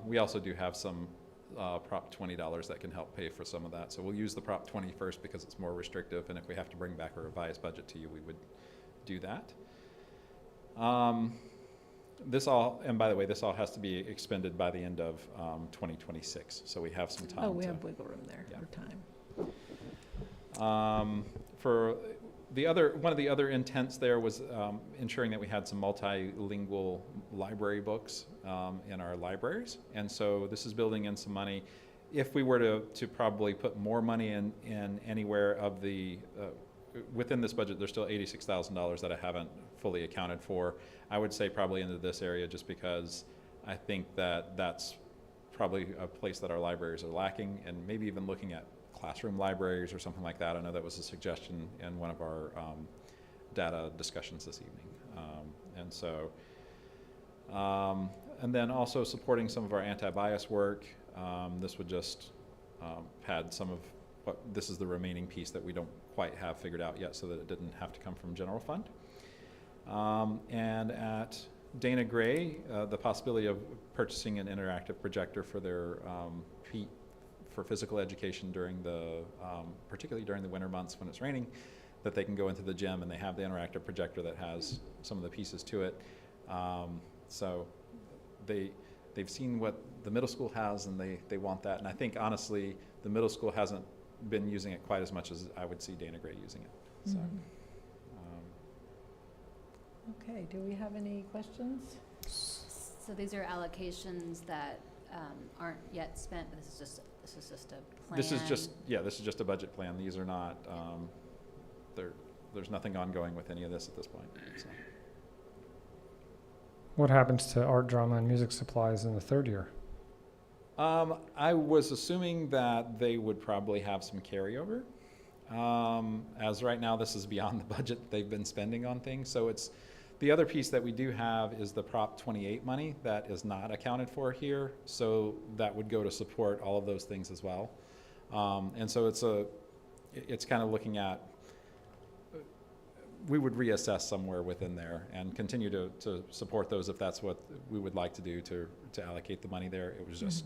B: We also do have some Prop $20 that can help pay for some of that. So we'll use the Prop 20 first because it's more restrictive, and if we have to bring back a revised budget to you, we would do that. This all, and by the way, this all has to be expended by the end of 2026, so we have some time.
A: Oh, we
B: to-
A: have wiggle room there
B: Yeah.
A: for time.
B: For one of the other intents there was ensuring that we had some multilingual library books in our libraries, and so this is building in some money. if we were to probably put more money in anywhere of the, within this budget, there's still $86,000 that I haven't fully accounted for. I would say probably into this area, just because I think that that's probably a place that our libraries are lacking, and maybe even looking at classroom libraries or something like that. I know that was a suggestion in one of our data discussions this evening. And so, and then also supporting some of our anti-bias work. This would just pad some of what, this is the remaining piece that we don't quite have figured out yet, so that it didn't have to come from general fund. And at Dana Gray, the possibility of purchasing an interactive projector for their for physical education during the, particularly during the winter months when it's raining, that they can go into the gym and they have the interactive projector that has some of the pieces to it. So they've seen what the middle school has, and they want that. And I think honestly, the middle school hasn't been using it quite as much as I would see Dana Gray using it. So.
A: Okay, do we have any questions?
D: So these are allocations that aren't yet spent. This is just a plan.
B: This is just, yeah, this is just a budget plan. These are not, there's nothing ongoing with any of this at this point. So.
C: What happens to art, drama, and music supplies in the third year?
B: I was assuming that they would probably have some carryover. As right now, this is beyond the budget they've been spending on things. So it's, the other piece that we do have is the Prop 28 money that is not accounted for here. So that would go to support all of those things as well. And so it's kind of looking at, we would reassess somewhere within there and continue to support those if that's what we would like to do to allocate the money there. It was just,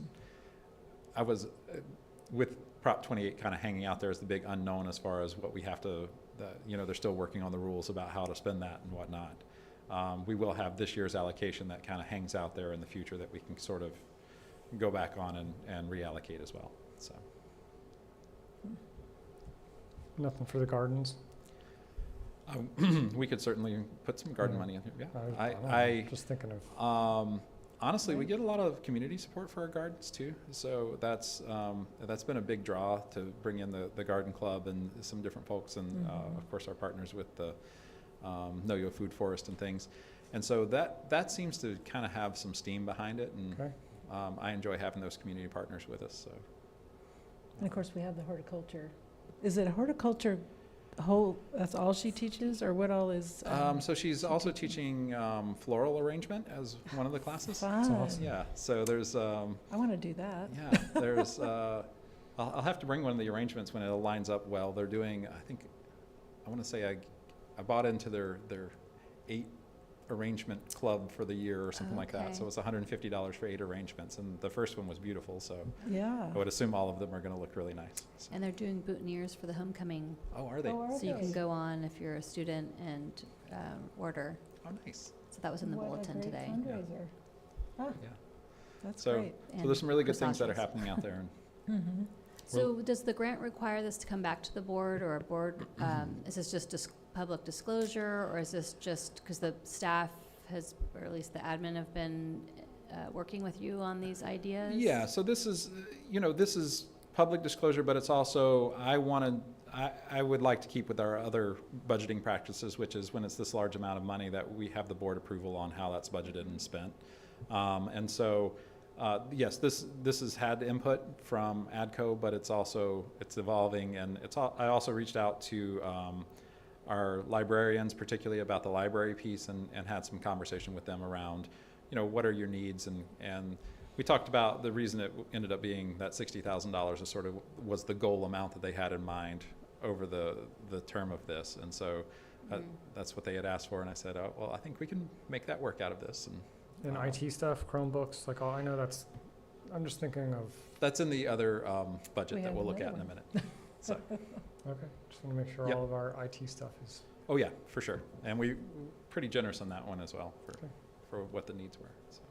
B: I was, with Prop 28 kind of hanging out there as the big unknown as far as what we have to, you know, they're still working on the rules about how to spend that and whatnot. We will have this year's allocation that kind of hangs out there in the future that we can sort of go back on and reallocate as well. So.
C: Nothing for the gardens?
B: We could certainly put some garden money in here. Yeah,
C: I just thinking of.
B: Honestly, we get a lot of community support for our gardens too. So that's been a big draw to bring in the garden club and some different folks, and of course our partners with the No-Yo Food Forest and things. And so that seems to kind of have some steam behind it, and
C: Okay.
B: I enjoy having those community partners with us. So.
A: And of course, we have the horticulture. Is it a horticulture that's all she teaches, or what all is?
B: So she's also teaching floral arrangement as one of the classes.
A: Fun.
C: awesome.
B: Yeah. So there's.
A: I want to do that.
B: Yeah. There's. I'll have to bring one of the arrangements when it lines up well. They're doing. I want to say I bought into their 8 arrangement club for the year or something like that.
D: Okay.
B: So it's $150 for 8 arrangements, and the first one was beautiful. So
A: Yeah.
B: I would assume all of them are going to look really nice. So.
D: And they're doing boutonnieres for the homecoming.
B: Oh, are they?
A: Oh, are
D: So you
A: they?
D: can go on if you're a student and order.
B: Oh, nice.
D: So that was in the
A: What a
D: bulletin
A: great
D: today.
A: fundraiser. Ah,
B: Yeah.
A: that's
B: So-
A: great.
B: So there's some really good things that are
D: corsages.
B: happening out there.
A: Mhm.
D: So does the grant require this to come back to the board, or a board, is this just public disclosure, or is this just because the staff has, or at least the admin have been working with you on these ideas?
B: Yeah, so this is, this is public disclosure, but it's also, I would like to keep with our other budgeting practices, which is when it's this large amount of money that we have the board approval on how that's budgeted and spent. And so, yes, this has had input from ADCO, but it's evolving, and I also reached out to our librarians, particularly about the library piece, and had some conversation with them around, what are your needs, and we talked about the reason it ended up being that $60,000 was the goal amount that they had in mind over the term of this, and so that's what they had asked for, and I said, oh, well, I think we can make that work out of this.
C: And IT stuff, Chromebooks, like all, I know that's, I'm just thinking of.
B: That's in the other budget
A: We
B: that
A: have
B: we'll look at
A: another
B: in a
A: one.
B: minute. So,
C: Okay, just want to make sure
B: Yep.
C: all of our IT stuff is.
B: oh yeah, for sure. And we're pretty generous on that one as well
C: Okay.
B: for what the needs were. So.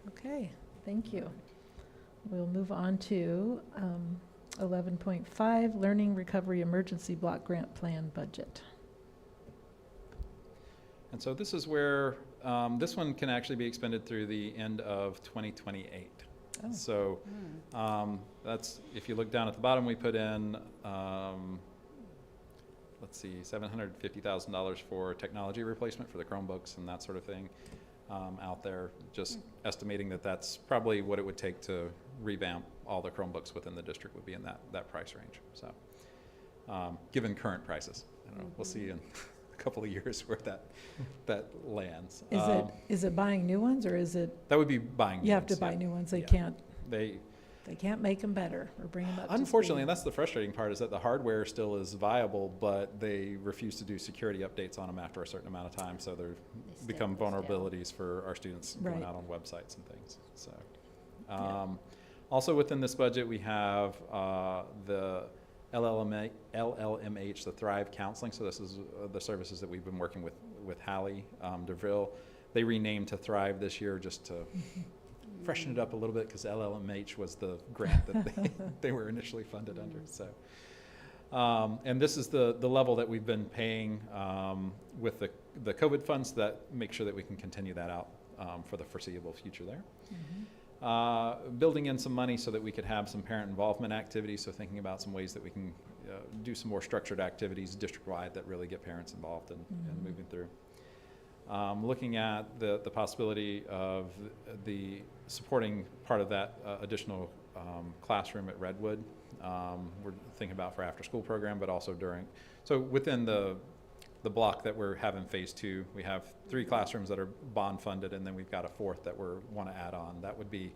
A: Okay, thank you. We'll move on to 11.5, Learning Recovery Emergency Block Grant Plan Budget.
B: And so this is where, this one can actually be expended through the end of 2028.
A: Oh.
B: So that's, if you look down at the bottom, we put in, let's see, $750,000 for technology replacement for the Chromebooks and that sort of thing out there. Just estimating that that's probably what it would take to revamp all the Chromebooks within the district would be in that price range. So given current prices, I don't know, we'll see in a couple of years where that lands.
A: Is it buying new ones, or is it,
B: That would be buying new
A: you have
B: ones,
A: to buy
B: yeah.
A: new ones?
B: Yeah.
A: They can't make them better or bring them up to
B: Unfortunately,
A: speed.
B: and that's the frustrating part, is that the hardware still is viable, but they refuse to do security updates on them after a certain amount of time, so they
D: stay
B: become
D: closed down.
B: vulnerabilities for our students going
A: Right.
B: out on websites and things. So, also within this budget, we have the LLMH, the Thrive Counseling. So this is the services that we've been working with Hallie DeVille. They renamed to Thrive this year just to freshen it up a little bit, because LLMH was the grant that they were initially funded under. So, and this is the level that we've been paying with the COVID funds, that make sure that we can continue that out for the foreseeable future there. Building in some money so that we could have some parent involvement activities. So thinking about some ways that we can do some more structured activities district-wide that really get parents involved in moving through. Looking at the possibility of the supporting part of that additional classroom at Redwood. We're thinking about for after-school program, but also during. So within the block that we're having phase 2, we have 3 classrooms that are bond funded, and then we've got a 4th that we want to add on. That would be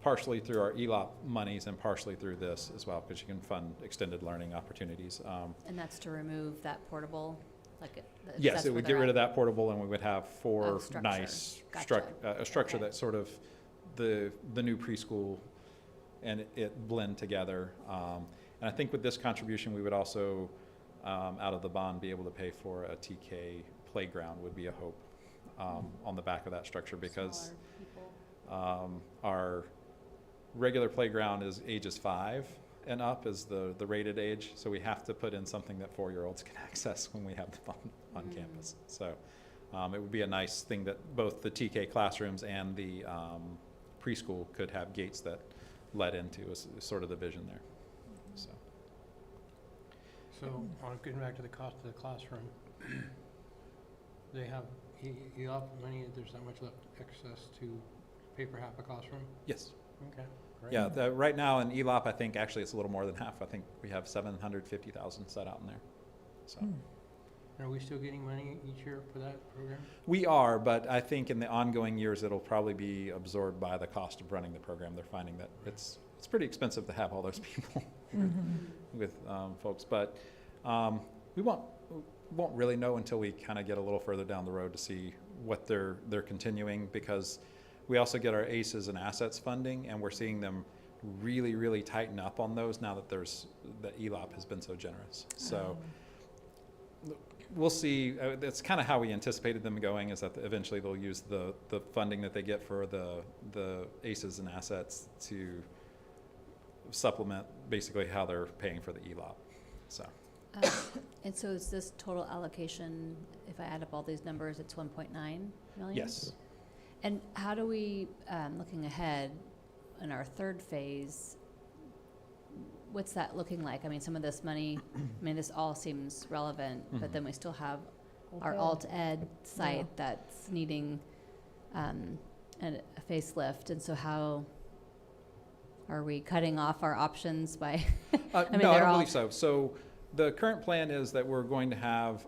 B: partially through our ELOP monies and partially through this as well, because you can fund extended learning opportunities.
D: And that's to remove that portable, like
B: Yes,
D: that's
B: it
D: where
B: would
D: they're
B: get rid of
D: at?
B: that portable, and we would have 4
D: structure.
B: nice
D: Gotcha.
B: a structure
D: Okay.
B: that sort of the new preschool and it blend together. And I think with this contribution, we would also, out of the bond, be able to pay for a TK playground would be a hope on the back of that structure, because
D: Smaller people.
B: our regular playground is ages 5 and up is the rated age, so we have to put in something that 4-year-olds can access when we have them on campus. So it would be a nice thing that both the TK classrooms and the preschool could have gates that led into, is sort of the vision there. So
L: So, getting back to the cost of the classroom, they have ELOP money, there's not much left excess to pay for half a classroom?
B: yes.
L: Okay, great.
B: Yeah, right now in ELOP, I think actually it's a little more than half. I think we have 750,000 set out in there. So.
L: Are we still getting money each year for that program?
B: We are, but I think in the ongoing years, it'll probably be absorbed by the cost of running the program. They're finding that it's pretty expensive to have all those people with folks, but we won't really know until we kind of get a little further down the road to see what they're continuing, because we also get our ACEs and assets funding, and we're seeing them really, really tighten up on those now that that ELOP has been so generous. So. We'll see. That's kind of how we anticipated them going, is that eventually they'll use the funding that they get for the ACEs and assets to supplement basically how they're paying for the ELOP. So.
D: And so is this total allocation, if I add up all these numbers, it's 1.9 million?
B: Yes.
D: And how do we, looking ahead in our third phase, what's that looking like? I mean, some of this money, I mean, this all seems relevant, but then we still have our alt ed site that's needing a facelift. And so how are we cutting off our options by,
B: No, I
D: they're
B: don't
D: all-
B: believe so. So the current plan is that we're going to have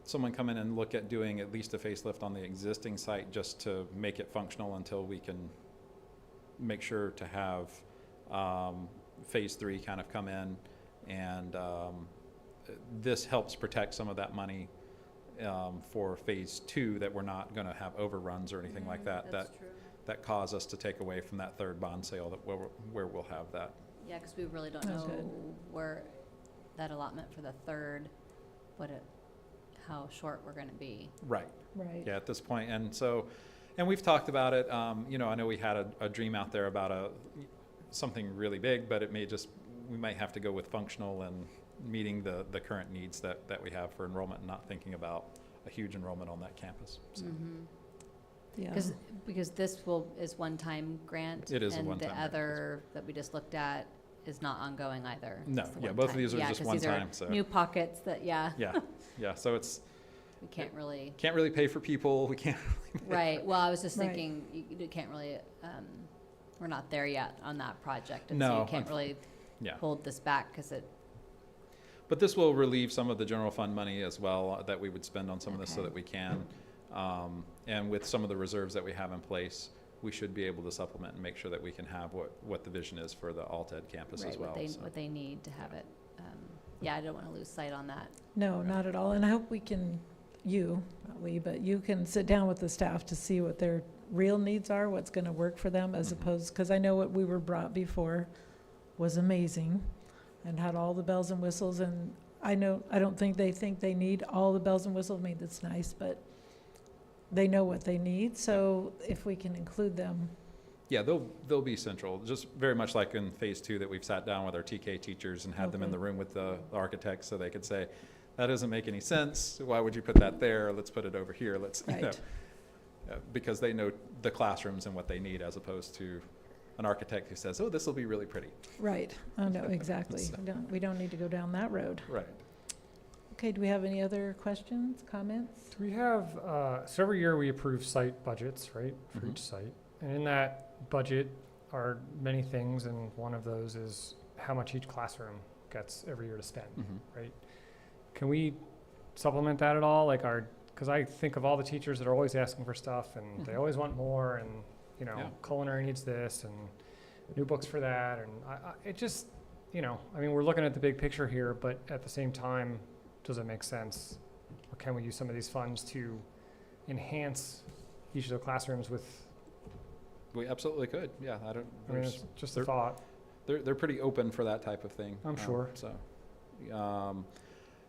B: someone come in and look at doing at least a facelift on the existing site, just to make it functional until we can make sure to have phase 3 kind of come in, and this helps protect some of that money for phase 2, that we're not going to have overruns or anything like that. That cause us to take away from that third bond sale, that where we'll have that.
D: Yeah, because we really don't
A: Oh,
D: know
A: good.
D: where that allotment for the third, how short we're going to be.
B: Right.
A: Right.
B: Yeah, at this point. And we've talked about it. I know we had a dream out there about something really big, but we might have to go with functional and meeting the current needs that we have for enrollment, and not thinking about a huge enrollment on that campus. So.
A: Yeah.
D: Because this is one-time grant.
B: It is a
D: And
B: one-time
D: the
B: grant.
D: other that we just looked at is not ongoing either.
B: No,
D: It's the
B: yeah, both of
D: one-time.
B: these are
D: Yeah,
B: just
D: 'cause these are
B: one-time, so.
D: New pockets that, yeah,
B: Yeah, so it's,
D: we can't really,
B: can't really pay for people, we can't.
D: right, well, I was just
A: Right.
D: thinking, you can't really, we're not there yet on that project. And so
B: No,
D: you can't really
B: Yeah.
D: hold this back because it,
B: But this will relieve some of the general fund money as well that we would spend on some of this so
D: Okay.
B: that we can. And with some of the reserves that we have in place, we should be able to supplement and make sure that we can have what the vision is for the Alted campus as
D: right,
B: well. so.
D: what they need to have it. Yeah, I don't want to lose sight on that.
A: No, not at all. And I hope we can, not we, but you can sit down with the staff to see what their real needs are, what's going to work for them as
B: Mhm.
A: opposed, because I know what we were brought before was amazing and had all the bells and whistles. And I don't think they need all the bells and whistles. I mean, that's nice, but they know what they need. So if we can include them.
B: Yeah, they'll be central, just very much like in phase 2 that we've sat down with our TK teachers and had them in
A: Okay.
B: the room with the architects so they could say, that doesn't make any sense. Why would you put that there? Let's put it over here. Let's, you know.
A: Right.
B: Because they know the classrooms and what they need as opposed to an architect who says, oh, this will be really pretty.
A: Right. Oh, no, exactly.
B: So-
A: We don't need to go down that road.
B: Right.
A: Okay, do we have any other questions, comments?
C: Do we have, so every year we approve site budgets, right, for
B: Mhm.
C: each site? And in that budget are many things, and one of those is how much each classroom gets every year to spend,
B: Mhm.
C: right? Can we supplement that at all? Like because I think of all the teachers that are always asking for stuff, and they
B: Mhm.
C: always want more, and,
B: Yeah.
C: culinary needs this, and new books for that, and it just, I mean, we're looking at the big picture here, but at the same time, does it make sense? Or can we use some of these funds to enhance each of the classrooms with,
B: We absolutely could, yeah. I don't,
C: I mean,
B: there's-
C: it's just a
B: they're-
C: thought.
B: they're pretty open for that type of thing.
C: I'm sure.
B: So,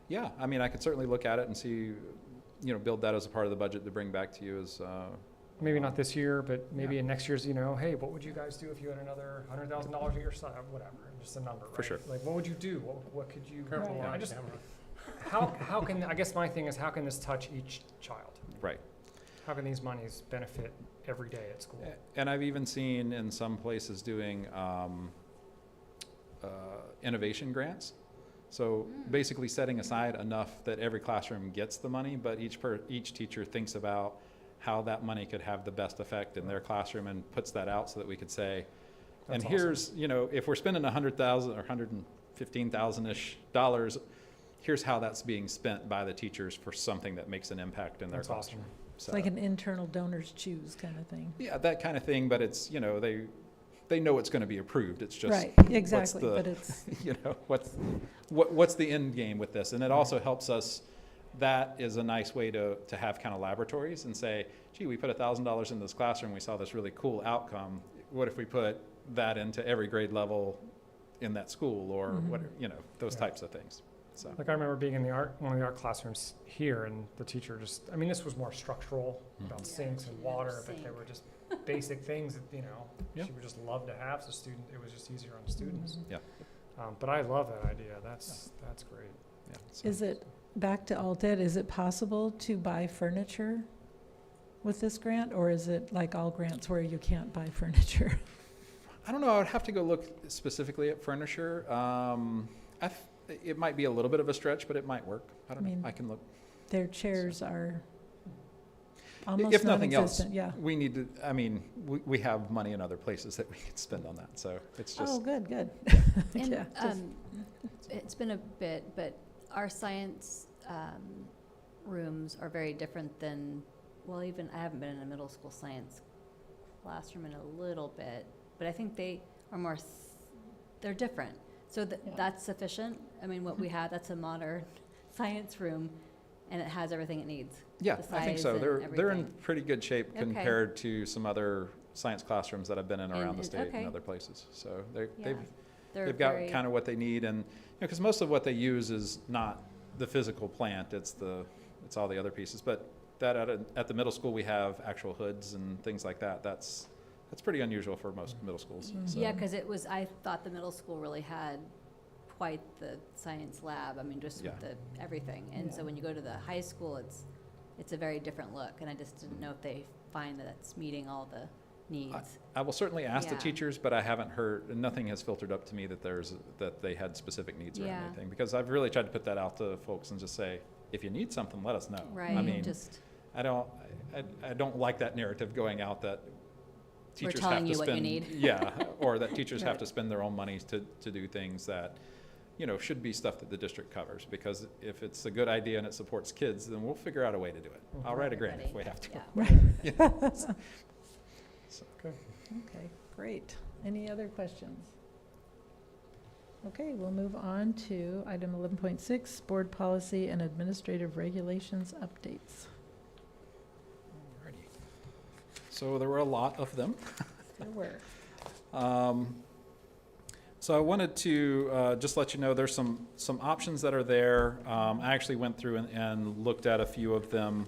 B: yeah, I mean, I could certainly look at it and see, build that as a part of the budget to bring back to you as,
C: Maybe not this year, but maybe
B: Yeah.
C: in next year's, hey, what would you guys do if you had another $100,000 at your side, whatever, just a number, right?
B: For sure.
C: Like, what would you do? What could you,
L: Careful
C: I
L: on
C: just,
L: camera.
C: how can, I guess my thing is, how can this touch each child?
B: right.
C: How can these monies benefit every day at school?
B: And I've even seen in some places doing innovation grants. So basically setting aside enough that every classroom gets the money, but each teacher thinks about how that money could have the best effect in their classroom and puts that out so that we could say, and
C: That's
B: here's, if we're spending $100,000 or $115,000-ish dollars, here's how that's being spent by the teachers for something that makes an impact in their
C: That's awesome.
B: classroom.
A: It's like an internal donors choose kind of thing.
B: Yeah, that kind of thing, but it's, they know it's going to be approved. It's just.
A: Right, exactly,
B: the-
A: but it's,
B: What's the end game with this? And it also helps us, that is a nice way to have kind of laboratories and say, gee, we put $1,000 in this classroom, we saw this really cool outcome. What if we put that into every grade level in that school or
A: Mhm.
B: whatever, those
C: Yeah.
B: types of things. So,
C: Like I remember being in one of the art classrooms here, and the teacher this was more structural, about
B: Mhm.
C: sinks and water, but they were just basic things that,
B: Yeah.
C: she would just love to have, so it was just easier on students.
B: Yeah.
C: But I love that idea, that's great.
B: yeah. So-
A: is it, back to Alted, is it possible to buy furniture with this grant? Or is it like all grants where you can't buy furniture?
B: I don't know, I would have to go look specifically at furniture. It might be a little bit of a stretch, but it might work. I don't
A: I mean,
B: know, I can look.
A: Their chairs are almost
B: If nothing else,
A: non-existent, yeah.
B: we need to, we have money in other places that we can spend on that, so it's
A: Oh,
B: just,
A: good, good.
D: And
A: Yeah, just-
D: it's been a bit, but our science rooms are very different than, well, even, I haven't been in a middle school science classroom in a little bit, but I think they are more, they're different. So
A: Yeah.
D: that's sufficient? I mean, what we have, that's a modern science room, and it has everything it needs.
B: yeah,
D: the
B: I think
D: size
B: so.
D: and
B: They're in
D: everything.
B: pretty good shape
D: Okay.
B: compared to some other science classrooms that I've been in around the
D: And-
B: state and
D: okay.
B: other places. So
D: Yeah. They're
B: they've got
D: very-
B: kind of what they need, and, because most of what they use is not the physical plant, it's all the other pieces. But that at the middle school, we have actual hoods and things like that. That's pretty unusual for most middle schools.
A: Mhm.
B: So.
D: Yeah, because I thought the middle school really had quite the science lab, I mean, just with
B: Yeah.
D: everything. And so
A: Yeah.
D: when you go to the high school, it's a very different look, and I just didn't know if they find that it's meeting all the needs.
B: I will certainly ask the
D: Yeah.
B: teachers, but I haven't heard, nothing has filtered up to me that that they had specific needs or
D: Yeah.
B: anything. Because I've really tried to put that out to folks and just say, if you need something, let us know. I
D: Right,
B: mean,
D: just,
B: I don't like that narrative going out that
D: We're
B: teachers
D: telling
B: have to
D: you what you
B: spend.
D: need.
B: Yeah, or that teachers have
D: Right.
B: to spend their own money to do things that, should be stuff that the district covers. Because if it's a good idea and it supports kids, then we'll figure out a way to do it. I'll write a grant if we have to.
D: Yeah.
B: So,
A: Okay, great. Any other questions? Okay, we'll move on to item 11.6, board policy and administrative regulations updates.
B: alrighty. So there were a lot of them.
A: There were.
B: So I wanted to just let you know there's some options that are there. I actually went through and looked at a few of them,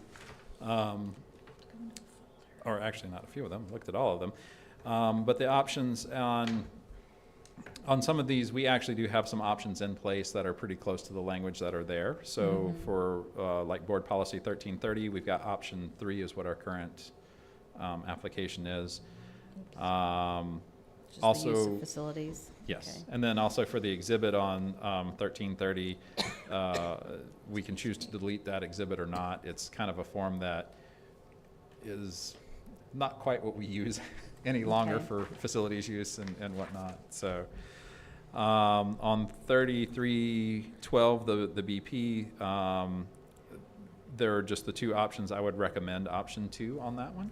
B: or actually not a few of them, looked at all of them. But the options on some of these, we actually do have some options in place that are pretty close to the language that are there. So for like board policy 1330, we've got option 3 is what our current application is.
D: just the use
B: Also,
D: of facilities.
B: yes,
D: Okay.
B: and then also for the exhibit on 1330, we can choose to delete that exhibit or not. It's kind of a form that is not quite what we use any longer
D: Okay.
B: for facilities use and whatnot. So on 3312, the BP, there are just the two options. I would recommend option 2 on that one.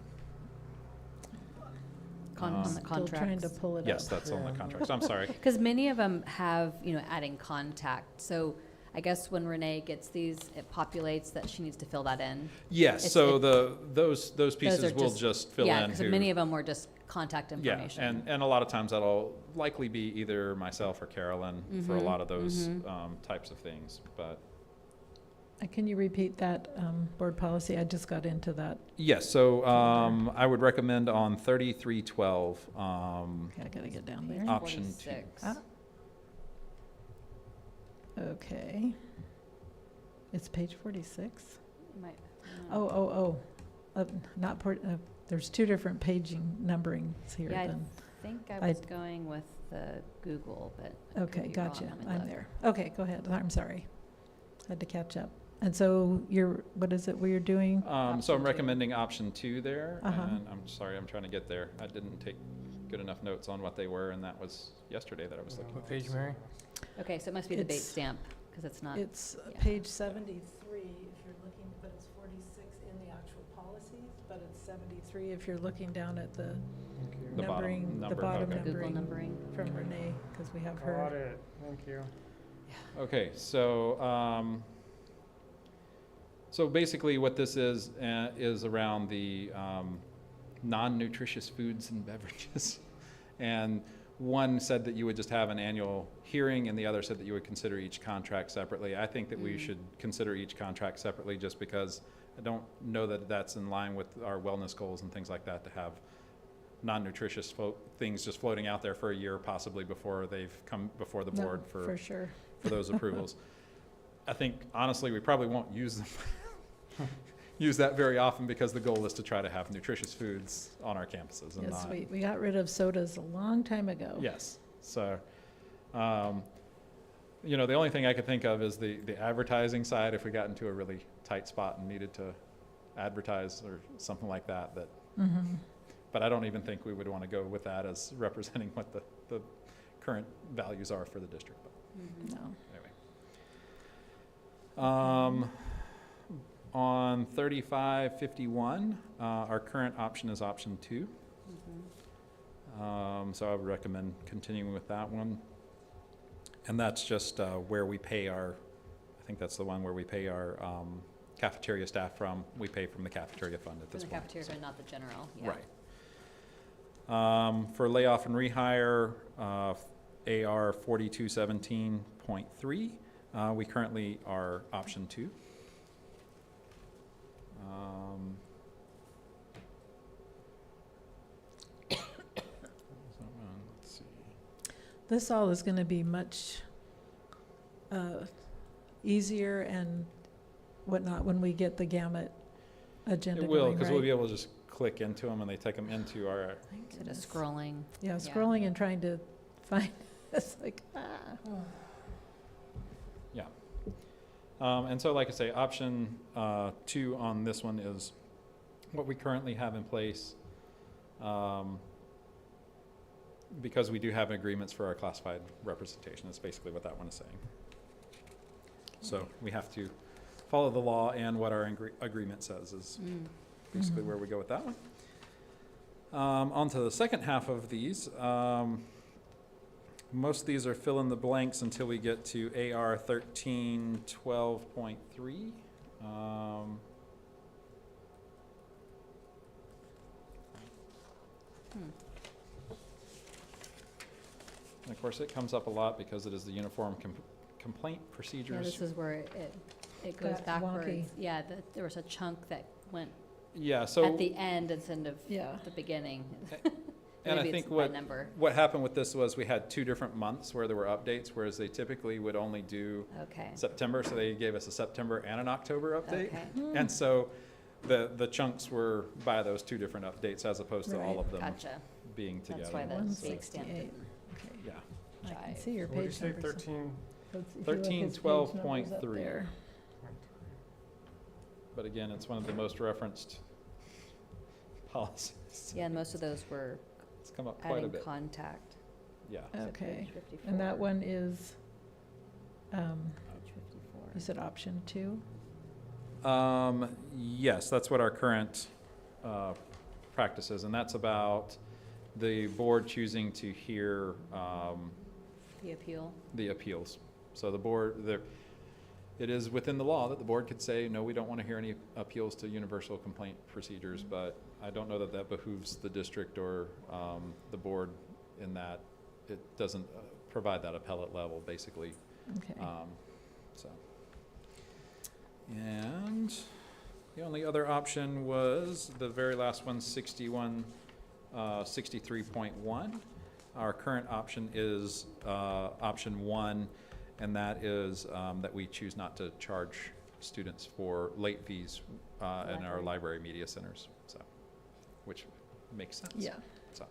D: On the
A: Still trying to
D: contracts.
A: pull it up.
B: Yes, that's on the contracts. I'm sorry.
D: Because many of them have, adding contact. So I guess when Renee gets these, it populates that she needs to fill that in.
B: Yes,
D: It's-
B: so
D: it-
B: those pieces
D: are
B: will just fill
D: Yeah,
B: in
D: because
B: who.
D: many of them were just contact
B: Yeah,
D: information.
B: and a lot of times that'll likely be either myself or Carolyn for a lot of those types of things, but.
A: Can you repeat that board policy? I just got into that.
B: Yes, so I would recommend on 3312,
A: Okay, I gotta get down there.
B: option 2.
D: 46.
A: Ah. Okay. It's page 46?
D: Might-
A: Not there's two different paging numberings here
D: Yeah, I
A: then.
D: think I
A: I-
D: was going with the Google, but I could
A: Okay,
D: be wrong.
A: gotcha.
D: Let me
A: I'm
D: look.
A: there. Okay, go ahead. I'm sorry. Had to catch up. And so what is it we're doing?
B: So
D: Option
B: I'm
D: 2.
B: recommending option 2 there,
A: Uh-huh.
B: and I'm sorry, I'm trying to get there. I didn't take good enough notes on what they were, and that was yesterday that I was looking.
L: What page, Mary?
D: Okay, so it must be the date
A: It's-
D: stamp, because it's not.
A: It's
D: yeah.
A: page 73 if you're looking, but it's 46 in the actual policies, but it's 73 if you're looking down at the
L: Thank you.
B: The bottom
A: numbering, the
B: number,
A: bottom
B: okay.
D: Google
A: numbering
D: numbering.
A: from Renee, because we have
C: Got
A: her.
C: it, thank you.
B: Okay, so basically what this is around the non-nutritious foods and beverages. And one said that you would just have an annual hearing, and the other said that you would consider each contract separately. I think that we should consider each contract separately, just because I don't know that that's in line with our wellness goals and things like that, to have non-nutritious things just floating out there for a year, possibly before they've come before the
A: No,
B: board
A: For sure.
B: for those approvals. I think, honestly, we probably won't use them, use that very often, because the goal is to try to have nutritious foods on our campuses and
A: Yes,
B: not.
A: we got rid of sodas a long time ago.
B: Yes, so, the only thing I could think of is the advertising side, if we got into a really tight spot and needed to advertise or something like that,
A: Mhm.
B: but I don't even think we would want to go with that as representing what the current values are for the district, but
D: Mhm.
A: No.
B: anyway. On 3551, our current option is option 2.
D: Mhm.
B: So I would recommend continuing with that one. And that's just where we pay I think that's the one where we pay our cafeteria staff from. We pay from the cafeteria fund at
D: From
B: this
D: the
B: point.
D: cafeteria, not the general, yeah.
B: Right. For layoff and rehire, AR 4217.3, we currently are option 2. Let's see.
A: This all is going to be much easier and whatnot when we get the gamut agenda
B: It
A: going,
B: will, because we'll
A: right?
B: be able to just click into them and they take them into our,
D: Instead of scrolling.
A: Yeah, scrolling and trying to find, it's like,
B: yeah. And so, like I say, option 2 on this one is what we currently have in place, because we do have agreements for our classified representation. That's basically what that one is saying. So we have to follow the law, and what our agreement says is basically where we go with that one. On to the second half of these. Most of these are fill in the blanks until we get to AR 1312.3. And of course, it comes up a lot because it is the uniform complaint
D: Yeah,
B: procedures.
D: this is where it goes
A: Got wonky.
D: backwards. Yeah, there was a chunk that went
B: Yeah, so.
D: at the end instead of
A: yeah.
D: the beginning.
B: And I
D: Maybe
B: think
D: it's by number.
B: what happened with this was we had 2 different months where there were updates, whereas they typically would only do
D: Okay.
B: September, so they gave us a September and an October update.
D: Okay.
B: And so the chunks were by those 2 different updates as opposed to all
A: Right.
B: of them
D: Gotcha.
B: being together.
D: That's why the date stamp
A: 168.
D: didn't
A: Okay.
B: Yeah.
A: I can
D: jive.
A: see your
C: What did you
A: page
C: say,
A: numbers.
C: 13?
A: Let's- if you look at his page numbers up
B: 1312.3.
A: there.
B: But again, it's one of the most referenced policies.
D: Yeah, and most of those were
B: It's come up quite a
D: adding
B: bit.
D: contact.
B: Yeah.
D: So
A: Okay,
D: page 54.
A: and that one is,
D: Page 54.
A: you said option 2?
B: Yes, that's what our current practice is, and that's about the board choosing to hear
D: The appeal.
B: the appeals. So the board, it is within the law that the board could say, no, we don't want to hear any appeals to universal complaint procedures, but I don't know that that behooves the district or the board in that it doesn't provide that appellate level, basically.
A: Okay.
B: So, and the only other option was the very last one, 63.1. Our current option is option 1, and that is that we choose not to charge students for late fees in our
D: Library.
B: library media centers, so, which makes sense.
A: Yeah.
B: So,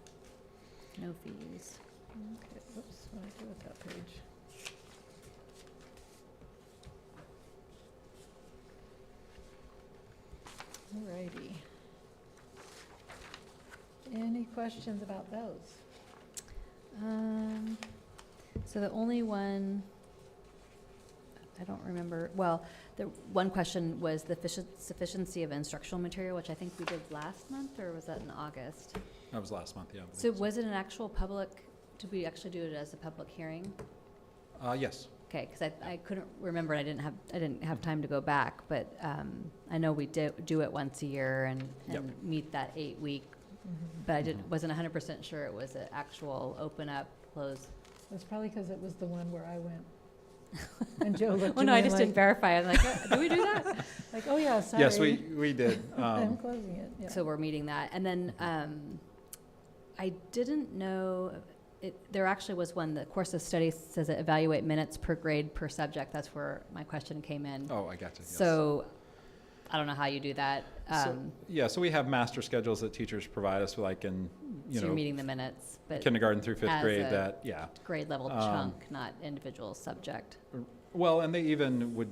D: No fees.
A: Okay, whoops, what did I do with that page? Alrighty. Any questions about those?
D: So the only one, I don't remember, well, the one question was the sufficiency of instructional material, which I think we did last month, or was that in August?
B: that was last month, yeah. I believe
D: So was it an actual public, did we actually do it as a public hearing?
B: Yes.
D: Okay, because I couldn't remember, I didn't have time to go back, but I know we do it once a year and
B: Yep.
D: meet that 8-week, but I wasn't 100% sure it was an actual open up, close.
A: It's probably because it was the one where I went. And Joe looked at me
D: Well, no, I just
A: like,
D: didn't verify. I'm like, do we do that?
A: like, oh yeah, sorry.
B: Yes, we did.
A: I'm closing it, yeah.
D: So we're meeting that. And then I didn't know, there actually was one, the course of study says that evaluate minutes per grade per subject. That's where my question came in.
B: Oh, I got you, yes.
D: So I don't know how you do that.
B: So we have master schedules that teachers provide us, like in,
D: So you're meeting the minutes, but
B: kindergarten through 5th
D: as
B: grade,
D: a
B: that, yeah.
D: grade level chunk, not individual subject.
B: Well, and they even would,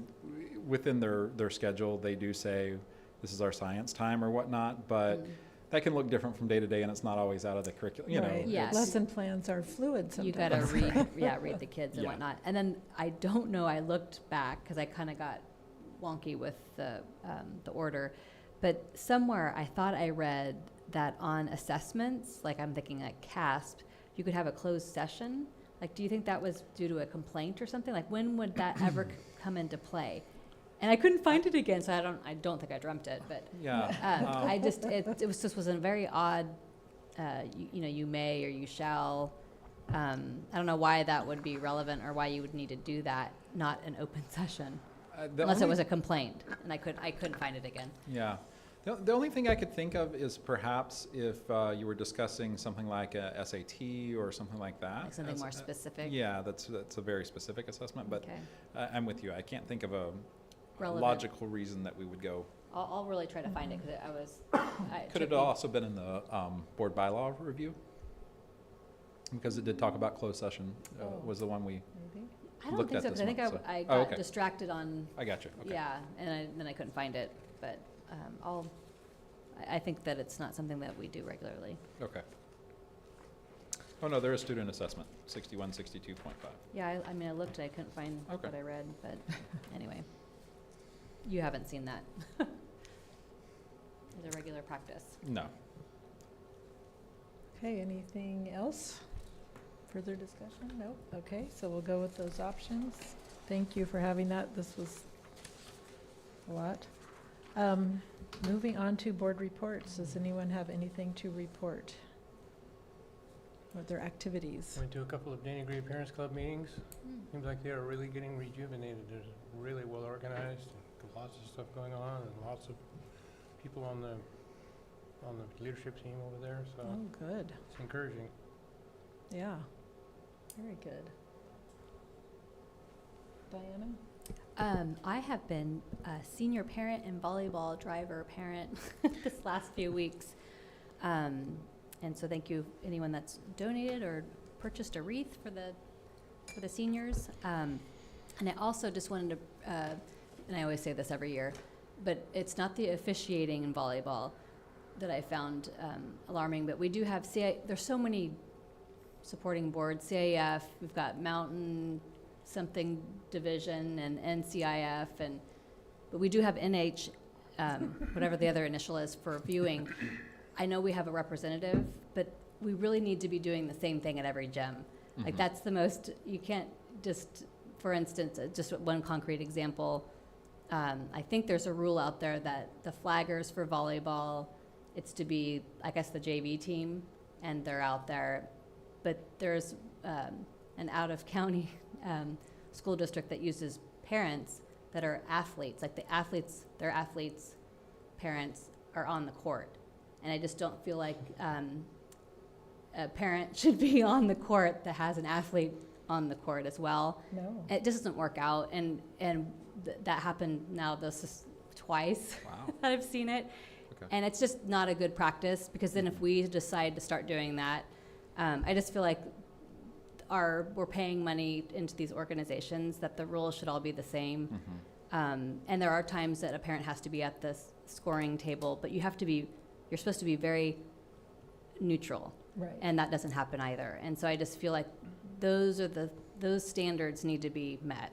B: within their schedule, they do say, this is our science time or whatnot, but that can look different from day to day, and it's not always out of the curriculum, you know.
A: Right.
D: Yes.
A: Lesson plans are fluid sometimes.
D: You gotta read the kids and
B: Yeah.
D: whatnot. And then I don't know, I looked back, because I kind of got wonky with the order, but somewhere I thought I read that on assessments, like I'm thinking like CASP, you could have a closed session. Like, do you think that was due to a complaint or something? Like, when would that ever come into play? And I couldn't find it again, so I don't think I dreamt it, but
B: Yeah.
D: I just, it was a very odd, you may or you shall. I don't know why that would be relevant or why you would need to do that, not an open session, unless it was a complaint, and I couldn't find it again.
B: Yeah. The only thing I could think of is perhaps if you were discussing something like a SAT or something like that.
D: Like something more specific?
B: Yeah, that's a very specific assessment, but
D: Okay.
B: I'm with you. I can't think of a
D: Relevant.
B: logical reason that we would go
D: I'll really try to find it, because
B: Could it have also been in the board bylaw review? Because it did talk about closed session, was the one we
A: Maybe.
D: I don't
B: looked
D: think
B: at
D: so,
B: this
D: because I think
B: month, so-
D: I
B: Oh,
D: got
B: okay.
D: distracted on,
B: I got you, okay.
D: yeah, and then I couldn't find it, but I think that it's not something that we do regularly.
B: Okay. Oh, no, there is student assessment, 61, 62.5.
D: Yeah, I mean, I looked, I couldn't find
B: Okay.
D: what I read, but anyway. You haven't seen that. It's a regular practice.
B: No.
A: Okay, anything else? Further discussion? Nope. Okay, so we'll go with those options. Thank you for having that. This was a lot. Moving on to board reports. Does anyone have anything to report? What their activities?
L: Went to a couple of Danny Gray Parents Club meetings. Seems like they are really getting rejuvenated. They're really well organized, lots of stuff going on, and lots of people on the leadership team over there, so
A: Oh, good.
L: it's encouraging.
A: Yeah. Very good. Diana?
D: I have been a senior parent and volleyball driver parent this last few weeks. And so thank you, anyone that's donated or purchased a wreath for the seniors. And I also just wanted to, and I always say this every year, but it's not the officiating in volleyball that I found alarming, but we do have, there's so many supporting boards, CAF, we've got Mountain something division and NCIF, but we do have NH, whatever the other initial is for viewing. I know we have a representative, but we really need to be doing the same thing at every gym. Like that's the most, you can't just, for instance, just one concrete example, I think there's a rule out there that the flaggers for volleyball, it's to be, I guess, the JV team, and they're out there. But there's an out-of-county school district that uses parents that are athletes. Like the athletes, their athletes' parents are on the court. And I just don't feel like a parent should be on the court that has an athlete on the court as well.
A: No.
D: It just doesn't work out, and that happened now this is twice
B: Wow.
D: that I've seen it.
B: Okay.
D: And it's just not a good practice, because then if we decide to start doing that, I just feel like we're paying money into these organizations, that the rules should all be the same. And there are times that a parent has to be at the scoring table, but you're supposed to be very neutral.
A: Right.
D: And that doesn't happen either. And so I just feel like those standards need to be met,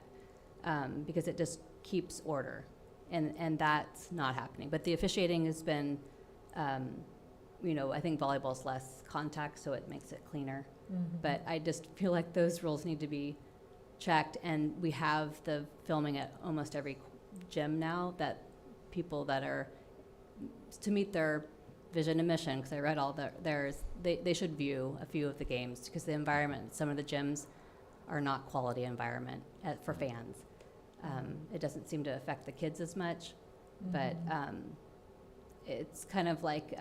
D: because it just keeps order, and that's not happening. But the officiating has been, I think volleyball's less contact, so it makes it cleaner. But I just feel like those rules need to be checked, and we have the filming at almost every gym now, that people that are, to meet their vision and mission, because I read all theirs, they should view a few of the games, because the environment, some of the gyms are not quality environment for fans. It doesn't seem to affect the kids as much, but it's kind of like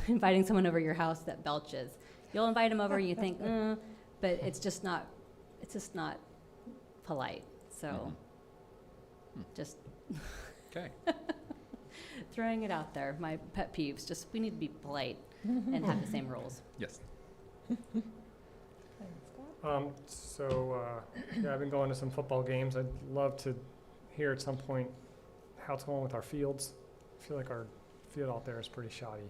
D: inviting someone over your house that belches. You'll invite them over and you think, but it's just not polite. So just
B: Okay.
D: throwing it out there, my pet peeves, just we need to be polite and have the same rules.
B: Yes.
C: Yeah, I've been going to some football games. I'd love to hear at some point how it's going with our fields. I feel like our field out there is pretty shoddy.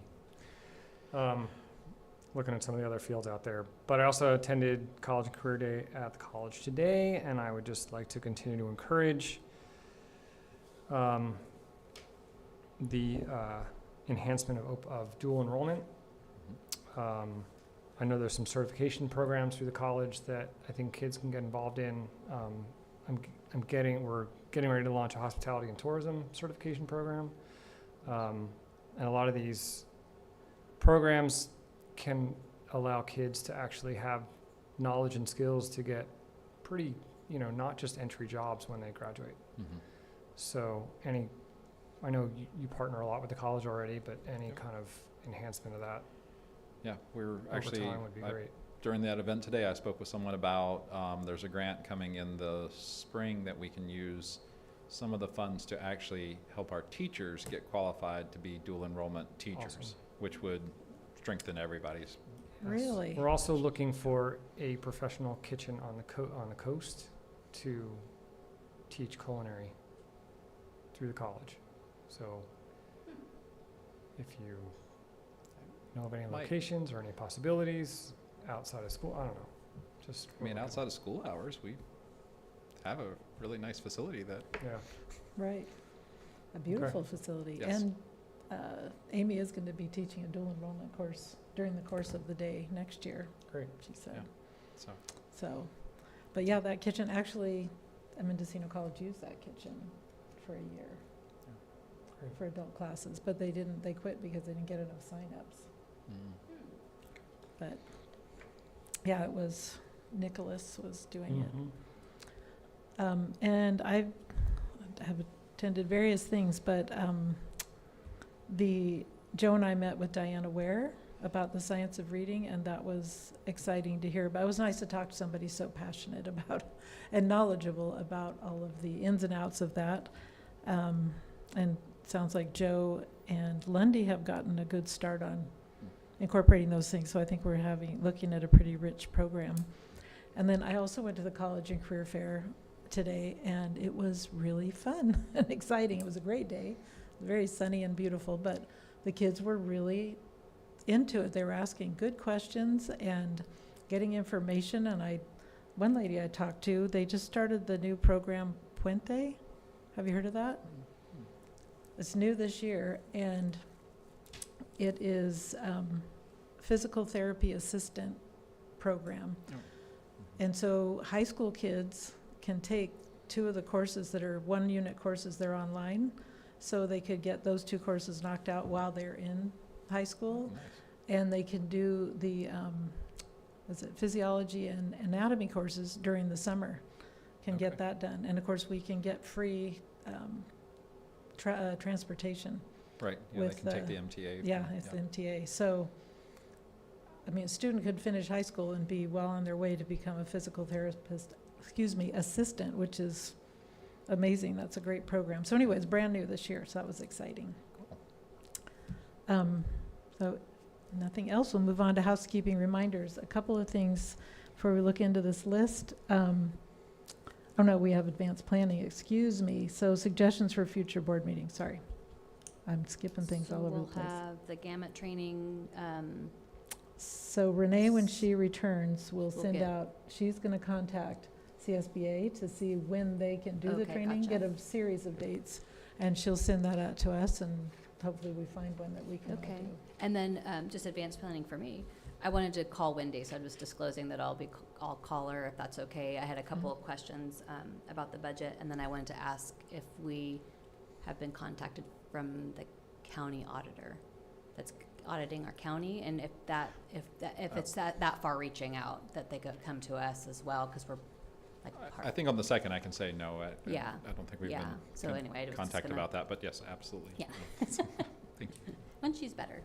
C: Looking at some of the other fields out there. But I also attended College and Career Day at the college today, and I would just like to continue to encourage the enhancement of dual enrollment. I know there's some certification programs through the college that I think kids can get involved in. We're getting ready to launch a hospitality and tourism certification program. And a lot of these programs can allow kids to actually have knowledge and skills to get pretty, not just entry jobs when they graduate. So I know you partner a lot with the college already, but any kind of enhancement of that
B: Yeah, we're
C: over
B: actually,
C: time would be great.
B: during that event today, I spoke with someone about, there's a grant coming in the spring that we can use some of the funds to actually help our teachers get qualified to be dual enrollment teachers,
C: Awesome.
B: which would strengthen everybody's.
A: Really?
C: We're also looking for a professional kitchen on the coast to teach culinary through the college. So if you know of any
B: Might.
C: locations or any possibilities outside of school, I don't know. Just
B: I mean, outside of school hours, we have a really nice facility that,
C: Yeah.
A: Right. A beautiful facility.
B: Yes.
A: And Amy is going to be teaching a dual enrollment course during the course of the day next year,
C: Great.
A: she said.
B: Yeah. so.
A: So, but yeah, that kitchen, actually, Mendocino College used that kitchen for a year
C: Great.
A: for adult classes, but they quit because they didn't get enough signups. But, yeah, it was, Nicholas was doing it.
C: Mhm.
A: And I have attended various things, but Joe and I met with Diana Ware about the science of reading, and that was exciting to hear about. It was nice to talk to somebody so passionate about and knowledgeable about all of the ins and outs of that. And it sounds like Joe and Lundy have gotten a good start on incorporating those things, so I think we're looking at a pretty rich program. And then I also went to the college and career fair today, and it was really fun and exciting. It was a great day, very sunny and beautiful, but the kids were really into it. They were asking good questions and getting information. And one lady I talked to, they just started the new program Puente. Have you heard of that? It's new this year, and it is physical therapy assistant program. And so high school kids can take two of the courses that are 1-unit courses. They're online, so they could get those 2 courses knocked out while they're in high school.
B: Nice.
A: And they can do the physiology and anatomy courses during the summer, can get
B: Okay.
A: that done. And of course, we can get free transportation.
B: Right, yeah, they
A: With
B: can take
A: the-
B: the MTA.
A: Yeah, it's the MTA. So, I mean, a student could finish high school and be well on their way to become a physical therapist, assistant, which is amazing. That's a great program. So anyway, it's brand new this year, so that was exciting. So nothing else. We'll move on to housekeeping reminders. A couple of things before we look into this list. Oh no, we have advanced planning, excuse me. So suggestions for future board meetings, sorry. I'm skipping things all over the place.
D: We'll have the gamut training,
A: So Renee, when she returns, will
D: We'll
A: send
D: get-
A: out, she's going to contact CSBA to see when they can do the
D: Okay,
A: training, get
D: gotcha.
A: a series of dates, and she'll send that out to us, and hopefully we find one that we can all
D: Okay.
A: do.
D: and then just advanced planning for me. I wanted to call Wendy, so I was disclosing that I'll call her if that's okay. I had a couple of questions about the budget, and then I wanted to ask if we have been contacted from the county auditor that's auditing our county, and if it's that far reaching out, that they could come to us as well, because we're like
B: I think on the second, I can say no.
D: Yeah.
B: I don't think we've
D: Yeah,
B: been
D: so anyway, I was just
B: contacted
D: gonna-
B: about that, but yes, absolutely.
D: Yeah.
B: Thank you.
D: when she's better.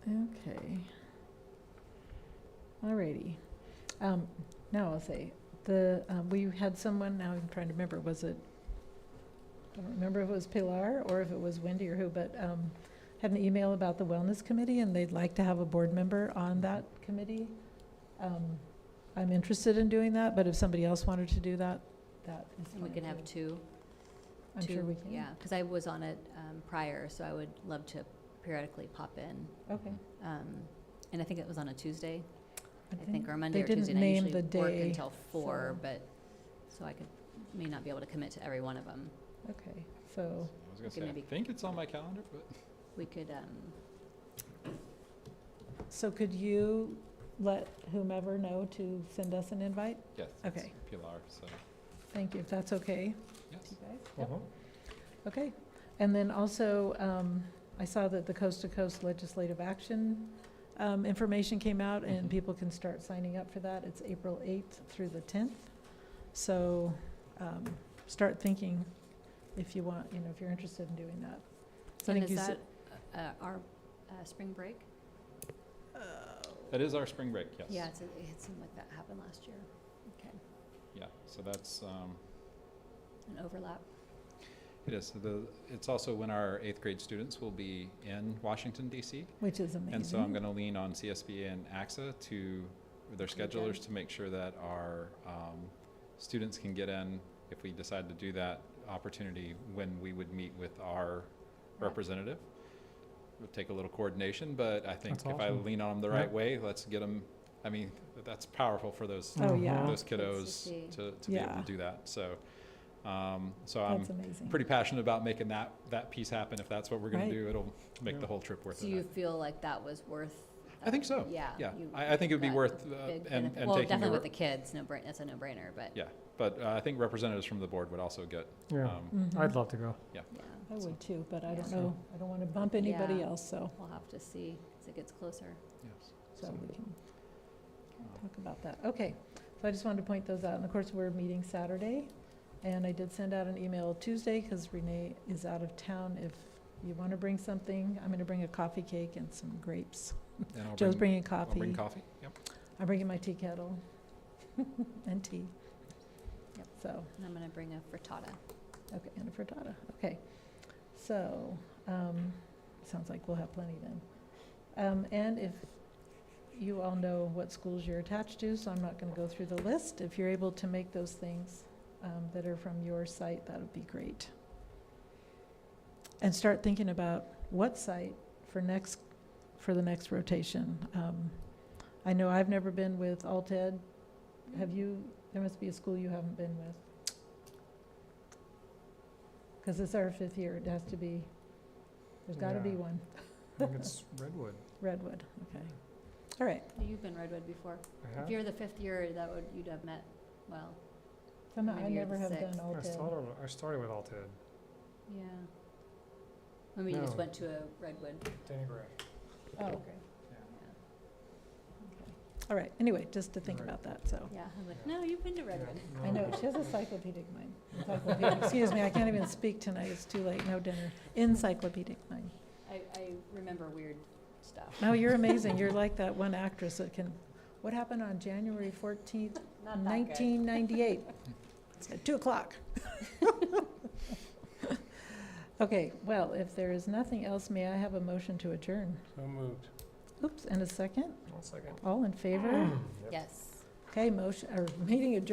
A: Okay. Alrighty. Now I'll say, we had someone, now I'm trying to remember, I don't remember if it was Pilar or if it was Wendy or who, but had an email about the wellness committee, and they'd like to have a board member on that committee. I'm interested in doing that, but if somebody else wanted to do that, that is
D: And we
A: fine
D: can have
A: too.
D: 2.
A: I'm sure we can.
D: Yeah, because I was on it prior, so I would love to periodically pop in.
A: Okay.
D: And I think it was on a Tuesday, I think,
A: think
D: or Monday
A: they
D: or
A: didn't
D: Tuesday. And I
A: name
D: usually
A: the
D: work
A: day,
D: until 4,
A: so-
D: but, so I may not be able to commit to every one of them.
A: Okay, so,
B: I was gonna
D: Okay,
B: say, I
D: maybe-
B: think it's on my calendar, but
D: We could,
A: so could you let whomever know to send us an invite?
B: yes, it's
A: Okay.
B: Pilar, so,
A: Thank you, if that's okay.
B: yes.
A: You guys? Yep.
C: Uh-huh.
A: Okay, and then also, I saw that the Coast to Coast Legislative Action information came out, and
B: Mhm.
A: people can start signing up for that. It's April 8th through the 10th. So start thinking if you want, if you're interested in doing that. So I
D: and
A: think
D: is
A: you
D: that our spring break?
B: That is our spring break, yes.
D: Yeah, it seemed like that happened last year. Okay,
B: Yeah, so that's,
D: an overlap.
B: It is. It's also when our 8th grade students will be in Washington DC.
A: Which is amazing.
B: And so I'm going to lean on CSBA and AXA to, their schedulers, to make sure that our students can get in, if we decide to do that opportunity, when we would meet with our representative. It would take a little coordination, but I think
C: That's
B: if I
C: awesome.
B: lean on them the right way, let's get them, I mean, that's powerful for those,
A: Oh, yeah.
B: those
D: Kids to
B: kiddos
D: see.
B: to be able
A: Yeah.
B: to do that. So, I'm
A: That's amazing.
B: pretty passionate about making that piece happen. If that's what we're going
A: Right.
B: to do, it'll make
C: Yeah.
B: the whole trip worth
D: So
B: it.
D: you feel like that was worth?
B: I think so.
D: Yeah.
B: Yeah,
D: you-
B: I think it would be
D: that
B: worth,
D: big
B: and
D: benefit. Well,
B: taking
D: definitely
B: the,
D: with the kids, that's a no-brainer, but,
B: yeah, but I think representatives from the board would also get,
C: Yeah,
A: Mhm.
C: I'd love to go.
D: yeah.
A: I would too, but I don't
D: Yeah.
A: know, I don't want to bump anybody
D: Yeah.
A: else, so,
D: We'll have to see as it gets closer.
B: yes.
A: so we can talk about that. Okay, so I just wanted to point those out, and of course, we're meeting Saturday, and I did send out an email Tuesday, because Renee is out of town. If you want to bring something, I'm going to bring a coffee cake and some grapes.
B: And I'll
A: Joe's
B: bring,
A: bringing
B: I'll bring
A: coffee.
B: coffee, yep.
A: I'm bringing my tea kettle and tea.
D: Yep.
A: So,
D: And I'm gonna bring a frittata.
A: okay, and a frittata, okay. So, sounds like we'll have plenty then. And if you all know what schools you're attached to, so I'm not going to go through the list. If you're able to make those things that are from your site, that would be great. And start thinking about what site for the next rotation. I know I've never been with Alted. Have you? There must be a school you haven't been with. Because it's our 5th year, it has to be, there's got to be
C: Yeah.
A: one.
C: I think it's Redwood.
A: Redwood, okay. All right.
D: You've been Redwood before.
C: I
D: If
C: have?
D: you're the 5th year, you'd have met, well,
A: So no, I
D: Maybe you're
A: never
D: the
A: have done
D: sixth.
A: Alted.
C: I started with Alted.
D: yeah. Maybe you just
C: No.
D: went to a Redwood.
C: Danny Gray.
A: Oh, okay. All right, anyway, just to think
C: Right.
A: about that, so.
D: Yeah, I'm like, no, you've been to Redwood.
A: I know, she has a encyclopedic mind. Excuse me, I can't even speak tonight, it's too late, no dinner. Encyclopedic mind.
D: I remember weird stuff.
A: No, you're amazing, you're like that one actress that can, what happened on January 14th,
D: Not that good.
A: 1998? It's at 2 o'clock. Okay, well, if there is nothing else, may I have a motion to adjourn?
L: So moved.
A: Oops, and a second?
C: 1 second.
A: All in favor?
D: Yes.
A: Okay, motion, or meeting adjourned.